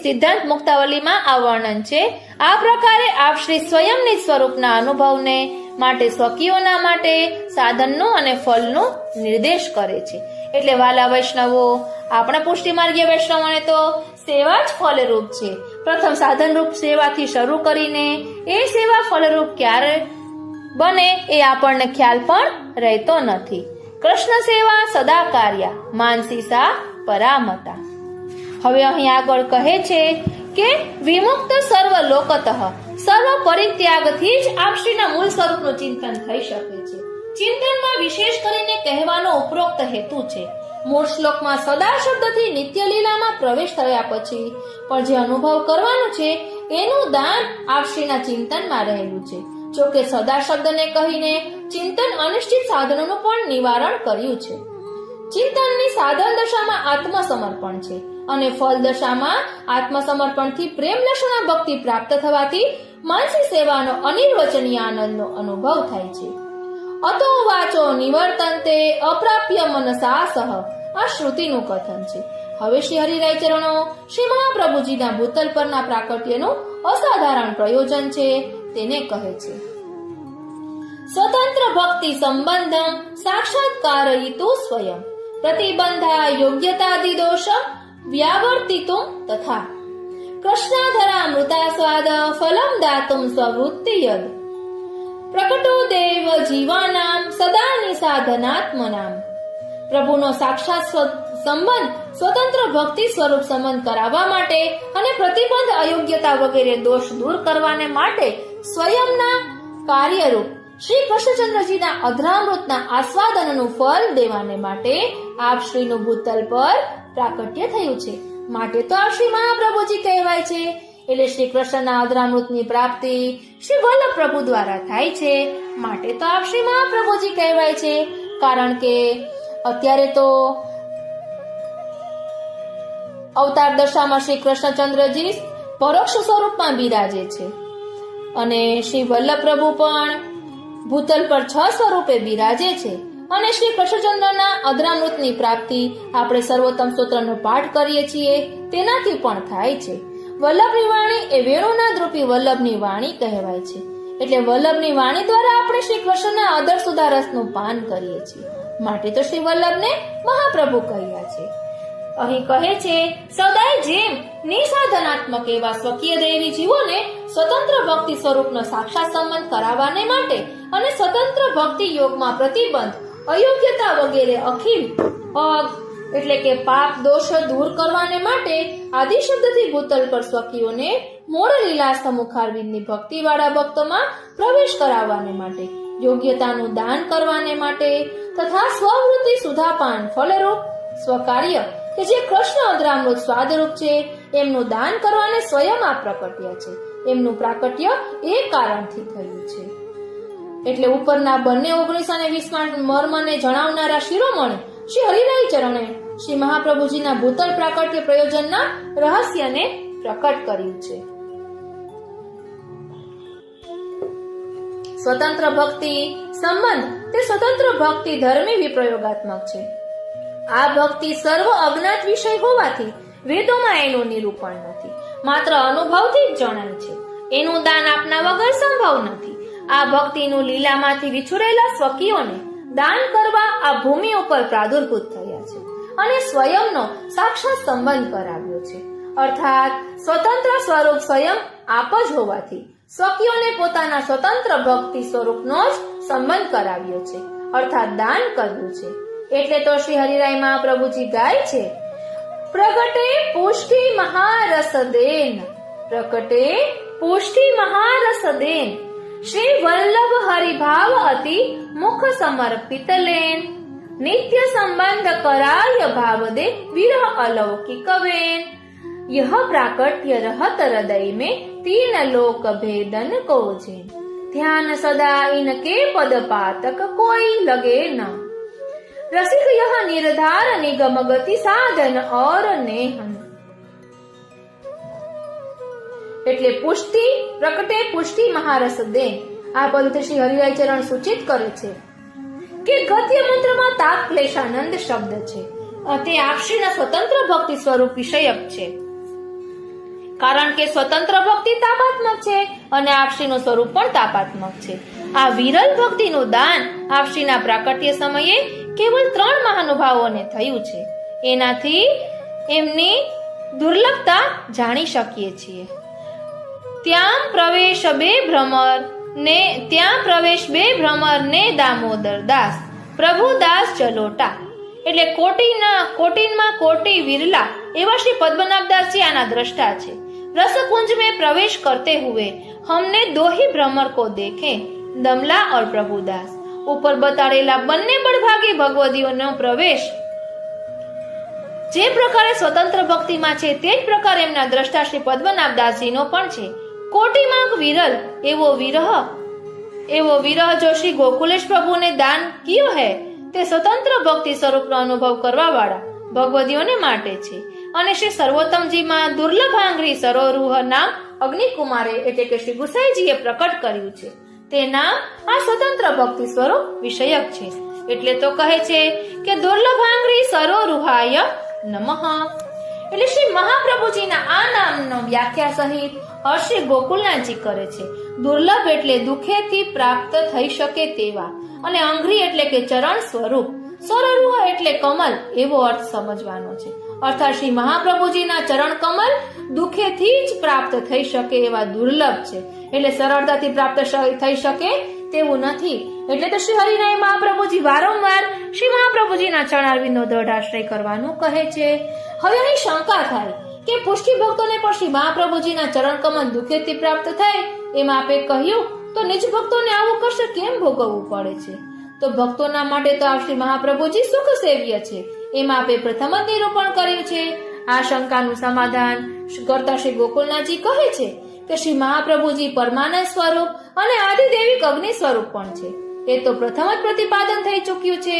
સિદ્ધાંત મુક્તાવલીમાં આ વર્ણન છે. આ પ્રકારે આપ શ્રી સ્વયંની સ્વરૂપના અનુભવને માટે સ્વકીયોના માટે સાધનનું અને ફળનું નિર્દેશ કરે છે. એટલે વાલા વૈષ્ણવો, આપણા પુષ્ટિ માર્ગીય વૈષ્ણવોને તો સેવા જ ફલરૂપ છે. પ્રથમ સાધનરૂપ સેવાથી શરૂ કરીને એ સેવા ફલરૂપ ક્યારે બને એ આપણને ખ્યાલ પણ રહેતો નથી. કૃષ્ણ સેવા સદા કાર્યા માનસીસા પરામતા. હવે અહીં આગળ કહે છે કે વિમુક્ત સર્વ લોકતઃ સર્વ પરિત્યાગથી જ આપશ્રીના મૂળ સ્વરૂપનું ચિંતન થઈ શકે છે. ચિંતનમાં વિશેષ કરીને કહેવાનો ઉપરોક્ત હેતુ છે. મૂળ શ્લોકમાં સદા શબ્દથી નિત્ય લીલામાં પ્રવેશ થયા પછી પણ જે અનુભવ કરવાનો છે એનું દાન આપશ્રીના ચિંતનમાં રહેલું છે. જો કે સદા શબ્દને કહીને ચિંતન અનિશ્ચિત સાધનોનું પણ નિવારણ કર્યું છે. ચિંતનની સાધન દશામાં આત્મસમર્પણ છે અને ફળ દશામાં આત્મસમર્પણથી પ્રેમ લક્ષણા ભક્તિ પ્રાપ્ત થવાથી માનસી સેવાનો અનિર્વચનીય આનંદનો અનુભવ થાય છે. અતો વાચો નિવર્તન્તે અપ્રાપ્ય મનસા સહ આ શ્રુતિનું કથન છે. હવે શ્રી હરિરાય ચરણો શ્રી મહાપ્રભુજીના ભૂતલ પરના પ્રાકટ્યનું અસાધારણ પ્રયોજન છે તેને કહે છે. સ્વતંત્ર ભક્તિ સંબંધમ સાક્ષાત્કારયિતુ સ્વયં પ્રતિબંધા યોગ્યતાદિ દોષ વ્યાવર્તિતુમ તથા કૃષ્ણાધરા મૃતાસ્વાદ ફલમ દાતુમ સ્વવૃત્તિ યદ પ્રકટો દેવ જીવાનામ સદા નિસાધનાત્મનામ. પ્રભુનો સાક્ષાત સંબંધ સ્વતંત્ર ભક્તિ સ્વરૂપ સંબંધ કરાવવા માટે અને પ્રતિબંધ અયોગ્યતા વગેરે દોષ દૂર કરવાને માટે સ્વયંના કાર્યરૂપ શ્રી કૃષ્ણચંદ્રજીના અધરામૃતના આસ્વાદનનું ફળ દેવાને માટે આપ શ્રીનું ભૂતલ પર પ્રાકટ્ય થયું છે. માટે તો આ શ્રી મહાપ્રભુજી કહેવાય છે. એટલે શ્રી કૃષ્ણના અધરામૃતની પ્રાપ્તિ શ્રી વલ્લભ પ્રભુ દ્વારા થાય છે. માટે તો આપ શ્રી મહાપ્રભુજી કહેવાય છે. કારણ કે અત્યારે તો અવતાર દશામાં શ્રી કૃષ્ણચંદ્રજી પરોક્ષ સ્વરૂપમાં બિરાજે છે અને શ્રી વલ્લભ પ્રભુ પણ ભૂતલ પર 6 સ્વરૂપે બિરાજે છે. અને શ્રી કૃષ્ણચંદ્રના અધરામૃતની પ્રાપ્તિ આપણે સર્વોત્તમ સ્તોત્રનો પાઠ કરીએ છીએ તેનાથી પણ થાય છે. વલ્લભની વાણી એ વેણુનાદ રૂપી વલ્લભની વાણી કહેવાય છે. એટલે વલ્લભની વાણી દ્વારા આપણે શ્રી કૃષ્ણના અધર સુધારસનું પાન કરીએ છીએ. માટે તો શ્રી વલ્લભને મહાપ્રભુ કહ્યા છે. અહીં કહે છે, સદાય જેમ નિસાધનાત્મક એવા સ્વકીય દૈવી જીવોને સ્વતંત્ર ભક્તિ સ્વરૂપનો સાક્ષાત સંબંધ કરાવવાને માટે અને સ્વતંત્ર ભક્તિ યોગમાં પ્રતિબંધ અયોગ્યતા વગેરે અખિલ એટલે કે પાપ દોષ દૂર કરવાને માટે આદિ શબ્દથી ભૂતલ પર સ્વકીઓને મોર લીલાસ્થ મુખારવિંદની ભક્તિવાળા ભક્તોમાં પ્રવેશ કરાવવાને માટે, યોગ્યતાનું દાન કરવાને માટે તથા સ્વવૃત્તિ સુધાપાન ફલરૂપ સ્વકાર્ય કે જે કૃષ્ણ અદ્રામૃત સ્વાદરૂપ છે એમનું દાન કરવાને સ્વયં આ પ્રકટ્ય છે. એમનું પ્રાકટ્ય એ કારણથી થયું છે. એટલે ઉપરના બંને 19 અને 20 મર્મને જણાવનારા શિરોમણી શ્રી હરિરાય ચરણે શ્રી મહાપ્રભુજીના ભૂતલ પ્રાકટ્ય પ્રયોજનના રહસ્યને પ્રકટ કર્યું છે. સ્વતંત્ર ભક્તિ સંબંધ તે સ્વતંત્ર ભક્તિ ધર્મી વિપ્રયોગાત્મક છે. આ ભક્તિ સર્વ અજ્ઞાત વિષય હોવાથી વેદોમાં એનું નિરૂપણ નથી, માત્ર અનુભવથી જ જણાય છે. એનું દાન આપના વગર સંભવ નથી. આ ભક્તિનું લીલામાંથી વિછુરેલા સ્વકીઓને દાન કરવા આ ભૂમિ ઉપર પ્રાદુર્ભૂત થયા છે અને સ્વયંનો સાક્ષાત સંબંધ કરાવ્યો છે. અર્થાત સ્વતંત્ર સ્વરૂપ સ્વયં આપ જ હોવાથી સ્વકીઓને પોતાના સ્વતંત્ર ભક્તિ સ્વરૂપનો જ સંબંધ કરાવ્યો છે, અર્થાત દાન કર્યું છે. એટલે તો શ્રી હરિરાય મહાપ્રભુજી ગાય છે, પ્રગટે પુષ્ટિ મહારસ દેન, પ્રગટે પુષ્ટિ મહારસ દેન, શ્રી વલ્લભ હરિભાવ અતિ મુખ સમર્પિત લેન, નિત્ય સંબંધ કરાય ભાવ દે વિરહ અલૌકિક વેન, यह प्राकट्य रहत हृदय में तीन लोक भेदन को जे, ध्यान सदा इनके पद पातक कोई लगे न, रसिक यह निर्धार निगम गति साधन और नेहन. એટલે પુષ્ટિ પ્રકટે પુષ્ટિ મહારસ દેન આ પદથી શ્રી હરિરાય ચરણ સૂચિત કરે છે કે ગદ્ય મંત્રમાં તાપ ક્લેશાનંદ શબ્દ છે. તે આપશ્રીના સ્વતંત્ર ભક્તિ સ્વરૂપ વિષયક છે, કારણ કે સ્વતંત્ર ભક્તિ તાપાત્મક છે અને આપશ્રીનું સ્વરૂપ પણ તાપાત્મક છે. આ વિરલ ભક્તિનું દાન આપશ્રીના પ્રાકટ્ય સમયે કેવલ 3 મહાનુભાવોને થયું છે. એનાથી એમની દુર્લભતા જાણી શકીએ છીએ. ત્યાં પ્રવેશ બે ભ્રમર ને દામોદર દાસ પ્રભુદાસ ચલોટા. એટલે કોટીનમાં કોટી વિરલા એવા શ્રી પદ્મનાભદાસજી આના દ્રષ્ટા છે. रसकुंज में प्रवेश करते हुए हमने दो ही भ्रमर को देखे, दमला और प्रभुदास. ઉપર બતાડેલા બંને બળભાગી ભગવદીઓનો પ્રવેશ જે પ્રકારે સ્વતંત્ર ભક્તિમાં છે તે જ પ્રકારે એમના દ્રષ્ટા શ્રી પદ્મનાભદાસજીનો પણ છે. કોટીમાં વિરલ એવો વિરહ જો શ્રી ગોકુલેશ પ્રભુને દાન કિયો હે તે સ્વતંત્ર ભક્તિ સ્વરૂપનો અનુભવ કરવા વાળા ભગવદીઓને માટે છે. અને શ્રી સર્વોત્તમજીમાં દુર્લભાંગરી સરોરુહ નામ અગ્નિકુમારે એટલે કે શ્રી ગુસાઈજીએ પ્રકટ કર્યું છે. તે નામ આ સ્વતંત્ર ભક્તિ સ્વરૂપ વિષયક છે. એટલે તો કહે છે કે દુર્લભાંગરી સરોરુહાય નમઃ. એટલે શ્રી મહાપ્રભુજીના આ નામનો વ્યાખ્યા સહિત શ્રી ગોકુલનાથજી કરે છે. દુર્લભ એટલે દુઃખેથી પ્રાપ્ત થઈ શકે તેવા, અને અંઘ્રી એટલે કે ચરણ સ્વરૂપ, સરોરુહ એટલે કમલ એવો અર્થ સમજવાનો છે. અર્થાત શ્રી મહાપ્રભુજીના ચરણ કમલ દુઃખેથી જ પ્રાપ્ત થઈ શકે એવા દુર્લભ છે. એટલે સરળતાથી પ્રાપ્ત થઈ શકે તેવું નથી. એટલે તો શ્રી હરિરાય મહાપ્રભુજી વારંવાર શ્રી મહાપ્રભુજીના ચરણારવિંદનો દ્રઢ આશ્રય કરવાનું કહે છે. હવે અહીં શંકા થાય કે પુષ્ટિ ભક્તોને પણ શ્રી મહાપ્રભુજીના ચરણ કમલ દુઃખેથી પ્રાપ્ત થાય એમ આપે કહ્યું, તો નિજ ભક્તોને આવું કષ્ટ કેમ ભોગવવું પડે છે? તો ભક્તોના માટે તો આ શ્રી મહાપ્રભુજી સુખ સેવ્ય છે એમ આપે પ્રથમ જ નિરૂપણ કર્યું છે. આ શંકાનું સમાધાન કરતા શ્રી ગોકુલનાથજી કહે છે કે શ્રી મહાપ્રભુજી પરમાનંદ સ્વરૂપ અને આદિદેવિક અગ્નિ સ્વરૂપ પણ છે. એ તો પ્રથમ જ પ્રતિપાદન થઈ ચૂક્યું છે.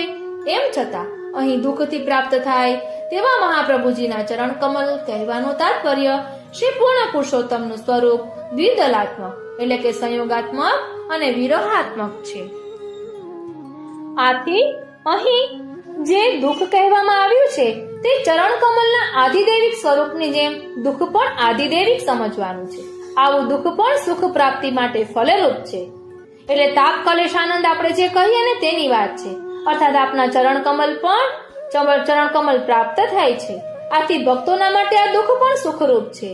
એમ છતાં અહીં દુઃખથી પ્રાપ્ત થાય તેવા મહાપ્રભુજીના ચરણ કમલ કહેવાનું તાત્પર્ય શ્રી પૂર્ણ પુરુષોત્તમનું સ્વરૂપ દ્વિદલાત્મક એટલે કે સંયોગાત્મક અને વિરહાત્મક છે. આથી અહીં જે દુઃખ કહેવામાં આવ્યું છે તે ચરણ કમલના આદિદેવિક સ્વરૂપની જેમ દુઃખ પણ આદિદેવિક સમજવાનું છે. આવું દુઃખ પણ સુખ પ્રાપ્તિ માટે ફલરૂપ છે. એટલે તાપ કલેશાનંદ આપણે જે કહીએ ને તેની વાત છે. અર્થાત આપના ચરણ કમલ પ્રાપ્ત થાય છે. આથી ભક્તોના માટે આ દુઃખ પણ સુખરૂપ છે.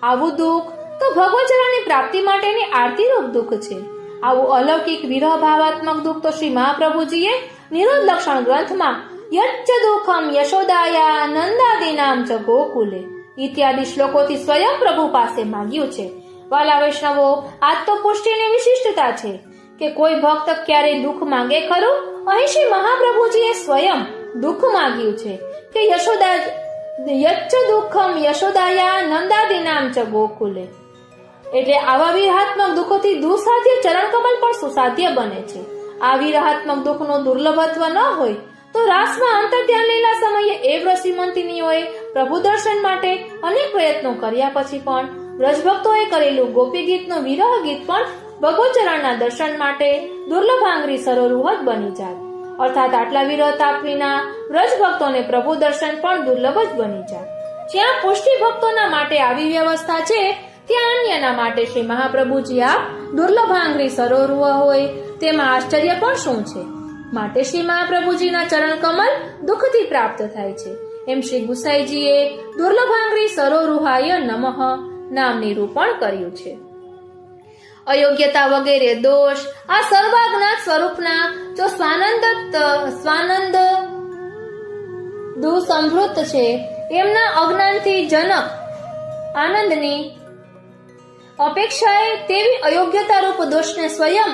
આવું દુઃખ તો ભગવચરણની પ્રાપ્તિ માટેની આરતીરૂપ દુઃખ છે. આવું અલૌકિક વિરહ ભાવાત્મક દુઃખ તો શ્રી મહાપ્રભુજીએ નિરોધ લક્ષણ ગ્રંથમાં યચ્ચ દુઃખમ યશોદાયા નંદાદીનામ ચ ગોકુલે ઇત્યાદિ શ્લોકોથી સ્વયં પ્રભુ પાસે માંગ્યું છે. વાલા વૈષ્ણવો, આ તો પુષ્ટિની વિશિષ્ટતા છે કે કોઈ ભક્ત ક્યારેય દુઃખ માંગે ખરું? અહીં શ્રી મહાપ્રભુજીએ સ્વયં દુઃખ માંગ્યું છે કે યશોદા યચ્ચ દુઃખમ યશોદાયા નંદાદીનામ ચ ગોકુલે. એટલે આવા વિરહાત્મક દુઃખોથી દુઃસાધ્ય ચરણકમલ પણ સુસાધ્ય બને છે. આ વિરહાત્મક દુઃખનું દુર્લભત્વ ન હોય તો રાસમાં અંતર્ધ્યાન લીલા સમયે એ વ્રસિમંતિનીઓએ પ્રભુ દર્શન માટે અનેક પ્રયત્નો કર્યા પછી પણ વ્રજભક્તોએ કરેલું ગોપી ગીતનું વિરહ ગીત પણ ભગવચરણના દર્શન માટે દુર્લભાંગરી સરોરૂહ જ બની જાય. અર્થાત આટલા વિરહ તાપ વિના વ્રજભક્તોને પ્રભુ દર્શન પણ દુર્લભ જ બની જાય. જ્યાં પુષ્ટિ ભક્તોના માટે આવી વ્યવસ્થા છે, ત્યાં અન્યના માટે શ્રી મહાપ્રભુજી આ દુર્લભાંગરી સરોરૂહ હોય તેમાં આશ્ચર્ય પણ શું છે? માટે શ્રી મહાપ્રભુજીના ચરણ કમલ દુઃખથી પ્રાપ્ત થાય છે. એમ શ્રી ગુસાઈજીએ દુર્લભાંગરી સરોરૂહાય નમઃ નામ નિરૂપણ કર્યું છે. અયોગ્યતા વગેરે દોષ આ સર્વાજ્ઞાત સ્વરૂપના જો સ્વાનંદ દુસંભૃત છે, એમના અજ્ઞાનથી જનક આનંદની અપેક્ષાએ તેવી અયોગ્યતા રૂપ દોષને સ્વયં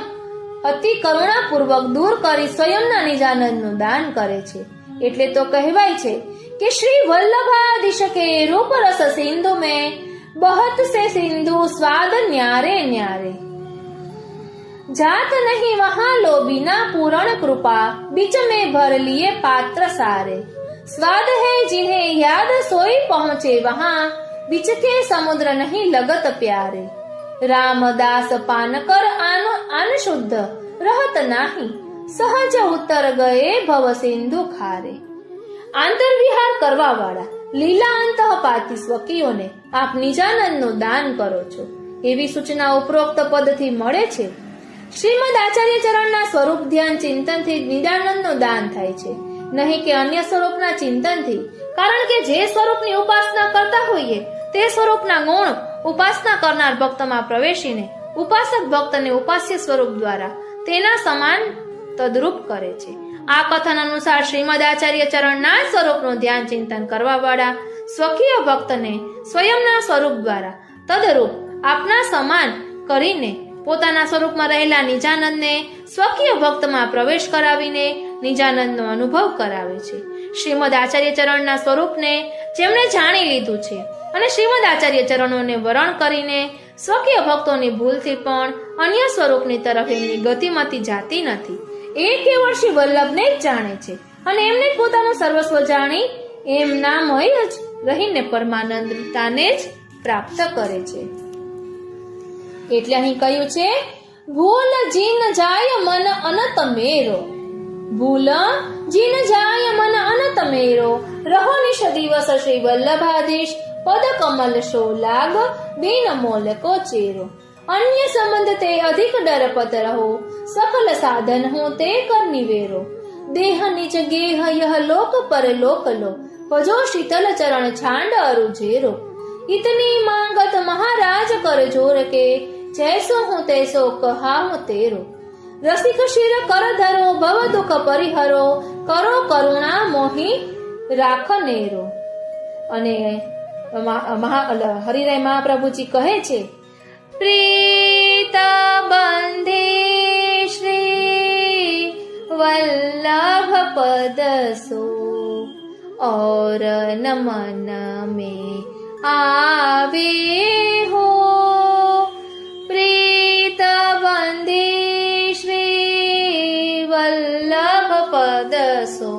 અતિ કરુણાપૂર્વક દૂર કરી સ્વયંના નિજાનંદનું દાન કરે છે. એટલે તો કહેવાય છે કે શ્રી વલ્લભાદિશકે રૂપ રસ સિંધુ में बहत से सिंधु स्वाद न्यारे न्यारे जात नहीं वहां लो बिना पूर्ण कृपा बीच में भर लिए पात्र सारे स्वाद है जिन्हें याद सोई पहुंचे वहां बीच के समुद्र नहीं लगत प्यारे रामदास पान कर आन शुद्ध रहत नाही सहज उतर गए भव सिंधु खारे. આંતરવિહાર કરવા વાળા લીલા અંતઃપાતી સ્વકીઓને આપ નિજાનંદનું દાન કરો છો એવી સૂચના ઉપરોક્ત પદથી મળે છે. શ્રીમદ આચાર્ય ચરણના સ્વરૂપ ધ્યાન ચિંતનથી નિજાનંદનું દાન થાય છે, નહીં કે અન્ય સ્વરૂપના ચિંતનથી. કારણ કે જે સ્વરૂપની ઉપાસના કરતા હોઈએ તે સ્વરૂપના ગુણ ઉપાસના કરનાર ભક્તમાં પ્રવેશીને ઉપાસક ભક્તને ઉપાસ્ય સ્વરૂપ દ્વારા તેના સમાન તદરૂપ કરે છે. આ કથન અનુસાર શ્રીમદ આચાર્ય ચરણના સ્વરૂપનું ધ્યાન ચિંતન કરવા વાળા સ્વકીય ભક્તને સ્વયંના સ્વરૂપ દ્વારા તદરૂપ આપના સમાન કરીને પોતાના સ્વરૂપમાં રહેલા નિજાનંદને સ્વકીય ભક્તમાં પ્રવેશ કરાવીને નિજાનંદનો અનુભવ કરાવે છે. શ્રીમદ આચાર્ય ચરણના સ્વરૂપને જેમણે જાણી લીધું છે અને શ્રીમદ આચાર્ય ચરણોને વરણ કરીને સ્વકીય ભક્તોની ભૂલથી પણ અન્ય સ્વરૂપની તરફ એમની ગતિમતી જાતી નથી. એ કેવળ શ્રી વલ્લભને જ જાણે છે અને એમને જ પોતાનું સર્વસ્વ જાણી એમનામય જ રહીને પરમાનંદતાને જ પ્રાપ્ત કરે છે. એટલે અહીં કહ્યું છે, ભૂલ જીન જાય મન અનત મેરો, ભૂલ જીન જાય મન અનત મેરો, રહો નિશ દિવસ શ્રી વલ્લભાધીશ પદ કમલ શો લાગ બિન મોલ કો ચેરો. अन्य संबंध ते अधिक डरपत रहो, सकल साधन हो ते कर निवेरो, देह निज गेह यह लोक पर लोक लो, भजो शीतल चरण छांड अरुझेरो. इतनी मांगत महाराज कर जोर के, जैसो हूँ तैसो कहाऊं तेरो. रसिक शिर कर धरो भव दुख परिहरो, करो करुणा मोही राख नेरो. અને હરિરાય મહાપ્રભુજી કહે છે, प्रीत बंधे श्री वल्लभ पद सो, और न मन में आवे हो. प्रीत बंधे श्री वल्लभ पद सो,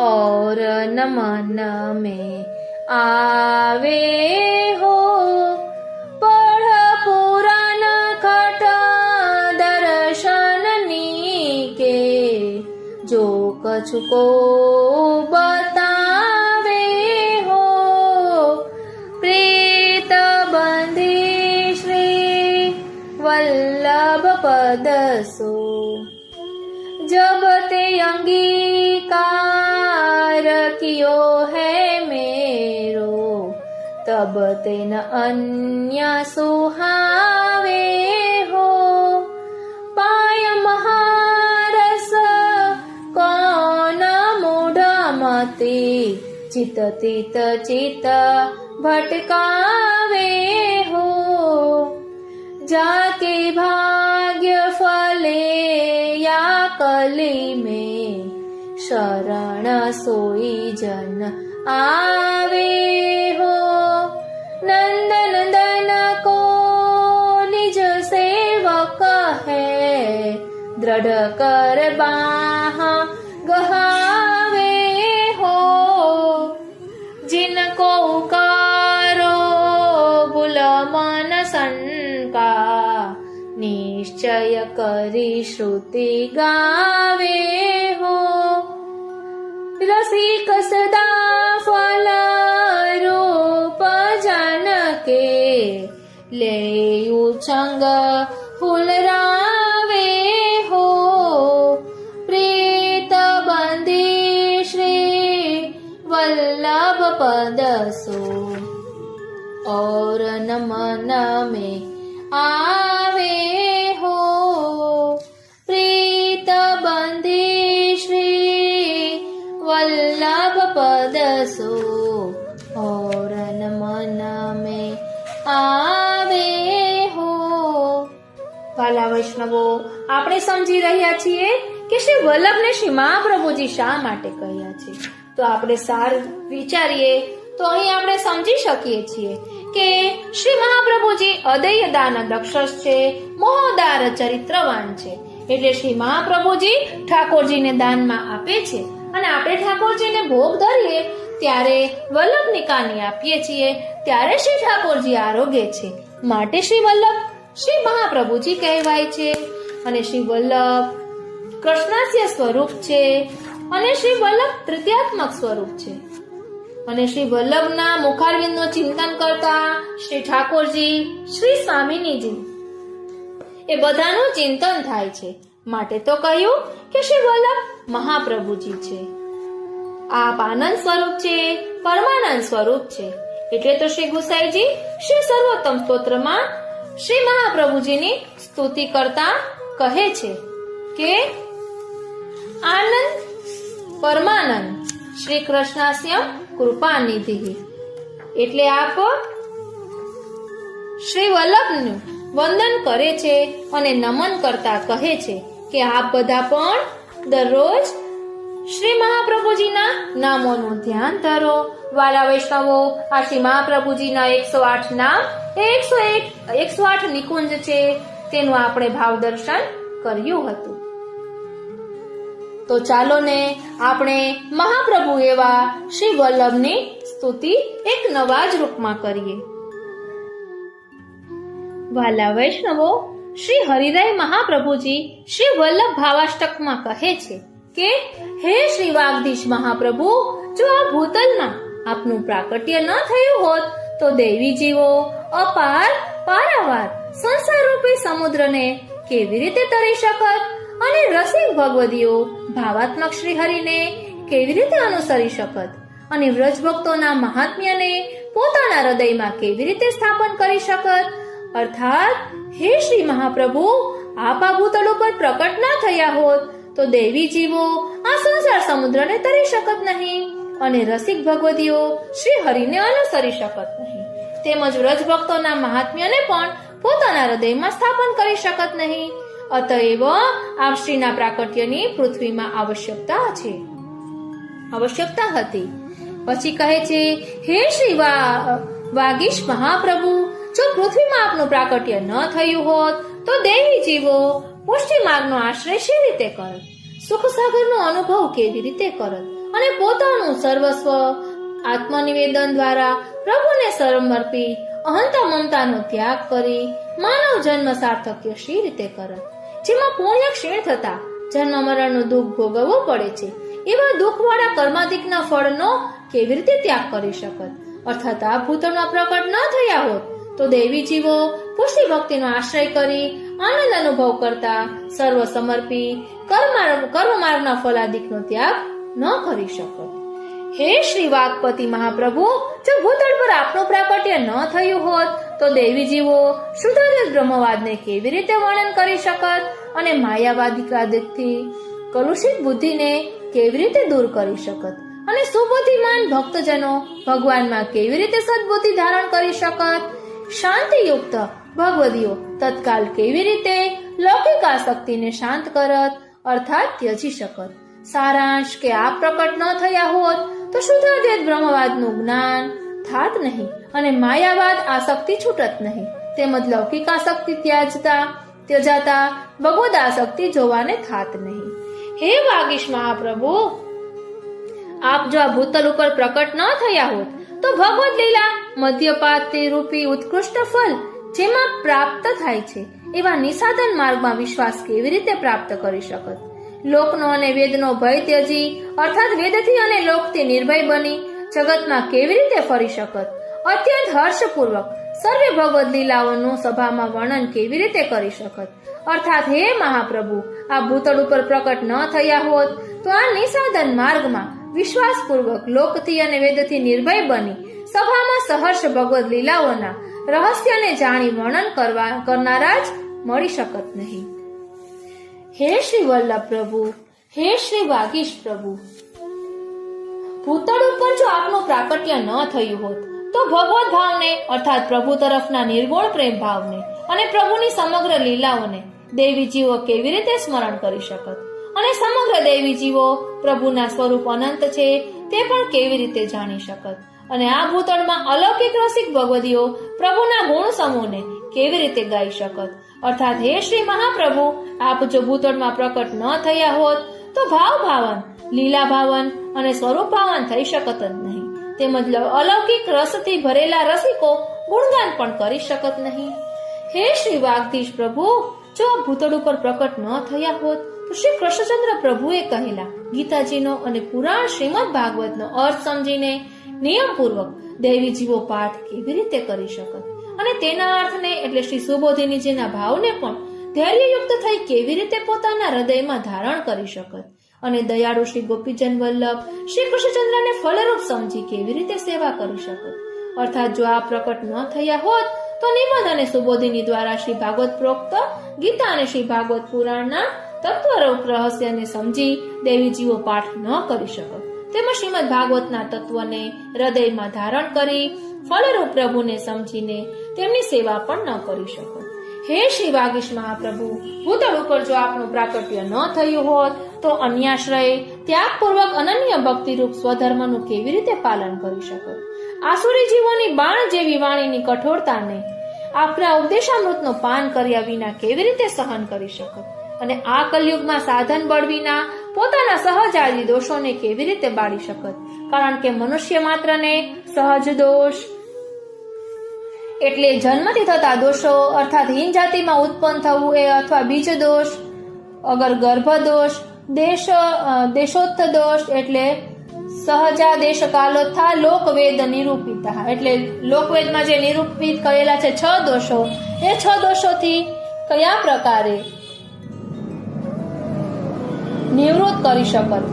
और न मन में आवे हो. जो कछु को बतावे हो. प्रीत बंधे श्री वल्लभ पद सो, जब ते अंगीकार कियो है मेरो, तब ते न अन्य सुहावे हो. पाय महारस कौन मो चित तीत चित भटकावे हो, जाके भाग्य फले या कली में, शरण सोई जन आवे हो। नंद नंदन को निज सेवक है, दृढ़ कर बाह गहावे हो। जिनको उकारो बुल मन संका, निश्चय करी श्रुति गावे हो। रसिक सदा फल रूप जन के, ले उछंग फुलरावे हो। प्रीत बंदी श्री वल्लभ पद सो, और नमन में आवे हो। प्रीत बंदी श्री वल्लभ पद सो, और नमन में आवे हो। વાલા વૈષ્ણવો, આપણે સમજી રહ્યા છીએ કે શ્રી વલ્લભને શ્રી મહાપ્રભુજી શા માટે કહ્યા છે. તો આપણે સાર વિચારીએ તો અહીં આપણે સમજી શકીએ છીએ કે શ્રી મહાપ્રભુજી અદય દાન દક્ષસ છે, મોહદાર ચરિત્રવાન છે. એટલે શ્રી મહાપ્રભુજી ઠાકોરજીને દાનમાં આપે છે અને આપણે ઠાકોરજીને ભોગ ધરીએ ત્યારે વલ્લભની કાની આપીએ છીએ ત્યારે શ્રી ઠાકોરજી આરોગે છે. માટે શ્રી વલ્લભ શ્રી મહાપ્રભુજી કહેવાય છે. અને શ્રી વલ્લભ કૃષ્ણાસ્ય સ્વરૂપ છે અને શ્રી વલ્લભ તૃતીયાત્મક સ્વરૂપ છે. અને શ્રી વલ્લભના મુખારવિંદનું ચિંતન કરતા શ્રી ઠાકોરજી, શ્રી સ્વામિનીજી એ બધાનું ચિંતન થાય છે. માટે તો કહ્યું કે શ્રી વલ્લભ મહાપ્રભુજી છે. આપ આનંદ સ્વરૂપ છે, પરમાનંદ સ્વરૂપ છે. એટલે તો શ્રી ગુસાઈજી શ્રી સર્વોત્તમ સ્તોત્રમાં શ્રી મહાપ્રભુજીની સ્તુતિ કરતા કહે છે કે આનંદ પરમાનંદ શ્રી કૃષ્ણાસ્યમ કૃપાનિધિ. એટલે આપ શ્રી વલ્લભનું વંદન કરે છે અને નમન કરતા કહે છે કે આપ બધા પણ દરરોજ શ્રી મહાપ્રભુજીના નામોનું ધ્યાન ધરો. વાલા વૈષ્ણવો, આ શ્રી મહાપ્રભુજીના 108 નામ, 108 નિકુંજ છે, તેનું આપણે ભાવ દર્શન કર્યું હતું. તો ચાલો ને આપણે મહાપ્રભુ એવા શ્રી વલ્લભની સ્તુતિ એક નવા જ રૂપમાં કરીએ. વાલા વૈષ્ણવો, શ્રી હરિરાય મહાપ્રભુજી શ્રી વલ્લભ ભાવાષ્ટકમાં કહે છે કે હે શ્રી વાગધીશ મહાપ્રભુ, જો આ ભૂતલમાં આપનું પ્રાકટ્ય ન થયું હોત તો દૈવી જીવો અપાર પારાવાર સંસાર રૂપી સમુદ્રને કેવી રીતે તરી શકત અને રસિક ભગવદીઓ ભાવાત્મક શ્રી હરિને કેવી રીતે અનુસરી શકત અને વ્રજ ભક્તોના મહાત્મ્યને પોતાના હૃદયમાં કેવી રીતે સ્થાપન કરી શકત. અર્થાત હે શ્રી મહાપ્રભુ, આપ આ ભૂતળ ઉપર પ્રકટ ના થયા હોત તો દૈવી જીવો આ સંસાર સમુદ્રને તરી શકત નહીં અને રસિક ભગવદીઓ શ્રી હરિને અનુસરી શકત નહીં. તેમજ વ્રજ ભક્તોના મહાત્મ્યને પણ પોતાના હૃદયમાં સ્થાપન કરી શકત નહીં. અતએવ આપ શ્રીના પ્રાકટ્યની પૃથ્વીમાં આવશ્યકતા હતી. પછી કહે છે હે શ્રી વાગીશ મહાપ્રભુ, જો પૃથ્વીમાં આપનું પ્રાકટ્ય ન થયું હોત તો દૈવી જીવો પુષ્ટિ માર્ગનો આશ્રય શી રીતે કરત, સુખ સાગરનો અનુભવ કેવી રીતે કરત અને પોતાનું સર્વસ્વ આત્મનિવેદન દ્વારા પ્રભુને સમર્પી અહંતા મમતાનો ત્યાગ કરી માનવ જન્મ સાર્થક્ય શી રીતે કરત, જેમાં પુણ્ય ક્ષીણ થતા જન્મ મરણનું દુઃખ ભોગવવું પડે છે. એવા દુઃખવાળા કર્માદિકના ફળનો કેવી રીતે ત્યાગ કરી શકત. અર્થાત આ ભૂતળમાં પ્રકટ ન થયા હોત તો દૈવી જીવો પુષ્ટિ ભક્તિનો આશ્રય કરી આનંદ અનુભવ કરતા સર્વ સમર્પી કર્મમાર્ગના ફલાદિકનો ત્યાગ ન કરી શકત. હે શ્રી વાગપતિ મહાપ્રભુ, જો ભૂતળ પર આપનું પ્રાકટ્ય ન થયું હોત તો દૈવી જીવો શુદ્ધાદ્વૈત બ્રહ્મવાદને કેવી રીતે વર્ણન કરી શકત અને માયાવાદિકથી કલુષિત બુદ્ધિને કેવી રીતે દૂર કરી શકત અને સુબુદ્ધિમાન ભક્તજનો ભગવાનમાં કેવી રીતે સદબુદ્ધિ ધારણ કરી શકત? શાંતિયુક્ત ભગવદીઓ તત્કાલ કેવી રીતે લૌકિક આસક્તિને શાંત કરત અર્થાત ત્યજી શકત? સારાંશ કે આ પ્રકટ ન થયા હોત તો શુદ્ધાદ્વૈત બ્રહ્મવાદનું જ્ઞાન થાત નહીં અને માયાવાદ આસક્તિ છૂટત નહીં. તેમજ લૌકિક આસક્તિ ત્યજાતા ભગવદ આસક્તિ જોવાને થાત નહીં. હે વાગીશ મહાપ્રભુ, આપ જો આ ભૂતલ ઉપર પ્રકટ ન થયા હોત તો ભગવદ લીલા મધ્યપાત રૂપી ઉત્કૃષ્ટ ફલ જેમાં પ્રાપ્ત થાય છે એવા નિસાધન માર્ગમાં વિશ્વાસ કેવી રીતે પ્રાપ્ત કરી શકત? લોકનો અને વેદનો ભય ત્યજી અર્થાત વેદથી અને લોકથી નિર્ભય બની જગતમાં કેવી રીતે ફરી શકત? અત્યંત હર્ષપૂર્વક સર્વે ભગવદ લીલાઓનું સભામાં વર્ણન કેવી રીતે કરી શકત? અર્થાત હે મહાપ્રભુ, આ ભૂતળ ઉપર પ્રકટ ન થયા હોત તો આ નિસાધન માર્ગમાં વિશ્વાસપૂર્વક લોકથી અને વેદથી નિર્ભય બની સભામાં સહર્ષ ભગવદ લીલાઓના રહસ્યને જાણી વર્ણન કરનારા જ મળી શકત નહીં. હે શ્રી વલ્લભ પ્રભુ, હે શ્રી વાગીશ પ્રભુ, ભૂતળ ઉપર જો આપનું પ્રાકટ્ય ન થયું હોત તો ભગવદ ભાવને અર્થાત પ્રભુ તરફના નિર્ગુણ પ્રેમ ભાવને અને પ્રભુની સમગ્ર લીલાઓને દેવી જીવો કેવી રીતે સ્મરણ કરી શકત? અને સમગ્ર દેવી જીવો પ્રભુના સ્વરૂપ અનંત છે તે પણ કેવી રીતે જાણી શકત? અને આ ભૂતળમાં અલૌકિક રસિક ભગવદીઓ પ્રભુના ગુણ સમૂહને કેવી રીતે ગાઈ શકત? અર્થાત હે શ્રી મહાપ્રભુ, આપ જો ભૂતળમાં પ્રકટ ન થયા હોત તો ભાવ ભાવન, લીલા ભાવન અને સ્વરૂપ ભાવન થઈ શકત જ નહીં. તેમજ અલૌકિક રસથી ભરેલા રસિકો ગુણગાન પણ કરી શકત નહીં. હે શ્રી વાગધીશ પ્રભુ, જો ભૂતળ ઉપર પ્રકટ ન થયા હોત તો શ્રી કૃષ્ણચંદ્ર પ્રભુએ કહેલા ગીતાજીનો અને પુરાણ શ્રીમદ ભાગવતનો અર્થ સમજીને નિયમપૂર્વક દૈવી જીવો પાઠ કેવી રીતે કરી શકત? અને તેના અર્થને એટલે શ્રી સુબોધિનીજીના ભાવને પણ ધૈર્યયુક્ત થઈ કેવી રીતે પોતાના હૃદયમાં ધારણ કરી શકત? અને દયાળુ શ્રી ગોપીજન વલ્લભ શ્રી કૃષ્ણચંદ્રને ફલરૂપ સમજી કેવી રીતે સેવા કરી શકત? અર્થાત જો આ પ્રકટ ન થયા હોત તો નિમદ અને સુબોધિની દ્વારા શ્રી ભાગવત પ્રોક્ત ગીતા અને શ્રી ભાગવત પુરાણના તત્વરૂપ રહસ્યને સમજી દેવી જીવો પાઠ ન કરી શકત. તેમજ શ્રીમદ ભાગવતના તત્વને હૃદયમાં ધારણ કરી ફલરૂપ પ્રભુને સમજીને તેમની સેવા પણ ન કરી શકત. હે શ્રી વાગીશ મહાપ્રભુ, ભૂતળ ઉપર જો આપનું પ્રાકટ્ય ન થયું હોત તો અન્યાશ્રય ત્યાગપૂર્વક અનન્ય ભક્તિરૂપ સ્વધર્મનું કેવી રીતે પાલન કરી શકત? આસુરી જીવોની બાણ જેવી વાણીની કઠોરતાને આપના ઉપદેશામૃતનું પાન કર્યા વિના કેવી રીતે સહન કરી શકત? અને આ કલયુગમાં સાધન બળ વિના પોતાના સહજાદી દોષોને કેવી રીતે બાળી શકત? કારણ કે મનુષ્ય માત્રને સહજ દોષ એટલે જન્મથી થતા દોષો અર્થાત હીન જાતિમાં ઉત્પન્ન થવું એ અથવા બીજ દોષ, અગર ગર્ભ દોષ, દેશોત્થ દોષ એટલે સહજા દેશ કાલોત્થા લોકવેદ નિરૂપિતા એટલે લોકવેદમાં જે નિરૂપિત કરેલા છે 6 દોષો, એ 6 દોષોથી કયા પ્રકારે નિવૃત્ત કરી શકત?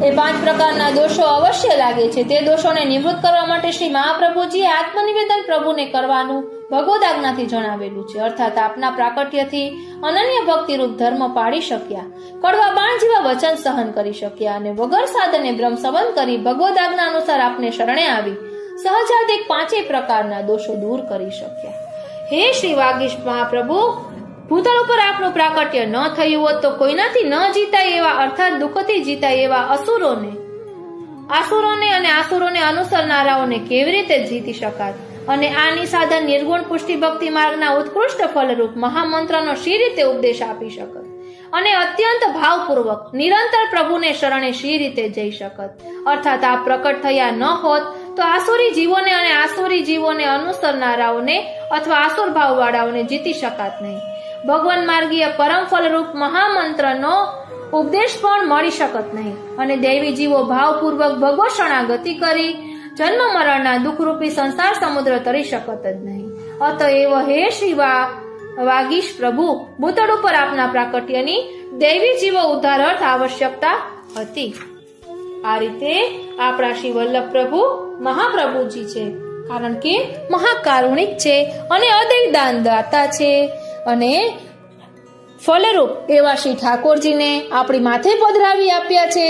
એ 5 પ્રકારના દોષો અવશ્ય લાગે છે. તે દોષોને નિવૃત્ત કરવા માટે શ્રી મહાપ્રભુજીએ આત્મનિવેદન પ્રભુને કરવાનું ભગવદ આજ્ઞાથી જણાવેલું છે. અર્થાત આપના પ્રાકટ્યથી અનન્ય ભક્તિરૂપ ધર્મ પાડી શક્યા, કડવા બાણ જેવા વચન સહન કરી શક્યા અને વગર સાધને બ્રહ્મ સંબંધ કરી ભગવદ આજ્ઞા અનુસાર આપને શરણે આવી સહજાદિક 5 પ્રકારના દોષો દૂર કરી શક્યા. હે શ્રી વાગીશ મહાપ્રભુ, ભૂતળ ઉપર આપનું પ્રાકટ્ય ન થયું હોત તો કોઈનાથી ન જીતાય એવા અર્થાત દુઃખથી જીતાય એવા આસુરોને અને આસુરોને અનુસરનારાઓને કેવી રીતે જીતી શકાત? અને આ નિસાધન નિર્ગુણ પુષ્ટિ ભક્તિ માર્ગના ઉત્કૃષ્ટ ફલરૂપ મહામંત્રનો શી રીતે ઉપદેશ આપી શકત? અને અત્યંત ભાવપૂર્વક નિરંતર પ્રભુને શરણે શી રીતે જઈ શકત? અર્થાત આ પ્રકટ થયા ન હોત તો આસુરી જીવોને અને આસુરી જીવોને અનુસરનારાઓને અથવા આસુર ભાવ વાળાઓને જીતી શકાત નહીં. ભગવાન માર્ગીય પરમ ફલરૂપ મહામંત્રનો ઉપદેશ પણ મળી શકત નહીં અને દૈવી જીવો ભાવપૂર્વક ભગવત શરણાગતિ કરી જન્મ મરણના દુઃખરૂપી સંસાર સમુદ્ર તરી શકત જ નહીં. અતએવ હે શ્રી વાગીશ પ્રભુ, ભૂતળ ઉપર આપના પ્રાકટ્યની દૈવી જીવો ઉદ્ધાર અર્થ આવશ્યકતા હતી. આ રીતે આપણા શ્રી વલ્લભ પ્રભુ મહાપ્રભુજી છે, કારણ કે મહાકારુણિક છે અને અદૈવ દાન દાતા છે. અને ફલરૂપ એવા શ્રી ઠાકોરજીને આપણી માથે પધરાવી આપ્યા છે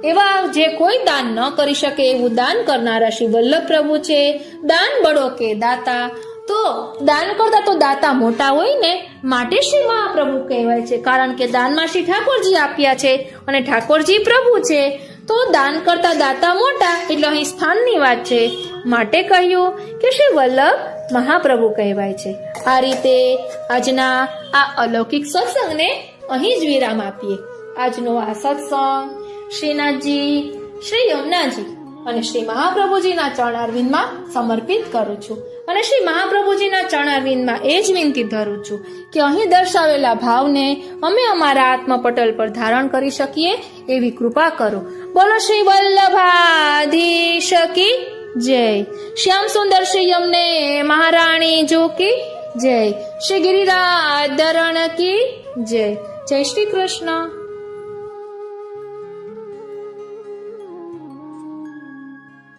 એવા જે કોઈ દાન ન કરી શકે એવું દાન કરનારા શ્રી વલ્લભ પ્રભુ છે. દાન બડો કે દાતા, તો દાન કરતા તો દાતા મોટા હોય ને, માટે શ્રી મહાપ્રભુ કહેવાય છે. કારણ કે દાનમાં શ્રી ઠાકોરજી આપ્યા છે અને ઠાકોરજી પ્રભુ છે, તો દાન કરતા દાતા મોટા એટલે અહીં સ્થાનની વાત છે, માટે કહ્યું કે શ્રી વલ્લભ મહાપ્રભુ કહેવાય છે. આ રીતે આજના આ અલૌકિક સત્સંગને અહીં જ વિરામ આપીએ. આજનો આ સત્સંગ શ્રીનાથજી, શ્રી યમુનાજી અને શ્રી મહાપ્રભુજીના ચરણારવિંદમાં સમર્પિત કરું છું. અને શ્રી મહાપ્રભુજીના ચરણારવિંદમાં એ જ વિનંતી ધરું છું કે અહીં દર્શાવેલા ભાવને અમે અમારા આત્મપટલ પર ધારણ કરી શકીએ એવી કૃપા કરો. બોલો શ્રી વલ્લભાધીશ કી જય. શ્યામ સુંદર શ્રી યમને મહારાણી જો કી જય. શ્રી ગિરિરાજ ધરણ કી જય. જય શ્રી કૃષ્ણ.